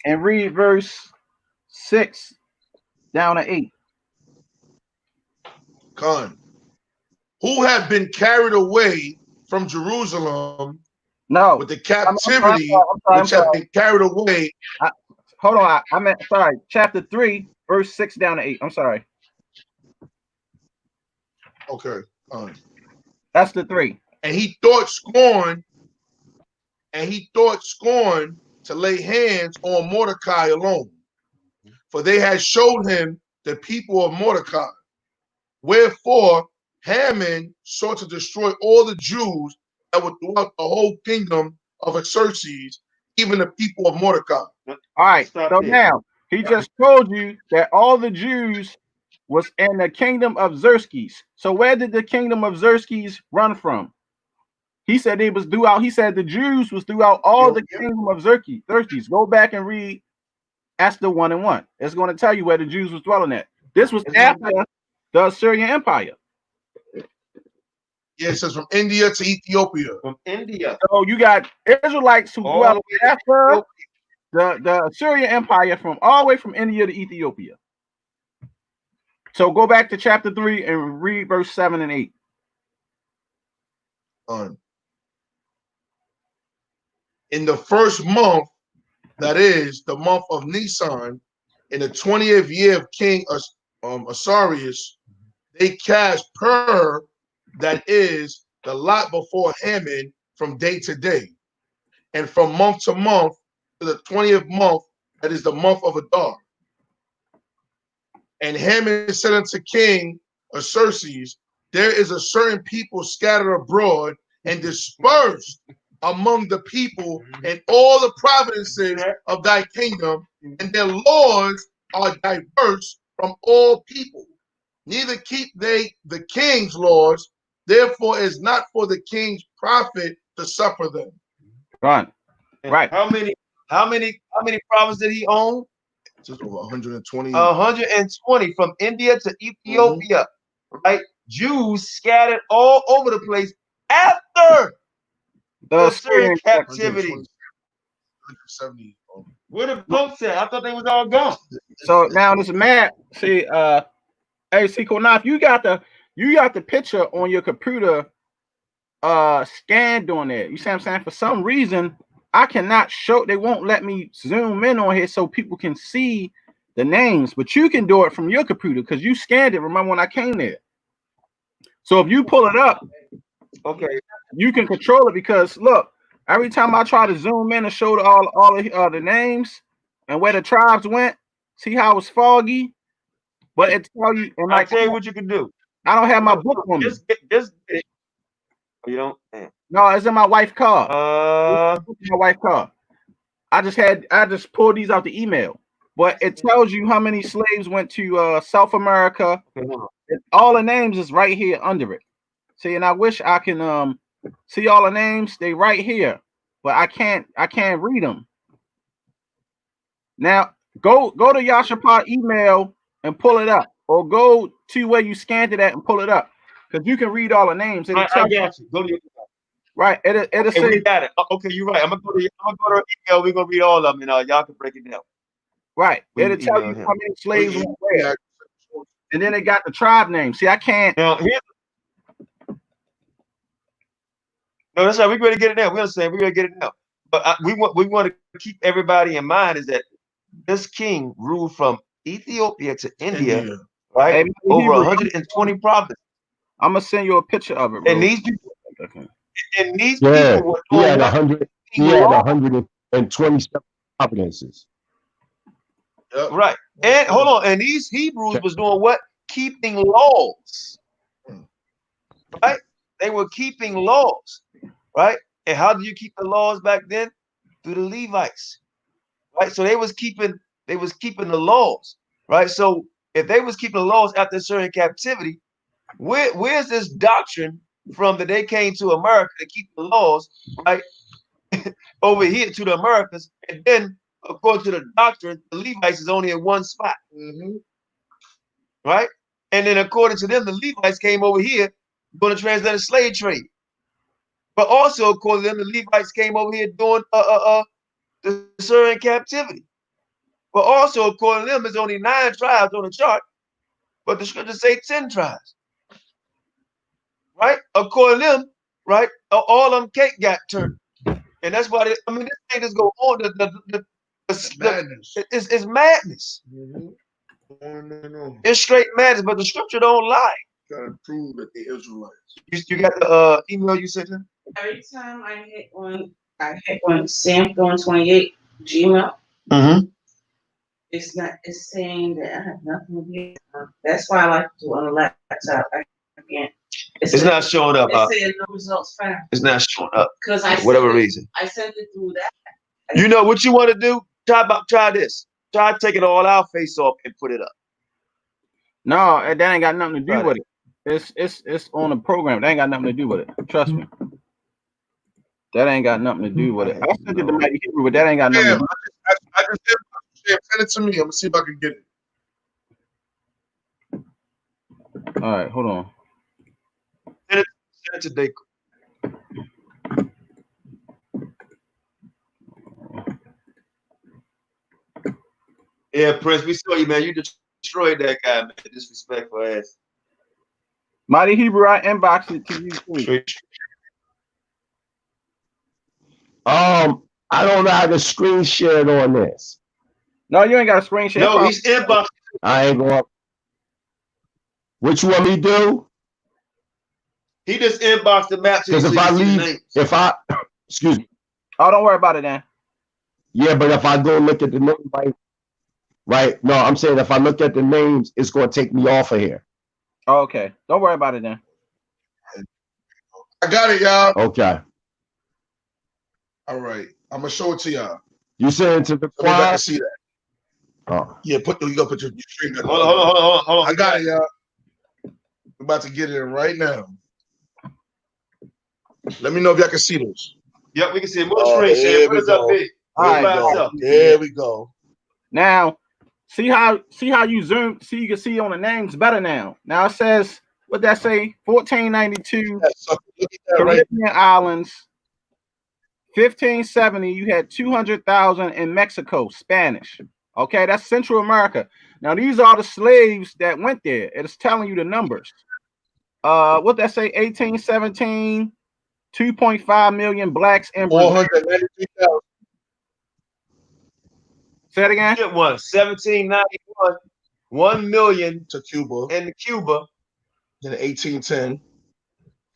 and read verse 6 down to 8. Khan, who had been carried away from Jerusalem with the captivity which had been carried away. Hold on, I meant, sorry, chapter 3, verse 6 down to 8. I'm sorry. Okay. That's the 3. And he thought scorn to lay hands on Mordecai alone, for they had showed him the people of Mordecai. Wherefore Haman sought to destroy all the Jews that were throughout the whole kingdom of Xerxes, even the people of Mordecai. All right. So now he just told you that all the Jews was in the kingdom of Xerxes. So where did the kingdom of Xerxes run from? He said it was throughout. He said the Jews was throughout all the kingdom of Xerxes. Go back and read Esther 1 and 1. It's going to tell you where the Jews was dwelling at. This was after the Assyrian Empire. Yeah, it says from India to Ethiopia. From India. So you got Israelites who dwell after the Assyrian Empire from all the way from India to Ethiopia. So go back to chapter 3 and read verse 7 and 8. In the first month, that is the month of Nisan, in the 20th year of King Ahasuerus, they cast pur, that is the lot before Haman, from day to day, and from month to month to the 20th month, that is the month of Adar. And Haman said unto King Xerxes, there is a certain people scattered abroad and dispersed among the people in all the provinces of thy kingdom, and their laws are diverse from all people. Neither keep they the king's laws, therefore is not for the king's profit to suffer them. Right. How many provinces did he own? Just over 120. 120 from India to Ethiopia, right? Jews scattered all over the place after the Syrian captivity. Where the folks at? I thought they was all gone. So now this map, see, hey, see, QANATH, you got the picture on your computer scanned on there. You see what I'm saying? For some reason, I cannot show, they won't let me zoom in on here so people can see the names, but you can do it from your computer because you scanned it. Remember when I came there? So if you pull it up, okay, you can control it because look, every time I try to zoom in and show all the names and where the tribes went, see how it's foggy? But it tell you, and I like, tell you what you can do. I don't have my book on me. You don't. Man. No, it's in my wife's car. My wife's car. I just pulled these out the email, but it tells you how many slaves went to South America. All the names is right here under it. See, and I wish I can see all the names. They right here, but I can't read them. Now go to Yashapar email and pull it up, or go to where you scanned it at and pull it up, because you can read all the names. I got you. Go to your right. It'll say we got it. Okay, you're right. I'm gonna go to our email. We're gonna read all of them, and y'all can break it down. Right. It'll tell you how many slaves went where, and then it got the tribe name. See, I can't. Now here. No, that's right. We're going to get it now. We understand. We're going to get it now. But we want to keep everybody in mind is that this king ruled from Ethiopia to India, right? Hey, Over 120 provinces. I'm gonna send you a picture of it, bro. And these people, He people had were doing 127 provinces. Right. And hold on. And these Hebrews was doing what? Keeping laws. Right? They were keeping laws. Right? And how do you keep the laws back then? Through the Levites. Right? So they was keeping the laws. Right? So if they was keeping the laws after a certain captivity, where's this doctrine from that they came to America to keep the laws, right? Over here to the Americas, and then according to the doctrine, the Levites is only in one spot. Right? And then according to them, the Levites came over here doing the translated slave trade. But also according to them, the Levites came over here doing the Syrian captivity. But also according to them, there's only 9 tribes on the chart, but the scriptures say 10 tribes. Right? According to them, right? All them cake got turned. And that's why this thing just go on. It's madness. It's madness. It's straight madness, but the scripture don't lie. Gotta prove that the Israelites. You got the email you sent him? Every time I hit on Sam 28 Gmail. It's saying that I have nothing to do. That's why I like to do on the laptop. I can't. It's not showing up. It says no results found. It's not showing up. Because for whatever reason. I sent it through that. You know what you want to do? Try this. Try taking all our face off and put it up. No, that ain't got nothing to do with it. It's on the program. That ain't got nothing to do with it. Trust me. That ain't got nothing to do with it. I sent it to Matty Hebrew, but that ain't got nothing to do with it. I just send it to me. I'm gonna see if I can get it. All right, hold on. Send it today. Yeah, Prince, we saw you, man. You destroyed that guy, man. Disrespectful ass. Mighty Hebrew, I inboxed it to you too. I don't know how to screen share it on this. No, you ain't got a screen share. No, he's inboxed. I ain't going. What you want me to do? He just inboxed the map. Because if I leave, excuse me. Oh, don't worry about it, then. Yeah, but if I go look at the name, right? No, I'm saying if I look at the names, it's going to take me off of here. Oh, okay. Don't worry about it, then. I got it, y'all. Okay. All right. I'm gonna show it to y'all. You send it to the quad? I can see that. Oh. Yeah, you gotta put your string. Hold on. I got it, y'all. We're about to get it right now. Let me know if y'all can see this. Yep, we can see it. More screen share. Put it up big. All right, there we go. Now, see how you zoom. See, you can see on the names better now. Now it says, what that say? 1492 Caribbean Islands. 1570, you had 200,000 in Mexico, Spanish. Okay, that's Central America. Now these are the slaves that went there. It's telling you the numbers. What that say? 1817, 2.5 million blacks in Brazil. 493,000. Say it again. Get one. 1791, 1 million to Cuba. In Cuba. In 1810,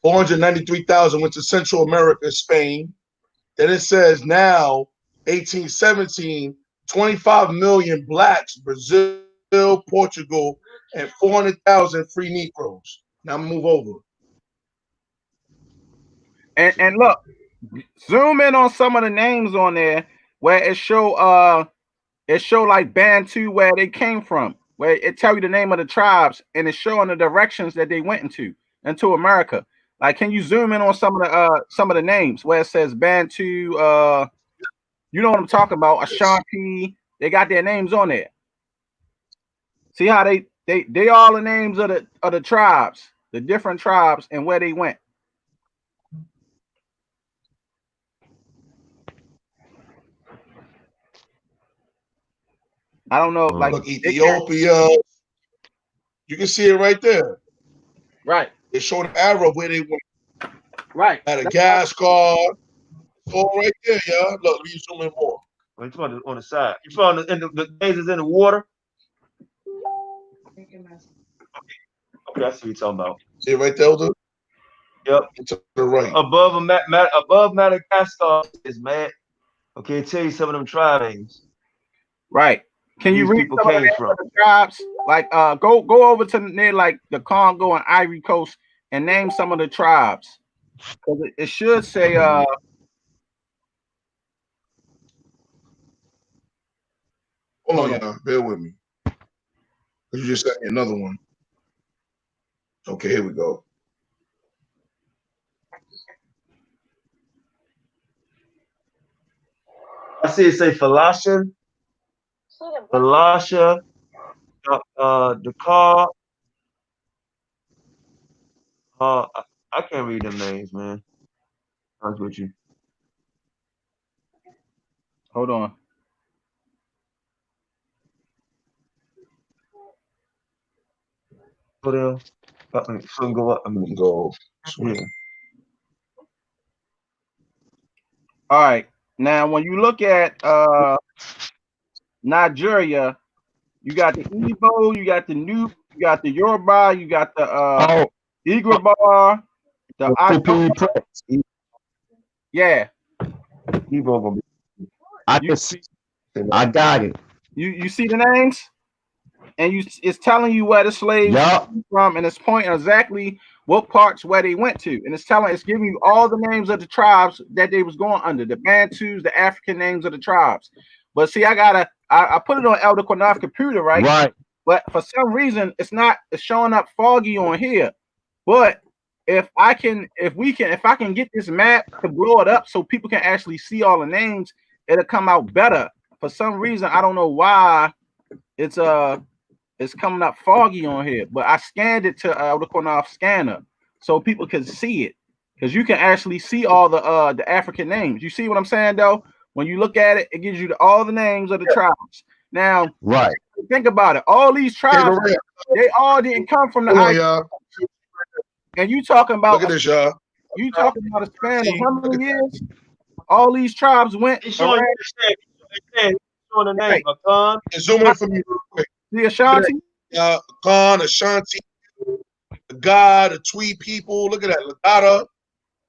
493,000 went to Central America, Spain. Then it says now, 1817, 25 million blacks, Brazil, Portugal, and 400,000 free Negroes. Now move over. And look, zoom in on some of the names on there where it show like Bantu where they came from, where it tell you the name of the tribes and it's showing the directions that they went into America. Like, can you zoom in on some of the names where it says Bantu? You know what I'm talking about? Ashanti. They got their names on there. See how they all the names of the tribes, the different tribes, and where they went. I don't know, like look, Ethiopia. You can see it right there. Right. It showed an arrow where they went. Right. Madagascar. It's all right there, y'all. Look, let me zoom in more. You talking on the side? You found the names is in the water. Okay, I see what you're talking about. See it right there, Elder? Yep. To the right. Above Madagascar is mad. Okay, tell you some of them tribe names. Right. Can you read some of the names of the tribes? Like, go over to near like the Congo and Ivory Coast and name some of the tribes. Because it should say Hold on, y'all. Bear with me. You just sent me another one. Okay, here we go. I see it say Falasha, Dakar. I can't read them names, man. Honest with you. Hold on. Go down. So go up. I'm gonna go. Yeah. All right. Now, when you look at Nigeria, you got the Igbo, you got the Nupe, you got the Yoruba, you got the Igbo, the Igbo. Yeah. Igbo. I can see. I got it. You see the names, and it's telling you where the slaves came from, and it's pointing exactly what parts where they went to, and it's giving you all the names of the tribes that they was going under, the Bantus, the African names of the tribes. But see, I put it on Elder QANATH computer, right? Right. But for some reason, it's showing up foggy on here. But if I can get this map to blow it up so people can actually see all the names, it'll come out better. For some reason, I don't know why it's coming up foggy on here, but I scanned it to the QANATH scanner so people can see it, because you can actually see all the African names. You see what I'm saying, though? When you look at it, it gives you all the names of the tribes. Now, right? Think about it. All these tribes, they all didn't come from the y'all. And you talking about look at this, y'all. You talking about a span of how many years? All these tribes went. He's showing the name. Akan. Zoom in for me real quick. The Ashanti. Akan, Ashanti, the God, the Tweed people. Look at that, Lagata.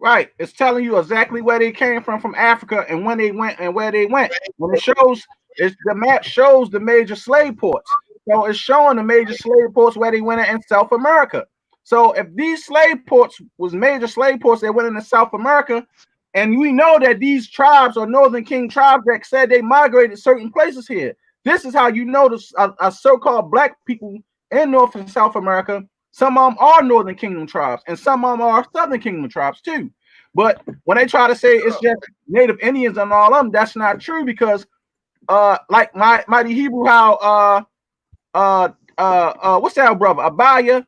Right. It's telling you exactly where they came from Africa, and when they went and where they went. When it shows, the map shows the major slave ports. So it's showing the major slave ports where they went in South America. So if these slave ports was major slave ports that went into South America, and we know that these tribes are Northern King tribes that said they migrated certain places here. This is how you notice a so-called black people in North and South America. Some of them are Northern Kingdom tribes, and some of them are Southern Kingdom tribes too. But when they try to say it's just Native Indians and all of them, that's not true, because like Mighty Hebrew, how what's that brother Abaya?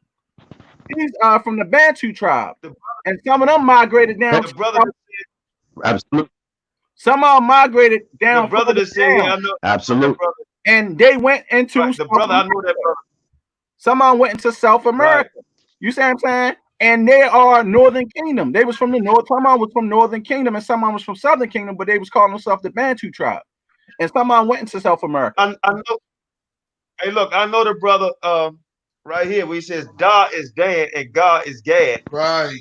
He's from the Bantu tribe, and some of them migrated down. Absolutely. Some of them migrated down. The brother that said, "Yeah, I know." Absolutely. And they went into the brother. I know that brother. Some of them went into South America. Right. You see what I'm saying? And they are Northern Kingdom. They was from the North. Some of them was from Northern Kingdom, and some of them was from Southern Kingdom, but they was calling themselves the Bantu tribe. And some of them went into South America. I know. Hey, look, I know the brother right here where he says Da is Dan and God is Gad. Right.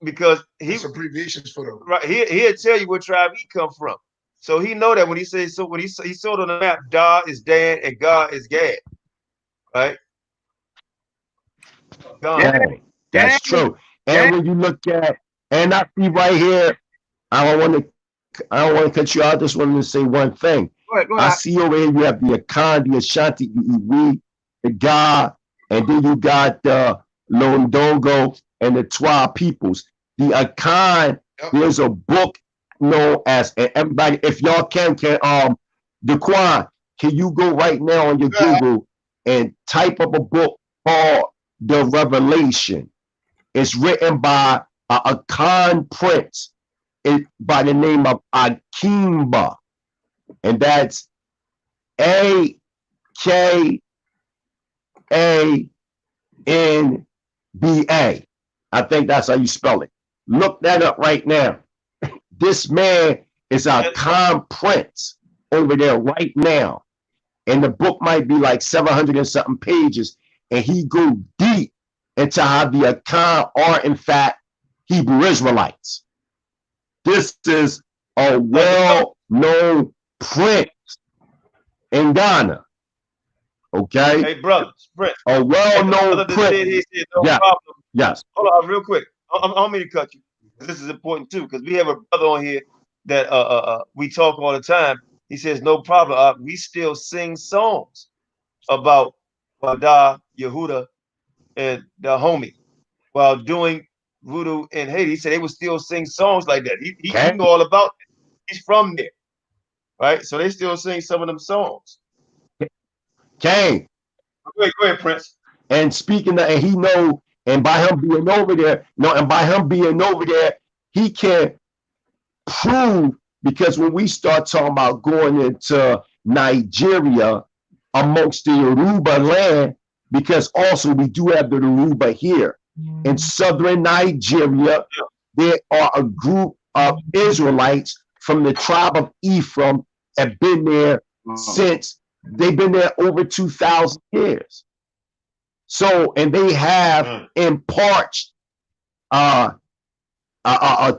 Because he's abbreviations for them. Right. He'll tell you what tribe he come from. So he know that when he says, so when he saw on the map, Da is Dan and God is Gad. Right? Dang, that's true. And when you look at, and I see right here, I don't want to cut you out. I just wanted to say one thing. Go ahead. I see over here you have the Akan, the Ashanti, the Iwi, the Ga, and then you got the Londongo and the Twa peoples. The Akan, there's a book known as, and everybody, if y'all can Daquan, can you go right now on your Google and type up a book called The Revelation? It's written by a Akan prince by the name of Akimba, and that's AKANBA. I think that's how you spell it. Look that up right now. This man is a Akan prince over there right now, and the book might be like 700 and something pages, and he go deep into how the Akan are in fact Hebrew Israelites. This is a well-known prince in Ghana. Okay. Hey, brothers, a well-known prince. No problem. Yes. Hold on, real quick. I don't mean to cut you. This is important too, because we have a brother on here that we talk all the time. He says, no problem. We still sing songs about Wada, Yehuda, and the homie while doing voodoo in Haiti. He said they would still sing songs like that. He know all about it. He's from there, right? So they still sing some of them songs. Kane. Go ahead, Prince. And speaking of, and he know, and by him being over there, he can prove, because when we start talking about going into Nigeria amongst the Yoruba land, because also we do have the Yoruba here in southern Nigeria, there are a group of Israelites from the tribe of Ephraim have been there since, they've been there over 2,000 years. So, and they have in parts a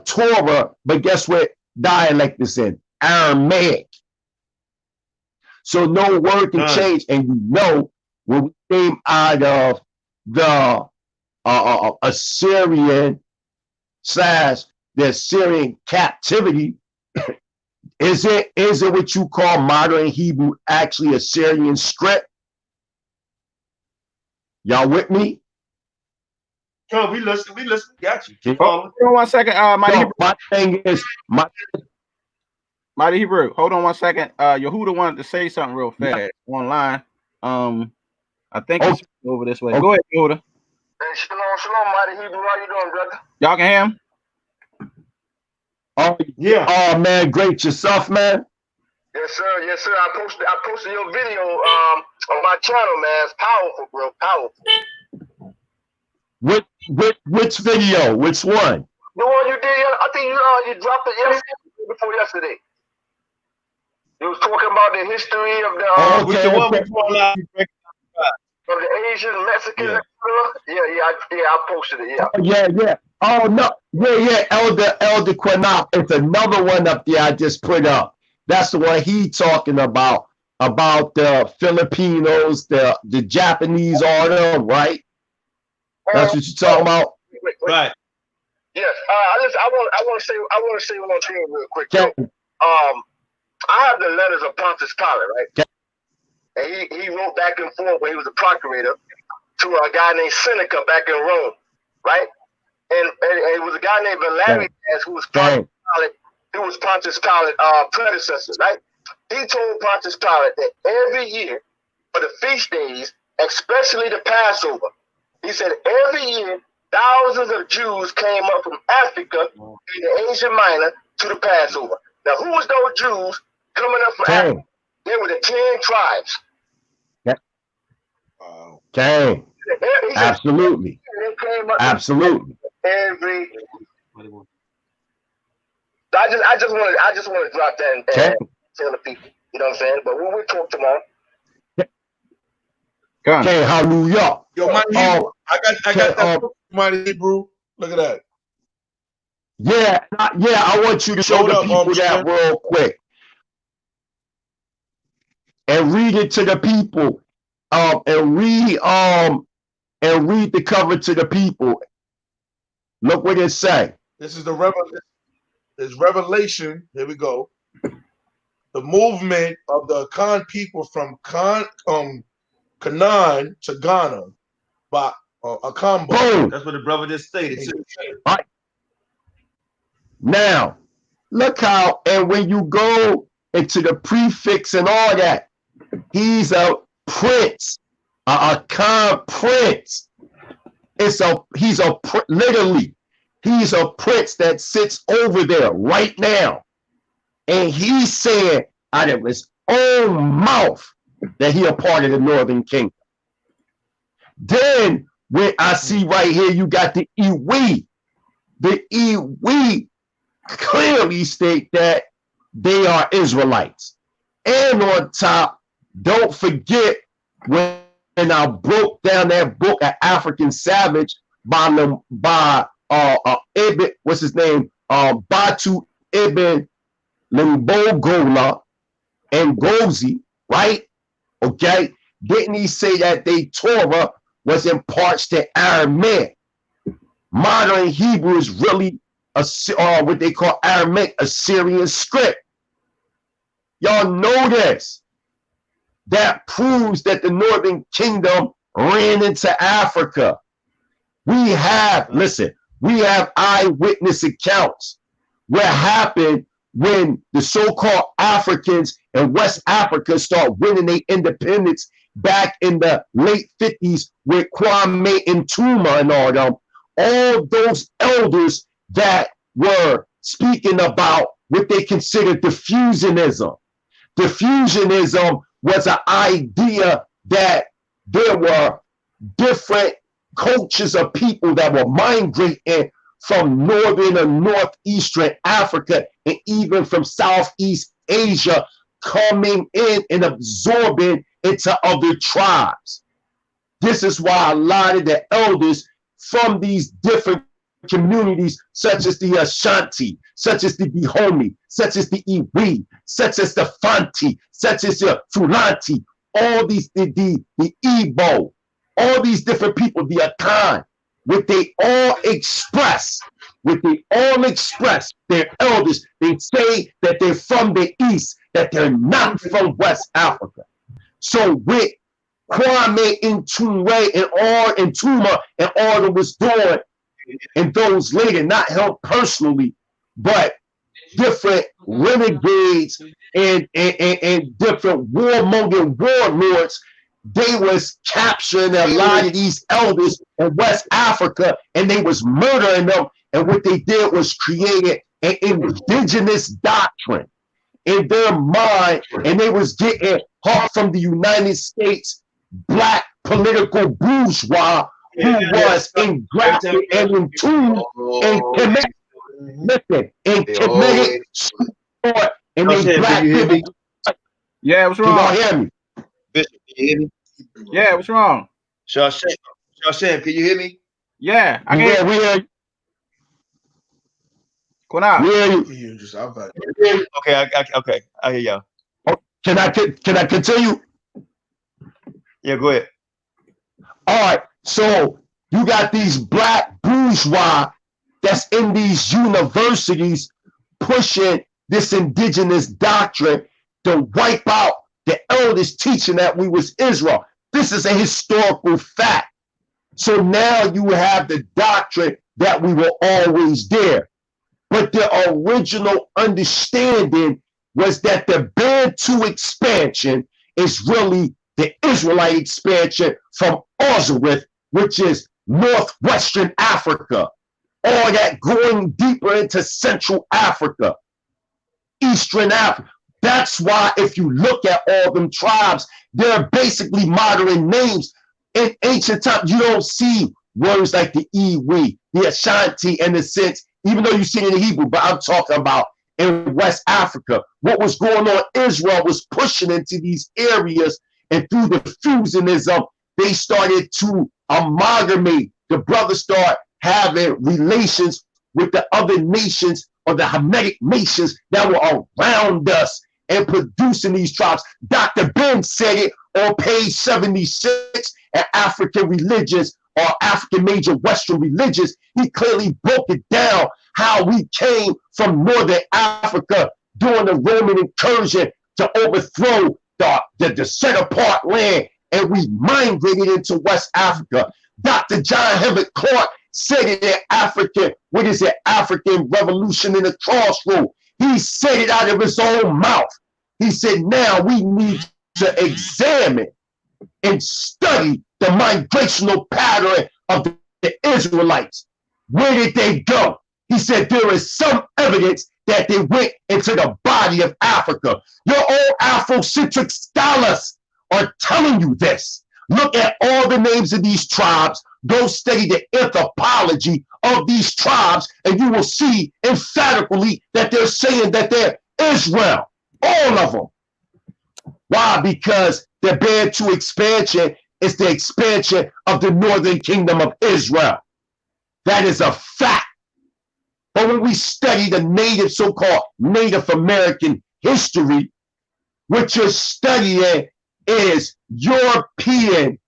Torah, but guess what dialect is in? Aramaic. So no word can change. And you know, when we came out of the Assyrian / the Assyrian captivity, is it what you call modern Hebrew actually Assyrian script? Y'all with me? No, we listen. Got you. Hold on 1 second. My thing is, Mighty Hebrew. Hold on 1 second. Yehuda wanted to say something real fast online. I think it's over this way. Go ahead, Yehuda. Hey, shalom, Mighty Hebrew. How you doing, brother? Y'all can hear him? Oh yeah. Oh man, great. Yourself, man. Yes, sir. I posted your video on my channel, man. It's powerful, bro. Powerful. Which video? Which one? The one you did. I think you dropped it before yesterday. You was talking about the history of the of the Asian, Mexican. I posted it. Yeah. Oh no, yeah. Elder QANATH. It's another one up there I just put up. That's the one he talking about the Filipinos, the Japanese, all them, right? That's what you're talking about, right? Yes. I want to say one thing real quick. I have the letters of Pontius Pilate, right? And he wrote back and forth when he was a procurator to a guy named Seneca back in Rome, right? And it was a guy named Valerius who was Pontius Pilate. He was Pontius Pilate predecessor, right? He told Pontius Pilate that every year for the feast days, especially the Passover, he said every year thousands of Jews came up from Africa in the Asia Minor to the Passover. Now, who was those Jews coming up from Africa? They were the 10 tribes. Okay. Absolutely. Absolutely. Every. I just want to drop that and tell the people. You know what I'm saying? But we'll talk tomorrow. Okay, hallelujah. Yo, Mighty Hebrew. I got that Mighty Hebrew. Look at that. Yeah, I want you to show the people that real quick. And read it to the people. And read and read the cover to the people. Look what it say. This is the Revelation. Here we go. The movement of the Akan people from Canaan to Ghana by Akambo. Boom. That's what the brother just stated. All right. Now, look how, and when you go into the prefix and all that, he's a prince, a Akan prince. Literally, he's a prince that sits over there right now. And he's saying out of his own mouth that he a part of the Northern Kingdom. Then when I see right here, you got the Iwi. The Iwi clearly state that they are Israelites. And on top, don't forget when I broke down that book, An African Savage by Ibn, what's his name? Batu Ibn Limbogola and Gozi, right? Okay. Didn't he say that they Torah was in parts to Aramaic? Modern Hebrew is really what they call Aramaic Assyrian script. Y'all know this. That proves that the Northern Kingdom ran into Africa. We have eyewitness accounts what happened when the so-called Africans in West Africa start winning their independence back in the late 50s with Kwame Nkrumah and all them. All those elders that were speaking about what they considered diffusionism. Diffusionism was an idea that there were different cultures of people that were migrating from northern and northeastern Africa and even from Southeast Asia coming in and absorbing into other tribes. This is why a lot of the elders from these different communities, such as the Ashanti, such as the Dahomey, such as the Iwi, such as the Fanti, such as the Fulanti, all these, the Igbo, all these different people, the Akan, what they all express, their elders, they say that they're from the East, that they're not from West Africa. So with Kwame Nkrumah and all that was doing, and those later, not him personally, but different renegades and different warmongering warlords, they was capturing a lot of these elders in West Africa and they was murdering them. And what they did was create an indigenous doctrine in their mind, and they was getting help from the United States black political bourgeois who was engrafted and entombed and committed, and they black people. Yeah, what's wrong? Can y'all hear me? Bishop, can you hear me? Yeah, what's wrong? Shashem, can you hear me? Yeah, I can. We hear you. QANATH. We hear you. Okay, I hear y'all. Oh, can I continue? Yeah, go ahead. All right, so you got these black bourgeois that's in these universities pushing this indigenous doctrine to wipe out the elders teaching that we was Israel. This is a historical fact. So now you have the doctrine that we were always there. But the original understanding was that the Bantu expansion is really the Israelite expansion from Ozareth, which is northwestern Africa, all that going deeper into Central Africa, Eastern Africa. That's why if you look at all them tribes, they're basically modern names. In ancient times, you don't see words like the Iwi, the Ashanti, in the sense, even though you see it in Hebrew, but I'm talking about in West Africa. What was going on, Israel was pushing into these areas, and through the fusionism, they started to amalgamate. The brothers start having relations with the other nations or the Hamitic nations that were around us and producing these tribes. Dr. Ben said it on page 76 at African Religions or African major Western religions, he clearly broke it down how we came from Northern Africa during the Roman incursion to overthrow the set apart land, and we migrated into West Africa. Dr. John Henrik Clarke said it in African Revolution in the Crossroad. He said it out of his own mouth. He said, now we need to examine and study the migrational pattern of the Israelites. Where did they go? He said there is some evidence that they went into the body of Africa. Your own Afrocentric scholars are telling you this. Look at all the names of these tribes. Go study the anthropology of these tribes, and you will see emphatically that they're saying that they're Israel. All of them. Why? Because the Bantu expansion is the expansion of the northern kingdom of Israel. That is a fact. But when we study the native, so-called Native American history, what you're studying is European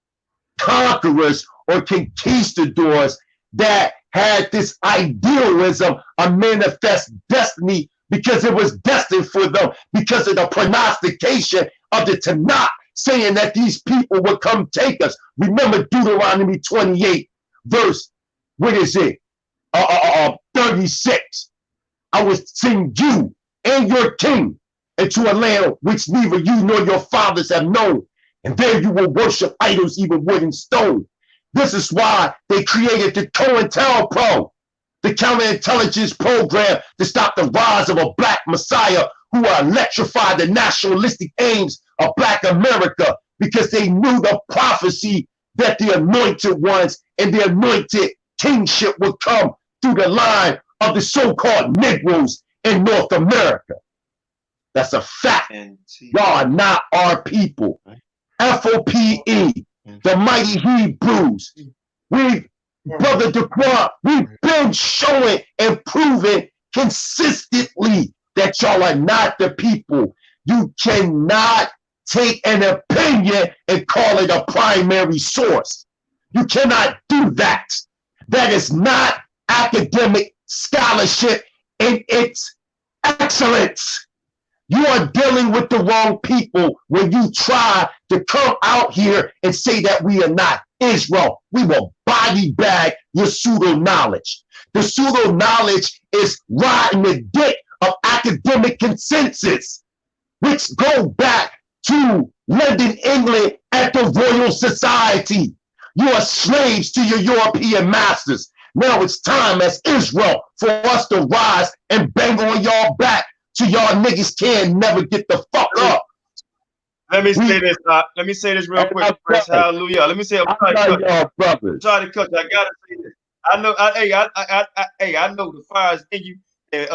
conquerors or conquistadors that had this idealism of manifest destiny because it was destined for them because of the prognostication of the Tanakh saying that these people would come take us. Remember Deuteronomy 28 verse, what is it? 36. I will send you and your king into a land which neither you nor your fathers have known, and there you will worship idols, even wood and stone. This is why they created the COINTELPRO, the counterintelligence program to stop the rise of a black messiah who electrified the nationalistic aims of black America, because they knew the prophecy that the anointed ones and the anointed kingship would come through the line of the so-called Negroes in North America. That's a fact. Y'all are not our people. F.O.P.E, the mighty Hebrews. Brother Daquan, we've been showing and proving consistently that y'all are not the people. You cannot take an opinion and call it a primary source. You cannot do that. That is not academic scholarship in its excellence. You are dealing with the wrong people when you try to come out here and say that we are not Israel. We will body bag your pseudo knowledge. The pseudo knowledge is riding the dick of academic consensus, which go back to London, England at the Royal Society. You are slaves to your European masters. Now it's time as Israel for us to rise and bang on y'all back so y'all niggas can never get the fuck up. Let me say this. Let me say this real quick. Praise hallelujah. Let me say, I'm sorry to cut you. I gotta say this. I know. I know the fire is in you, and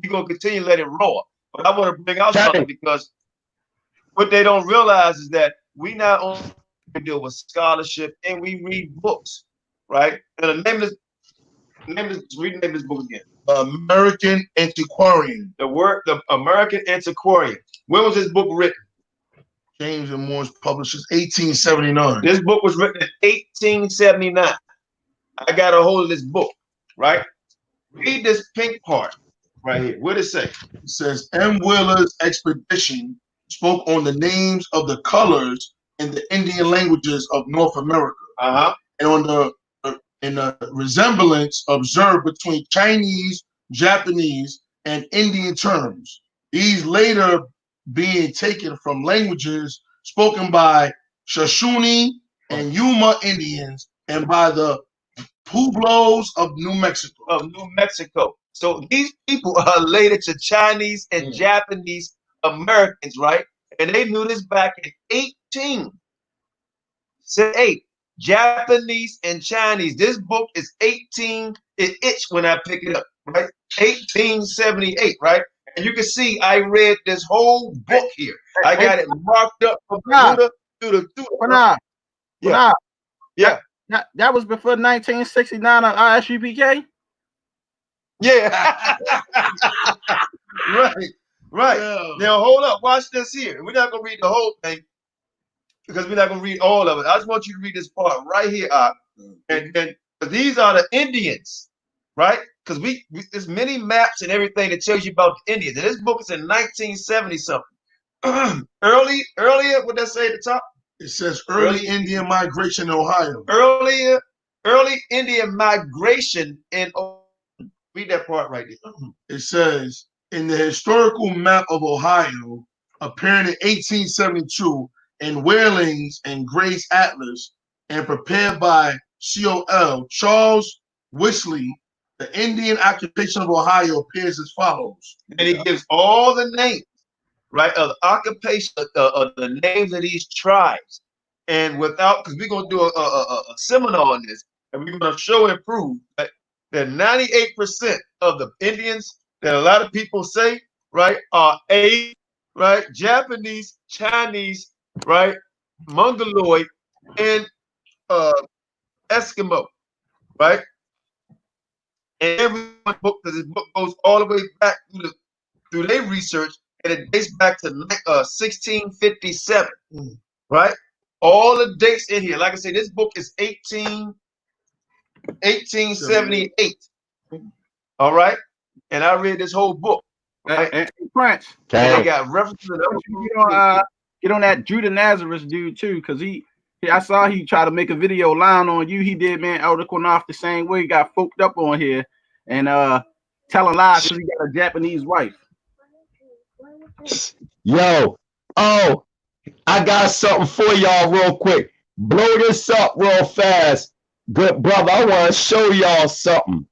we're gonna continue to let it roar. But I want to bring out something, because what they don't realize is that we not only deal with scholarship and we read books, right? And rename this book again. American Antiquarian. The American Antiquarian. When was this book written? James and Morse Publishers, 1879. This book was written in 1879. I got a hold of this book, right? Read this pink part right here. What does it say? It says, M. Wheeler's expedition spoke on the names of the colors in the Indian languages of North America. And on the resemblance observed between Chinese, Japanese, and Indian terms. These later being taken from languages spoken by Shoshone and Yuma Indians and by the Pueblos of New Mexico. So these people are related to Chinese and Japanese Americans, right? And they knew this back in 1878. Japanese and Chinese. This book is 18. It itched when I pick it up, right? 1878, right? And you can see I read this whole book here. I got it marked up from Buddha to the Yeah. That was before 1969 on ISUPK? Yeah. Right. Yeah. Now hold up. Watch this here. We're not gonna read the whole thing because we're not gonna read all of it. I just want you to read this part right here. And these are the Indians, right? Because there's many maps and everything that tells you about the Indians. And this book is in 1970 something. Earlier, what did I say at the top? It says early Indian migration in Ohio. Early Indian migration in Ohio. Read that part right there. It says, in the historical map of Ohio, appearing in 1872 in Whalings and Gray's Atlas, and prepared by C.O.L. Charles Wesley, the Indian occupation of Ohio appears as follows. And he gives all the names, right, of the occupation, of the names of these tribes. And because we're going to do a seminar on this, and we're going to show and prove that 98% of the Indians that a lot of people say, right, are right, Japanese, Chinese, right, Mongoloid, and Eskimo, right? And every book, because this book goes all the way back through their research, and it dates back to 1657, right? All the dates in here. Like I said, this book is 1878. All right, and I read this whole book. Right? And Prince, and they got references. Get on that Judah Nazareth dude too, because I saw he tried to make a video lying on you. He did, man. Elder QANATH the same way. He got folked up on here and telling lies because he got a Japanese wife. Yo, I got something for y'all real quick. Blow this up real fast. Good brother, I want to show y'all something.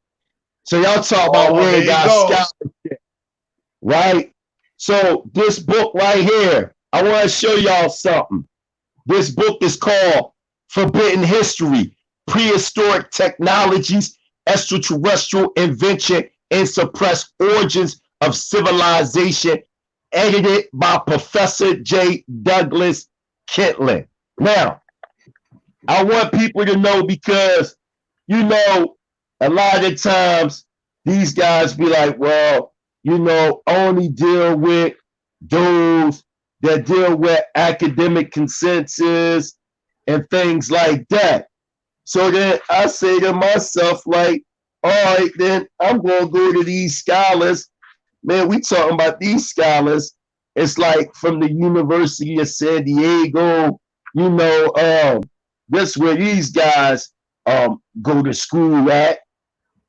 So y'all talk about where he got scholarship, right? So this book right here, I want to show y'all something. This book is called Forbidden History, Prehistoric Technologies, Extraterrestrial Invention, and Suppressed Origins of Civilization, edited by Professor J. Douglas Kentland. Now, I want people to know because, you know, a lot of the times these guys be like, well, you know, only deal with those that deal with academic consensus and things like that. So then I say to myself, like, all right, then I'm going to go to these scholars. Man, we talking about these scholars. It's like from the University of San Diego, you know, that's where these guys go to school at.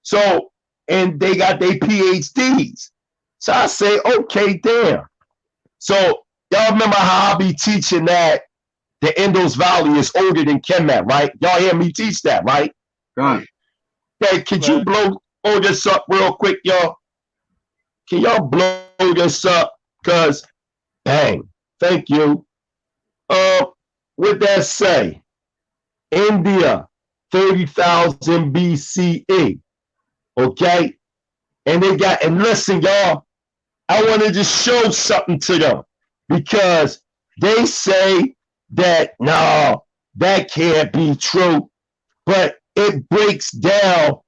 So, and they got their PhDs. So I say, okay, damn. So y'all remember how I be teaching that the Indus Valley is older than QANATH, right? Y'all hear me teach that, right? Right. Okay, could you blow this up real quick, y'all? Can y'all blow this up? Because, bang, thank you. What that say? India, 30,000 BCE. Okay? And they got, and listen, y'all, I want to just show something to them because they say that, no, that can't be true. But it breaks down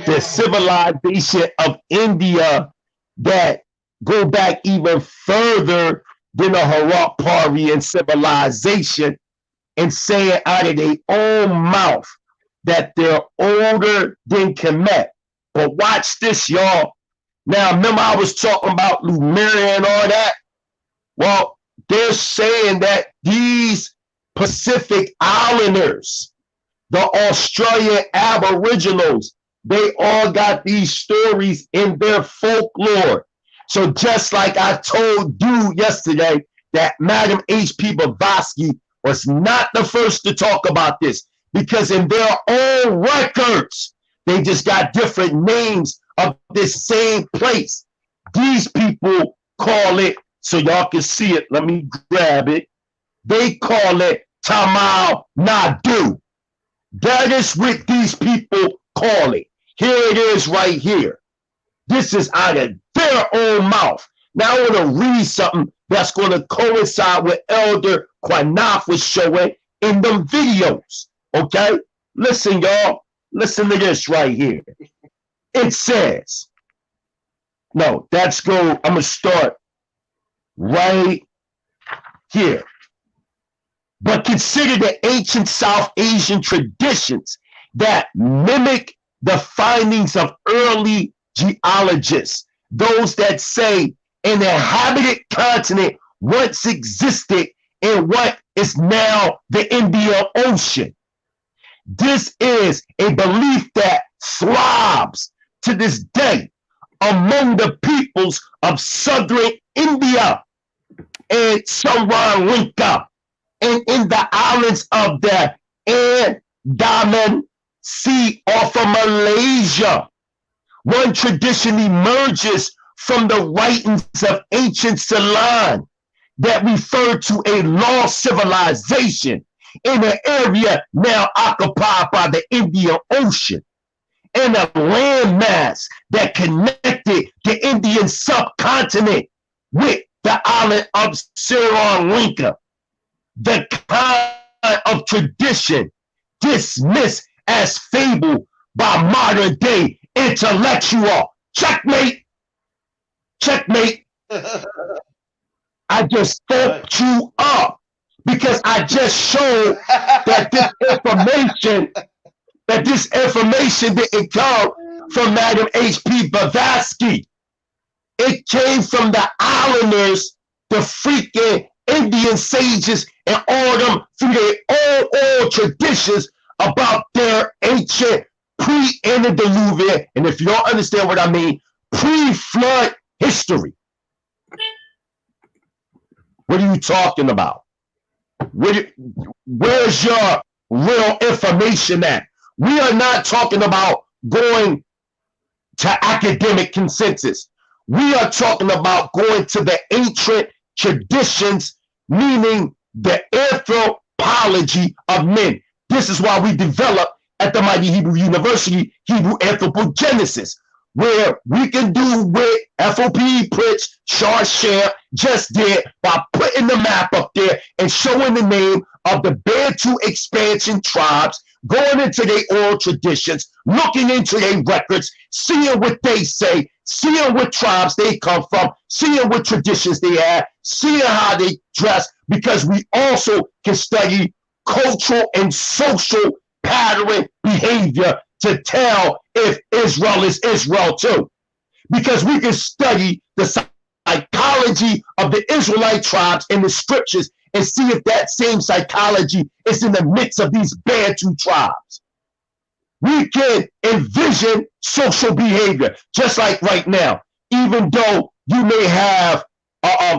the civilization of India that go back even further than the Haraparian civilization and saying out of their own mouth that they're older than Kemet. But watch this, y'all. Now, remember I was talking about Lemuria and all that? Well, they're saying that these Pacific Islanders, the Australian Aboriginals, they all got these stories in their folklore. So just like I told you yesterday that Madam H.P. Blavatsky was not the first to talk about this because in their own records, they just got different names of this same place. These people call it, so y'all can see it, let me grab it. They call it Tamil Nadu. That is what these people call it. Here it is right here. This is out of their own mouth. Now I want to read something that's going to coincide with Elder QANATH was showing in them videos. Okay? Listen, y'all. Listen to this right here. It says, no, I'm going to start right here. But consider the ancient South Asian traditions that mimic the findings of early geologists, those that say an inhabited continent once existed in what is now the Indian Ocean. This is a belief that thrivs to this day among the peoples of southern India and Sri Lanka and in the islands of the Andaman Sea off of Malaysia. One tradition emerges from the writings of ancient Ceylon that refer to a lost civilization in an area now occupied by the Indian Ocean, and a landmass that connected the Indian subcontinent with the island of Sri Lanka. The kind of tradition dismissed as fable by modern day intellectual. Checkmate. Checkmate. I just spoke you up because I just showed that this information didn't come from Madam H.P. Blavatsky. It came from the islanders, the freaking Indian sages, and all them through their old traditions about their ancient pre-antediluvian, and if you don't understand what I mean, pre-flood history. What are you talking about? Where's your real information at? We are not talking about going to academic consensus. We are talking about going to the ancient traditions, meaning the anthropology of men. This is why we developed at the Mighty Hebrew University Hebrew Anthropogenesis, where we can do what F.O.P.E. Pritch, Shar just did by putting the map up there and showing the name of the Bantu expansion tribes, going into their oral traditions, looking into their records, seeing what they say, seeing what tribes they come from, seeing what traditions they have, seeing how they dress, because we also can study cultural and social pattern behavior to tell if Israel is Israel too. Because we can study the psychology of the Israelite tribes in the scriptures and see if that same psychology is in the midst of these Bantu tribes. We can envision social behavior, just like right now. Even though you may have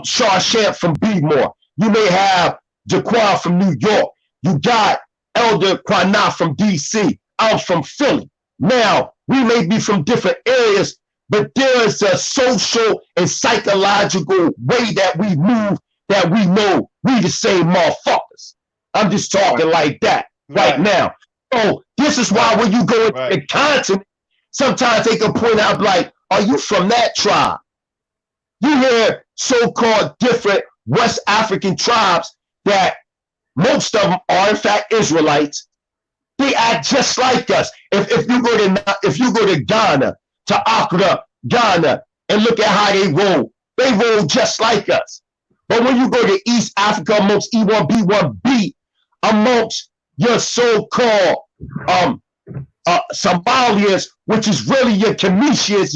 Shar from Beadmore, you may have Jaquan from New York, you got Elder QANATH from DC, I'm from Philly. Now, we may be from different areas, but there is a social and psychological way that we move that we know we the same motherfuckers. I'm just talking like that right now. So this is why when you go into the continent, sometimes they can point out like, are you from that tribe? You hear so-called different West African tribes that most of them are in fact Israelites. They act just like us. If you go to Ghana, to Accra, Ghana, and look at how they roll just like us. But when you go to East Africa amongst E1B1B, amongst your so-called Somalians, which is really your Cometians,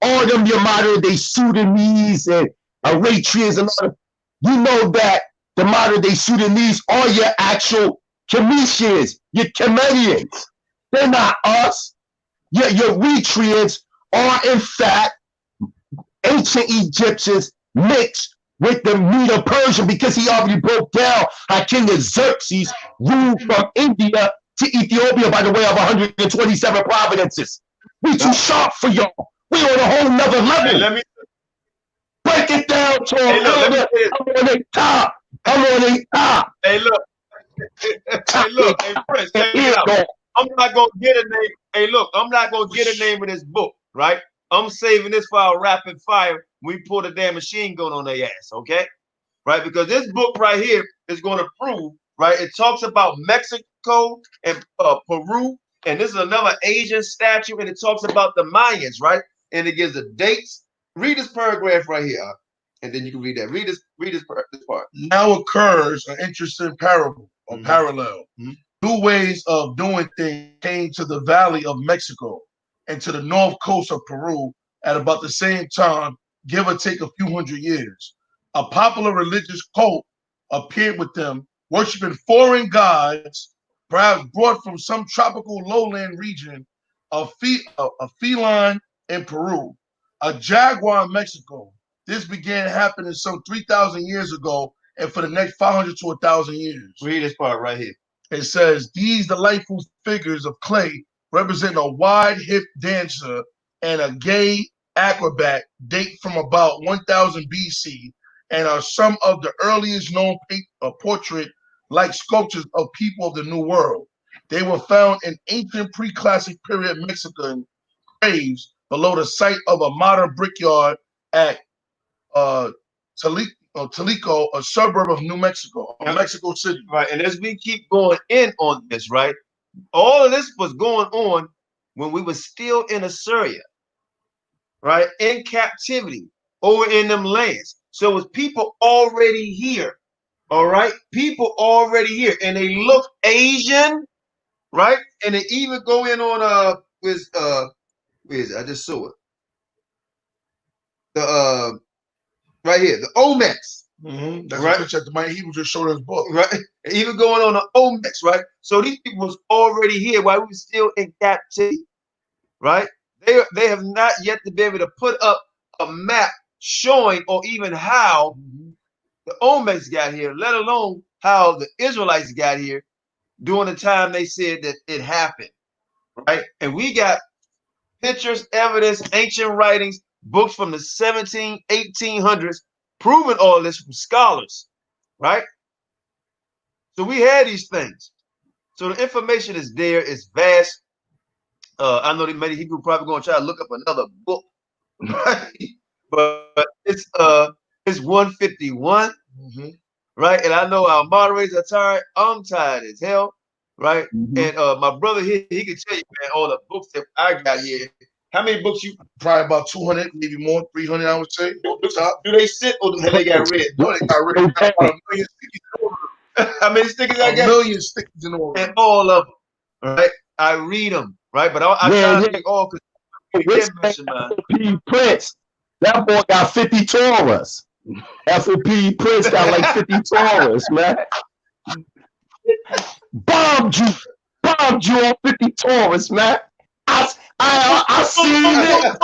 all them your modern day Sudanese and Eritreans and all them, you know that the modern day Sudanese are your actual Cometians, your Canadians. They're not us. Your Eritreans are in fact ancient Egyptians mixed with the Medo-Persian, because he already broke down how King Xerxes ruled from India to Ethiopia by the way of 127 provinces. We too sharp for y'all. We on a whole nother level. Let me break it down to I'm on a top. I'm on a top. Hey, look. Hey, look. Hey, Prince, check it out. I'm not gonna get a name. Hey, look. I'm not gonna get a name of this book, right? I'm saving this for our rapid fire. We pull the damn machine gun on their ass, okay? Right? Because this book right here is going to prove, right? It talks about Mexico and Peru, and this is another Asian statue, and it talks about the Mayans, right? And it gives the dates. Read this paragraph right here, and then you can read that. Read this part. Now occurs an interesting parable or parallel new ways of doing things came to the Valley of Mexico and to the north coast of Peru at about the same time, give or take a few hundred years. A popular religious cult appeared with them, worshiping foreign gods, perhaps brought from some tropical lowland region, a feline in Peru, a jaguar in Mexico. This began happening some 3,000 years ago, and for the next 500 to 1,000 years. Read this part right here. It says, these delightful figures of clay represent a wide-hipped dancer and a gay acrobat date from about 1000 BC and are some of the earliest known portrait-like sculptures of people of the New World. They were found in ancient pre-classic period Mexican graves below the site of a modern brickyard at Talico, a suburb of New Mexico, Mexico City. Right, and as we keep going in on this, right, all of this was going on when we were still in Assyria, right, in captivity over in them lands. So it was people already here, all right, people already here, and they look Asian, right, and they even go in on where is it? I just saw it. The right here, the Olmecs. That's right. a picture that Mike Hebrew just showed us book. Right, even going on the Olmecs, right? So these people was already here while we were still in captivity, right? They have not yet to be able to put up a map showing or even how the Olmecs got here, let alone how the Israelites got here during the time they said that it happened, right? And we got pictures, evidence, ancient writings, books from the 1800s proving all this from scholars, right? So we had these things. So the information is there, it's vast. I know that many people probably gonna try to look up another book, right? But it's 151, right? And I know our moderators are tired. I'm tired as hell, right? And my brother here, he can tell you, man, all the books that I got here. How many books you? Probably about 200, maybe more, 300, I would say. Do they sit or do they got read? No, they got read. Got about a million stickers in order. How many stickers I got? A million stickers in order. And all of them, right? I read them, right? But I try to read all because F.O.P.E. Prince, that boy got 50 Torahs. F.O.P.E. Prince got like 50 Torahs, man. Bombed you on 50 Torahs, man. I seen it.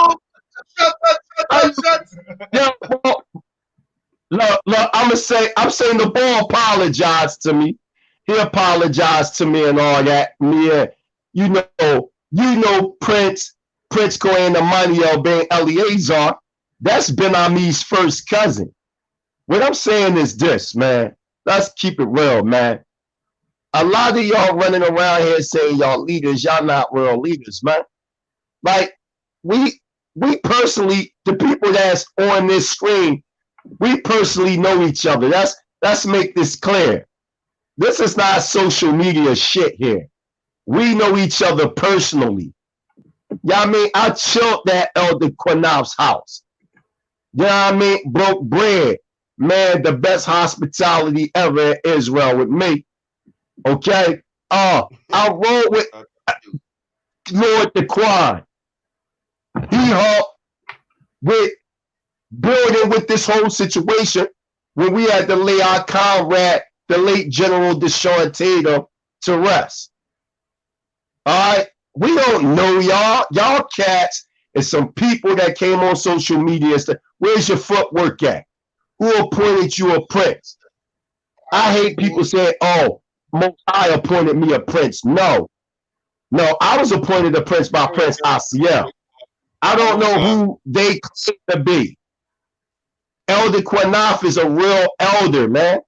Look, I'm saying the boy apologized to me. He apologized to me and all that. Me, you know, Prince going to Maniel Ben Eleazar. That's Ben Ami's first cousin. What I'm saying is this, man. Let's keep it real, man. A lot of y'all running around here saying y'all leaders, y'all not real leaders, man. Like, we personally, the people that's on this screen, we personally know each other. Let's make this clear. This is not social media shit here. We know each other personally. Yeah, I mean, I chilled at Elder QANATH's house. You know what I mean? Broke bread. Man, the best hospitality ever in Israel with me. Okay? I rolled with Lord Daquan. He helped with building with this whole situation when we had to lay our comrade, the late General Deshaun Tatum, to rest. All right? We don't know y'all. Y'all cats and some people that came on social media. Where's your footwork at? Who appointed you a prince? I hate people saying, oh, Most High appointed me a prince. No, I was appointed a prince by Prince Asiel. I don't know who they claim to be. Elder QANATH is a real elder, man.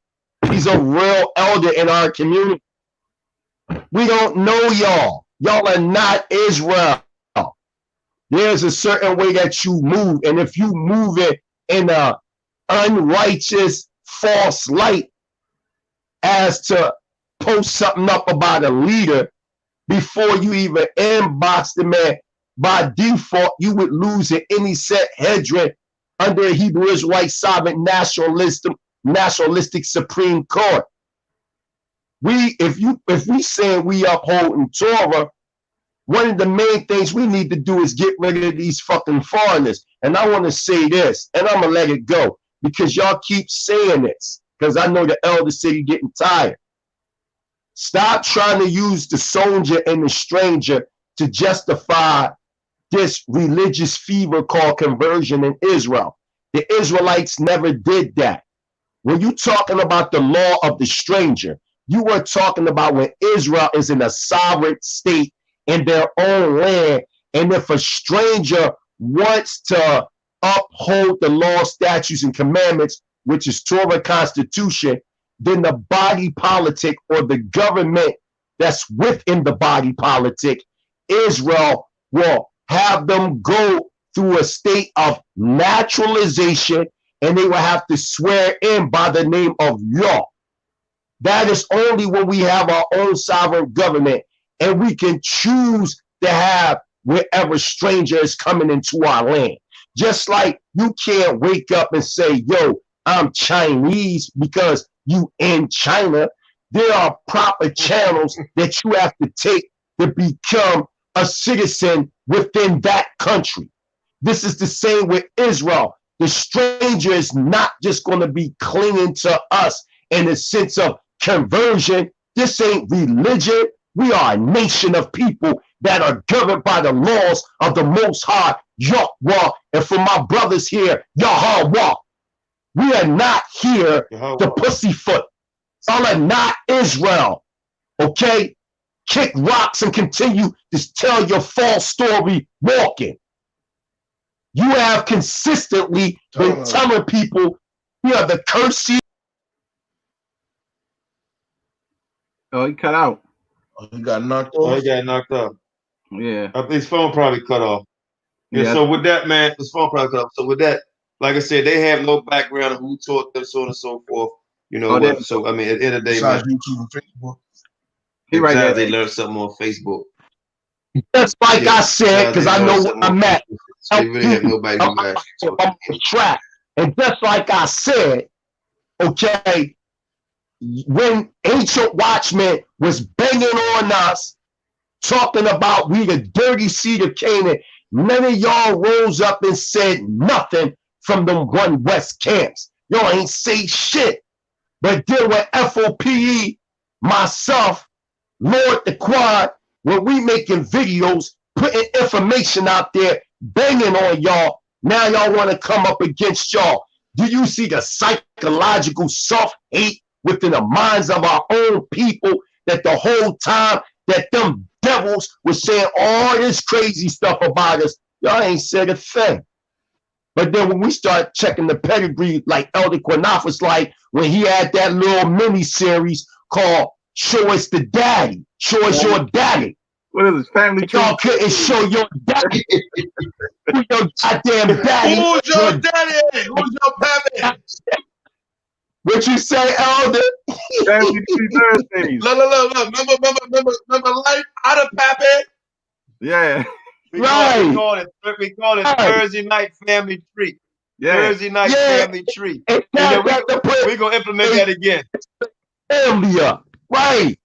He's a real elder in our community. We don't know y'all. Y'all are not Israel. There's a certain way that you move, and if you move it in a unrighteous, false light as to post something up about a leader before you even inbox the man, by default, you would lose in any set hedron under a Hebrew Israelite sovereign nationalistic Supreme Court. if we say we upholding Torah, one of the main things we need to do is get rid of these fucking foreigners. And I want to say this, and I'm gonna let it go because y'all keep saying this, because I know the elder city getting tired. Stop trying to use the soldier and the stranger to justify this religious fever called conversion in Israel. The Israelites never did that. When you're talking about the law of the stranger, you are talking about when Israel is in a sovereign state in their own land, and if a stranger wants to uphold the law, statutes, and commandments, which is Torah Constitution, then the body politic or the government that's within the body politic, Israel will have them go through a state of naturalization, and they will have to swear in by the name of Yah. That is only when we have our own sovereign government, and we can choose to have wherever stranger is coming into our land. Just like you can't wake up and say, yo, I'm Chinese because you in China. There are proper channels that you have to take to become a citizen within that country. This is the same with Israel. The stranger is not just going to be clinging to us in the sense of conversion. This ain't religion. We are a nation of people that are governed by the laws of the Most High, Yahweh. And for my brothers here, Yahweh. We are not here to pussyfoot. Y'all are not Israel. Okay? Kick rocks and continue to tell your false story walking. You have consistently been telling people we are the cursed. Oh, he cut out. Oh, he got knocked off. Oh, he got knocked off. Yeah. His phone probably cut off. Yeah. So with that, man, his phone probably cut off. So with that, like I said, they have no background of who taught them, so on and so forth. You know what? So I mean, at the end of the day, man, YouTube and Facebook. He right there. They learned something on Facebook. Just like I said, because I know what I'm at. So they really have nobody who actually I'm on the track. And just like I said, okay, when ancient watchmen was banging on us, talking about we the dirty seed of Canaan, none of y'all rose up and said nothing from them one West camps. Y'all ain't say shit. But then with F.O.P.E, myself, Lord the Quad, when we making videos, putting information out there, banging on y'all, now y'all want to come up against y'all. Do you see the psychological self-hate within the minds of our own people that the whole time that them devils were saying all this crazy stuff about us, y'all ain't said a thing. But then when we start checking the pedigree, like Elder QANATH was like, when he had that little mini series called Show Us the Daddy, Show Us Your Daddy. What is this, family tree? Y'all couldn't show your daddy. Who your goddamn daddy? Who's your daddy? Who's your pappy? What you say, Elder? Family tree Thursdays. Look. Remember life out of pappy? Yeah. We call it Thursday night family tree. Yeah. Thursday night family tree. And then we're going to implement that again. Family up. Right.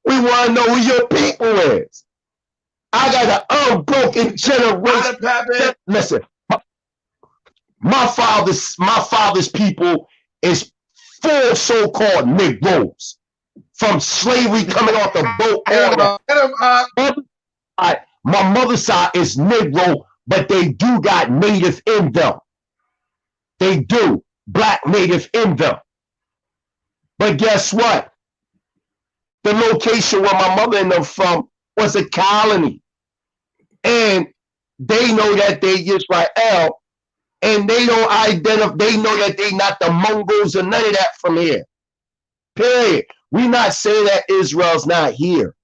We want to know who your people is. I got an unbroken generation. Listen, my father's people is full so-called Negroes from slavery coming off the boat. My mother's side is Negro, but they do got native in them. They do. Black native in them. But guess what? The location where my mother and them from was a colony. And they know that they Israel, and they don't identify, they know that they not the Mongols or none of that from here. Period. We not saying that Israel's not here.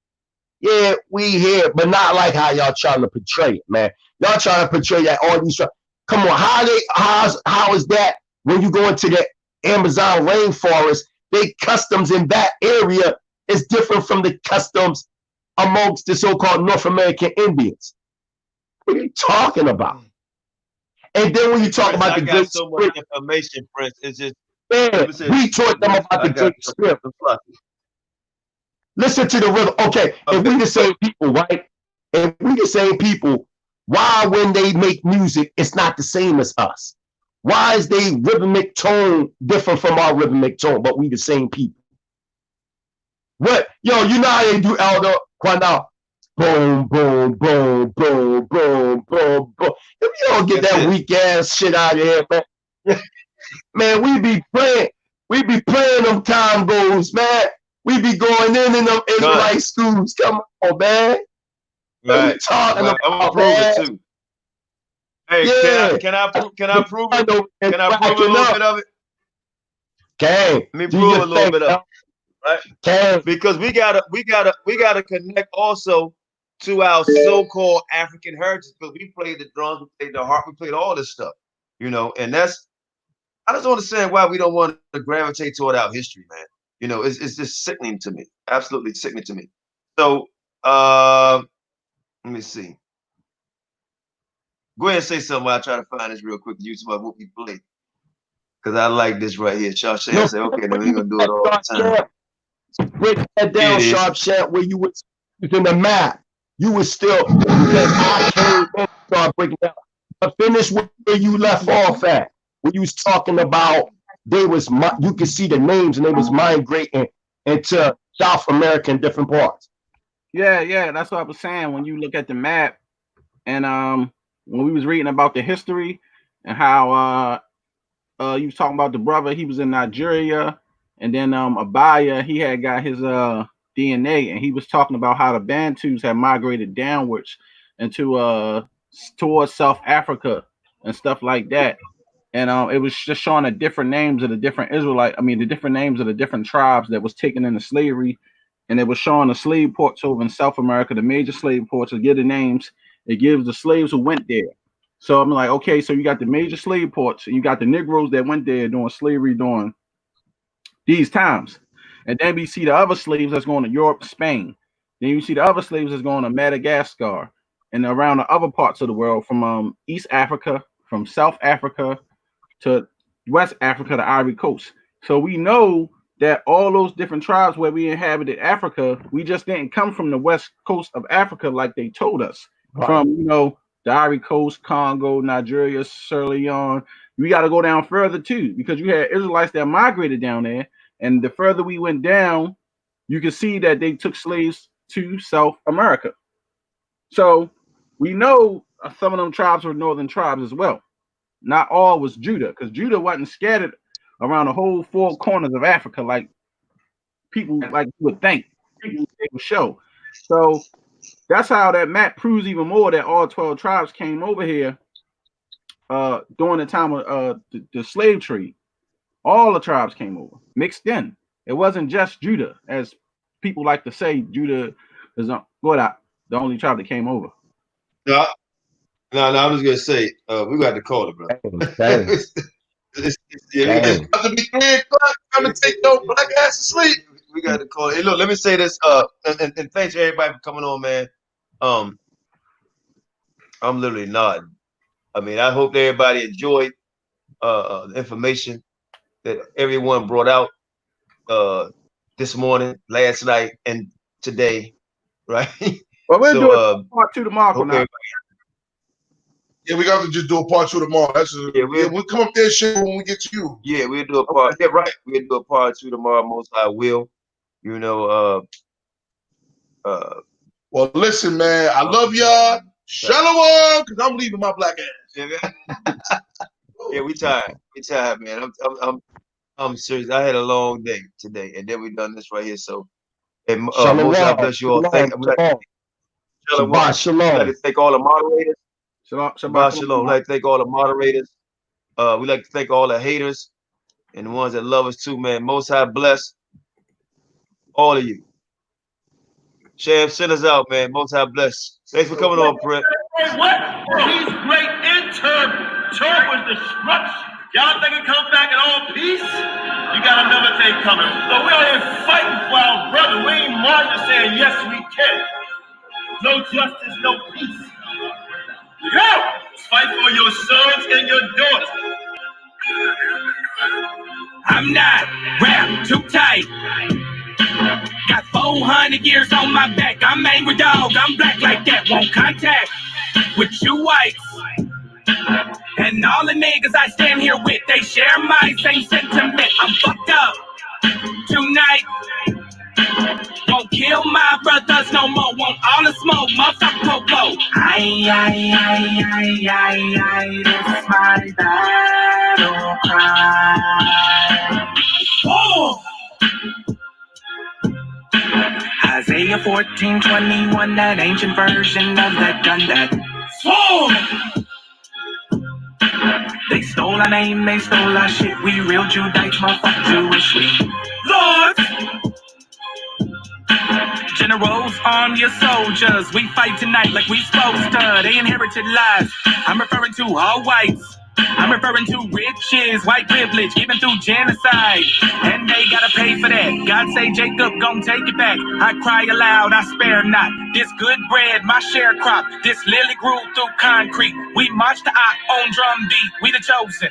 Yeah, we here, but not like how y'all trying to portray it, man. Y'all trying to portray that all these, come on, how is that when you go into the Amazon rainforest, they customs in that area is different from the customs amongst the so-called North American Indians. What are you talking about? And then when you talk about the Great so much information, Prince. It's just we taught them about the Great Spirit. Listen to the rhythm. Okay, if we the same people, right? If we the same people, why when they make music, it's not the same as us? Why is their rhythmic tone different from our rhythmic tone, but we the same people? What? Yo, you know how they do Elder QANATH? Boom, boom, boom, boom, boom, boom, boom. If you don't get that weak ass shit out of here, man. Man, we be playing them combos, man. We be going in them Israelite schools. Come on, man. Right. Talking I'm gonna prove it too. Hey, yeah. can I prove it? Can I prove a little bit of it? Okay. Let me prove a little bit of it. Right? Okay. Because we gotta connect also to our so-called African heritage, because we played the drums, we played the harp, we played all this stuff, you know, and I just don't understand why we don't want to gravitate toward our history, man. You know, it's just sickening to me. Absolutely sickening to me. So let me see. Go ahead and say something while I try to find this real quick. You talk about what we play. Because I like this right here. Sharp Shan, I say, okay, then we're gonna do it all the time. Break that down, Sharp Shan, where you was in the map. You was still I came in, start breaking down. But finish where you left off at. When you was talking about you could see the names and they was migrating into South America in different parts. Yeah, that's what I was saying. When you look at the map, and when we was reading about the history and how you was talking about the brother, he was in Nigeria, and then Abaya, he had got his DNA, and he was talking about how the Bantus had migrated downwards into towards South Africa and stuff like that. And it was just showing the different names of the different the different names of the different tribes that was taken into slavery. And it was showing the slave ports over in South America, the major slave ports, to give the names. It gives the slaves who went there. So I'm like, okay, so you got the major slave ports, and you got the Negroes that went there doing slavery during these times. And then we see the other slaves that's going to Europe, Spain. Then you see the other slaves that's going to Madagascar and around the other parts of the world, from East Africa, from South Africa to West Africa, the Ivory Coast. So we know that all those different tribes where we inhabited Africa, we just didn't come from the west coast of Africa like they told us. Right. From, the Ivory Coast, Congo, Nigeria, Sierra Leone. We got to go down further too, because you had Israelites that migrated down there. And the further we went down, you can see that they took slaves to South America. So we know some of them tribes were northern tribes as well. Not all was Judah, because Judah wasn't scattered around the whole four corners of Africa like people like you would think they would show. So that's how that map proves even more that all 12 tribes came over here during the time of the slave trade. All the tribes came over, mixed in. It wasn't just Judah, as people like to say. Judah is the only tribe that came over. No, I was gonna say we got to call it, bro. It's about to be 3 o'clock. I'm gonna take no black ass to sleep. We got to call it. Hey, look, let me say this. And thanks everybody for coming on, man. I'm literally nodding. I mean, I hope everybody enjoyed the information that everyone brought out this morning, last night, and today, right? Well, we'll do part 2 tomorrow. Yeah, we got to just do a part 2 tomorrow. We'll come up there shit when we get to you. Yeah, we'll do a part. Yeah, right. We'll do a part 2 tomorrow. Most I will. Well, listen, man. I love y'all. Shalom, because I'm leaving my black ass. Yeah, we tired. We tired, man. I'm serious. I had a long day today, and then we done this right here. So, most I bless you all. Shalom. Shalom. I'd like to thank all the moderators. Shabbat shalom. I'd like to thank all the moderators. We'd like to thank all the haters and the ones that love us too, man. Most High bless all of you. Sham, send us out, man. Most High bless. Thanks for coming on, Brett. What? He's great in turn with destruction. Y'all think it come back in all peace? You got another thing coming. So we are here fighting for our brother. We ain't marching saying, yes, we can. No justice, no peace. Go! Fight for your sons and your daughters. I'm not wrapped too tight. Got 400 years on my back. I'm angry dog. I'm black like that. Won't contact with you whites. And all the niggas I stand here with, they share my same sentiment. I'm fucked up tonight. Won't kill my brothers no more. Want all the smoke, motherfucker popo. Aye, this is my battle cry. Oh! Isaiah 14:21, that ancient version of that gun that swore. They stole our name, they stole our shit. We real Judites, motherfucker Jewish. We Lord. Generals, arm your soldiers. We fight tonight like we supposed to. They inherited lies. I'm referring to all whites. I'm referring to riches, white privilege, given through genocide. And they gotta pay for that. God say, Jacob, gon' take it back. I cry aloud, I spare not. This good bread, my sharecrop. This lily grew through concrete. We march the ox on drum beat. We the chosen.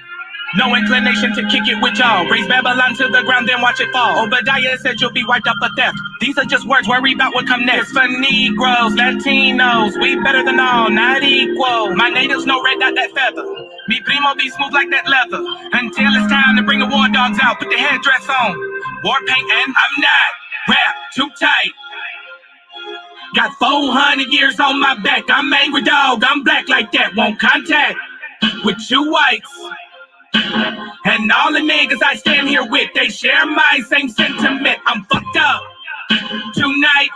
No inclination to kick it with y'all. Raise Babylon to the ground, then watch it fall. Obadiah said you'll be wiped off for theft. These are just words, worry about what come next. For Negroes, Latinos, we better than all, not equal. My natives no red dot that feather. Me primo be smooth like that leather. Until it's time to bring the war dogs out, put the headdress on. War paint and I'm not wrapped too tight. Got 400 years on my back. I'm angry dog, I'm black like that. Won't contact with you whites. And all the niggas I stand here with, they share my same sentiment. I'm fucked up tonight.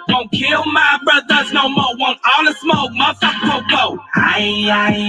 Won't kill my brothers no more. Want all the smoke, motherfucker popo. Aye,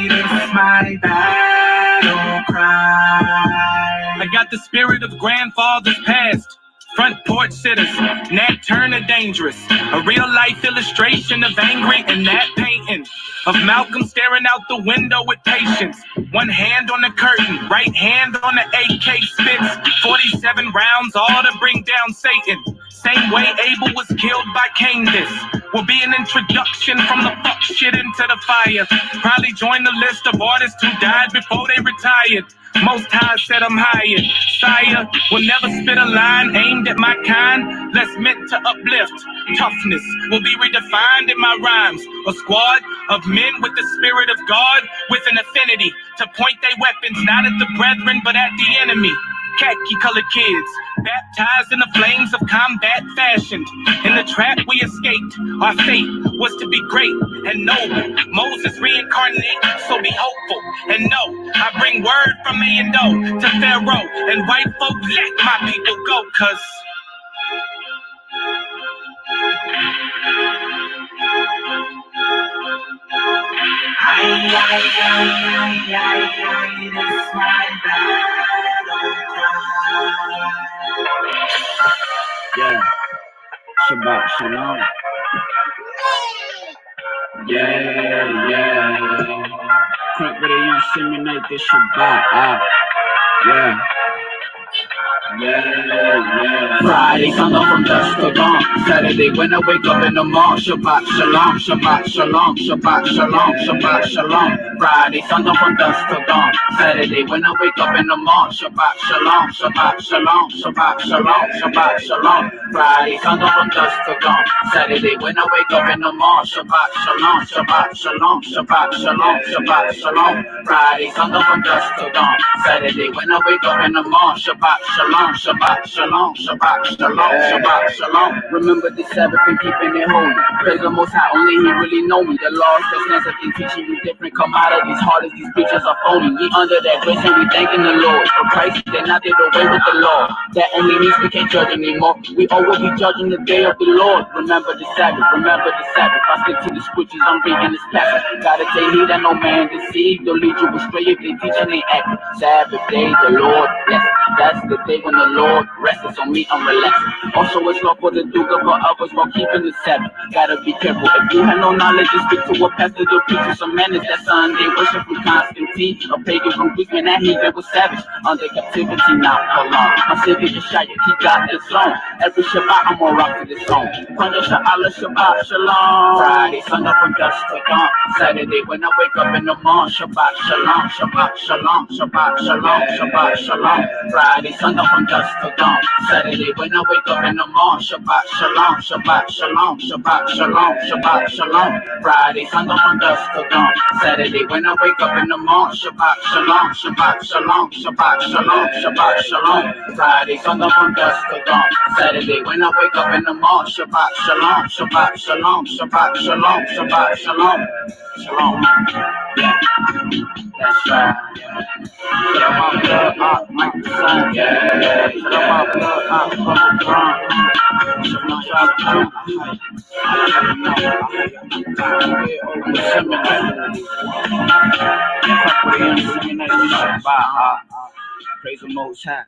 this is my battle cry. I got the spirit of grandfathers past. Front porch sitters, Nat Turner dangerous. A real life illustration of angry and that painting. Of Malcolm staring out the window with patience. One hand on the curtain, right hand on the AK spits. 47 rounds, all to bring down Satan. Same way Abel was killed by Cain. This will be an introduction from the fuck shit into the fire. Probably join the list of artists who died before they retired. Most High said I'm hired. Sire will never spit a line aimed at my kind, less meant to uplift. Toughness will be redefined in my rhymes. A squad of men with the spirit of God, with an affinity to point their weapons not at the brethren but at the enemy. Khaki-colored kids, baptized in the flames of combat fashioned. In the trap we escaped, our fate was to be great and noble. Moses reincarnate, so be hopeful. And know, I bring word from me and Do to Pharaoh. And white folk, let my people go, cause this is my battle cry. Yeah, Shabbat Shalom. Yeah. Crunk with you simulate this Shabbat. Yeah. Friday, Sunday from dusk to dawn. Saturday when I wake up in the morning. Shabbat Shalom, Shabbat Shalom, Shabbat Shalom, Shabbat Shalom. Friday, Sunday from dusk to dawn. Saturday when I wake up in the morning. Shabbat Shalom, Shabbat Shalom, Shabbat Shalom, Shabbat Shalom. Friday, Sunday from dusk to dawn. Saturday when I wake up in the morning. Shabbat Shalom, Shabbat Shalom, Shabbat Shalom, Shabbat Shalom. Friday, Sunday from dusk to dawn. Saturday when I wake up in the morning. Shabbat Shalom, Shabbat Shalom, Shabbat Shalom, Shabbat Shalom. Remember the Sabbath and keeping it holy. Praise the Most High, only He really know me. The laws, the stands that they teaching you different come out of these hard as these preachers are phony. We under that grace and we thanking the Lord. For Christ, they not did away with the law. That only means we can't judge anymore. We all will be judging the day of the Lord. Remember the Sabbath, remember the Sabbath. I stick to the scriptures, I'm reading this passage. Gotta take heed that no man deceive. They'll lead you astray if they teach and they act. Sabbath day, the Lord bless. That's the day when the Lord rests on me, I'm relaxing. Also, it's lawful to do good for others while keeping the Sabbath. Gotta be careful. If you have no knowledge, just speak to a pastor to preach you some manners. That Sunday worship from Constantine, a pagan from Greek, man, that heathen was savage. Under captivity, now hold on. My Savior Yeshua, He got the throne. Every Shabbat, I'm gonna rock to this song. Ponder Sha'ala, Shabbat Shalom. Friday, Sunday from dusk to dawn. Saturday, when I wake up in the morning. Shabbat Shalom, Shabbat Shalom, Shabbat Shalom, Shabbat Shalom. Friday, Sunday from dusk till dawn. Saturday when I wake up in the morning, Shabbat Shalom, Shabbat Shalom, Shabbat Shalom, Shabbat Shalom. Friday, Sunday from dusk till dawn. Saturday when I wake up in the morning, Shabbat Shalom, Shabbat Shalom, Shabbat Shalom, Shabbat Shalom. Friday, Sunday from dusk till dawn. Saturday when I wake up in the morning, Shabbat Shalom, Shabbat Shalom, Shabbat Shalom, Shabbat Shalom. Shalom. Yeah, that's right. Shut up my blood, I make the song. Yeah, shut up my blood, I fuck the drum. Shut my shot down. Praise the Most High.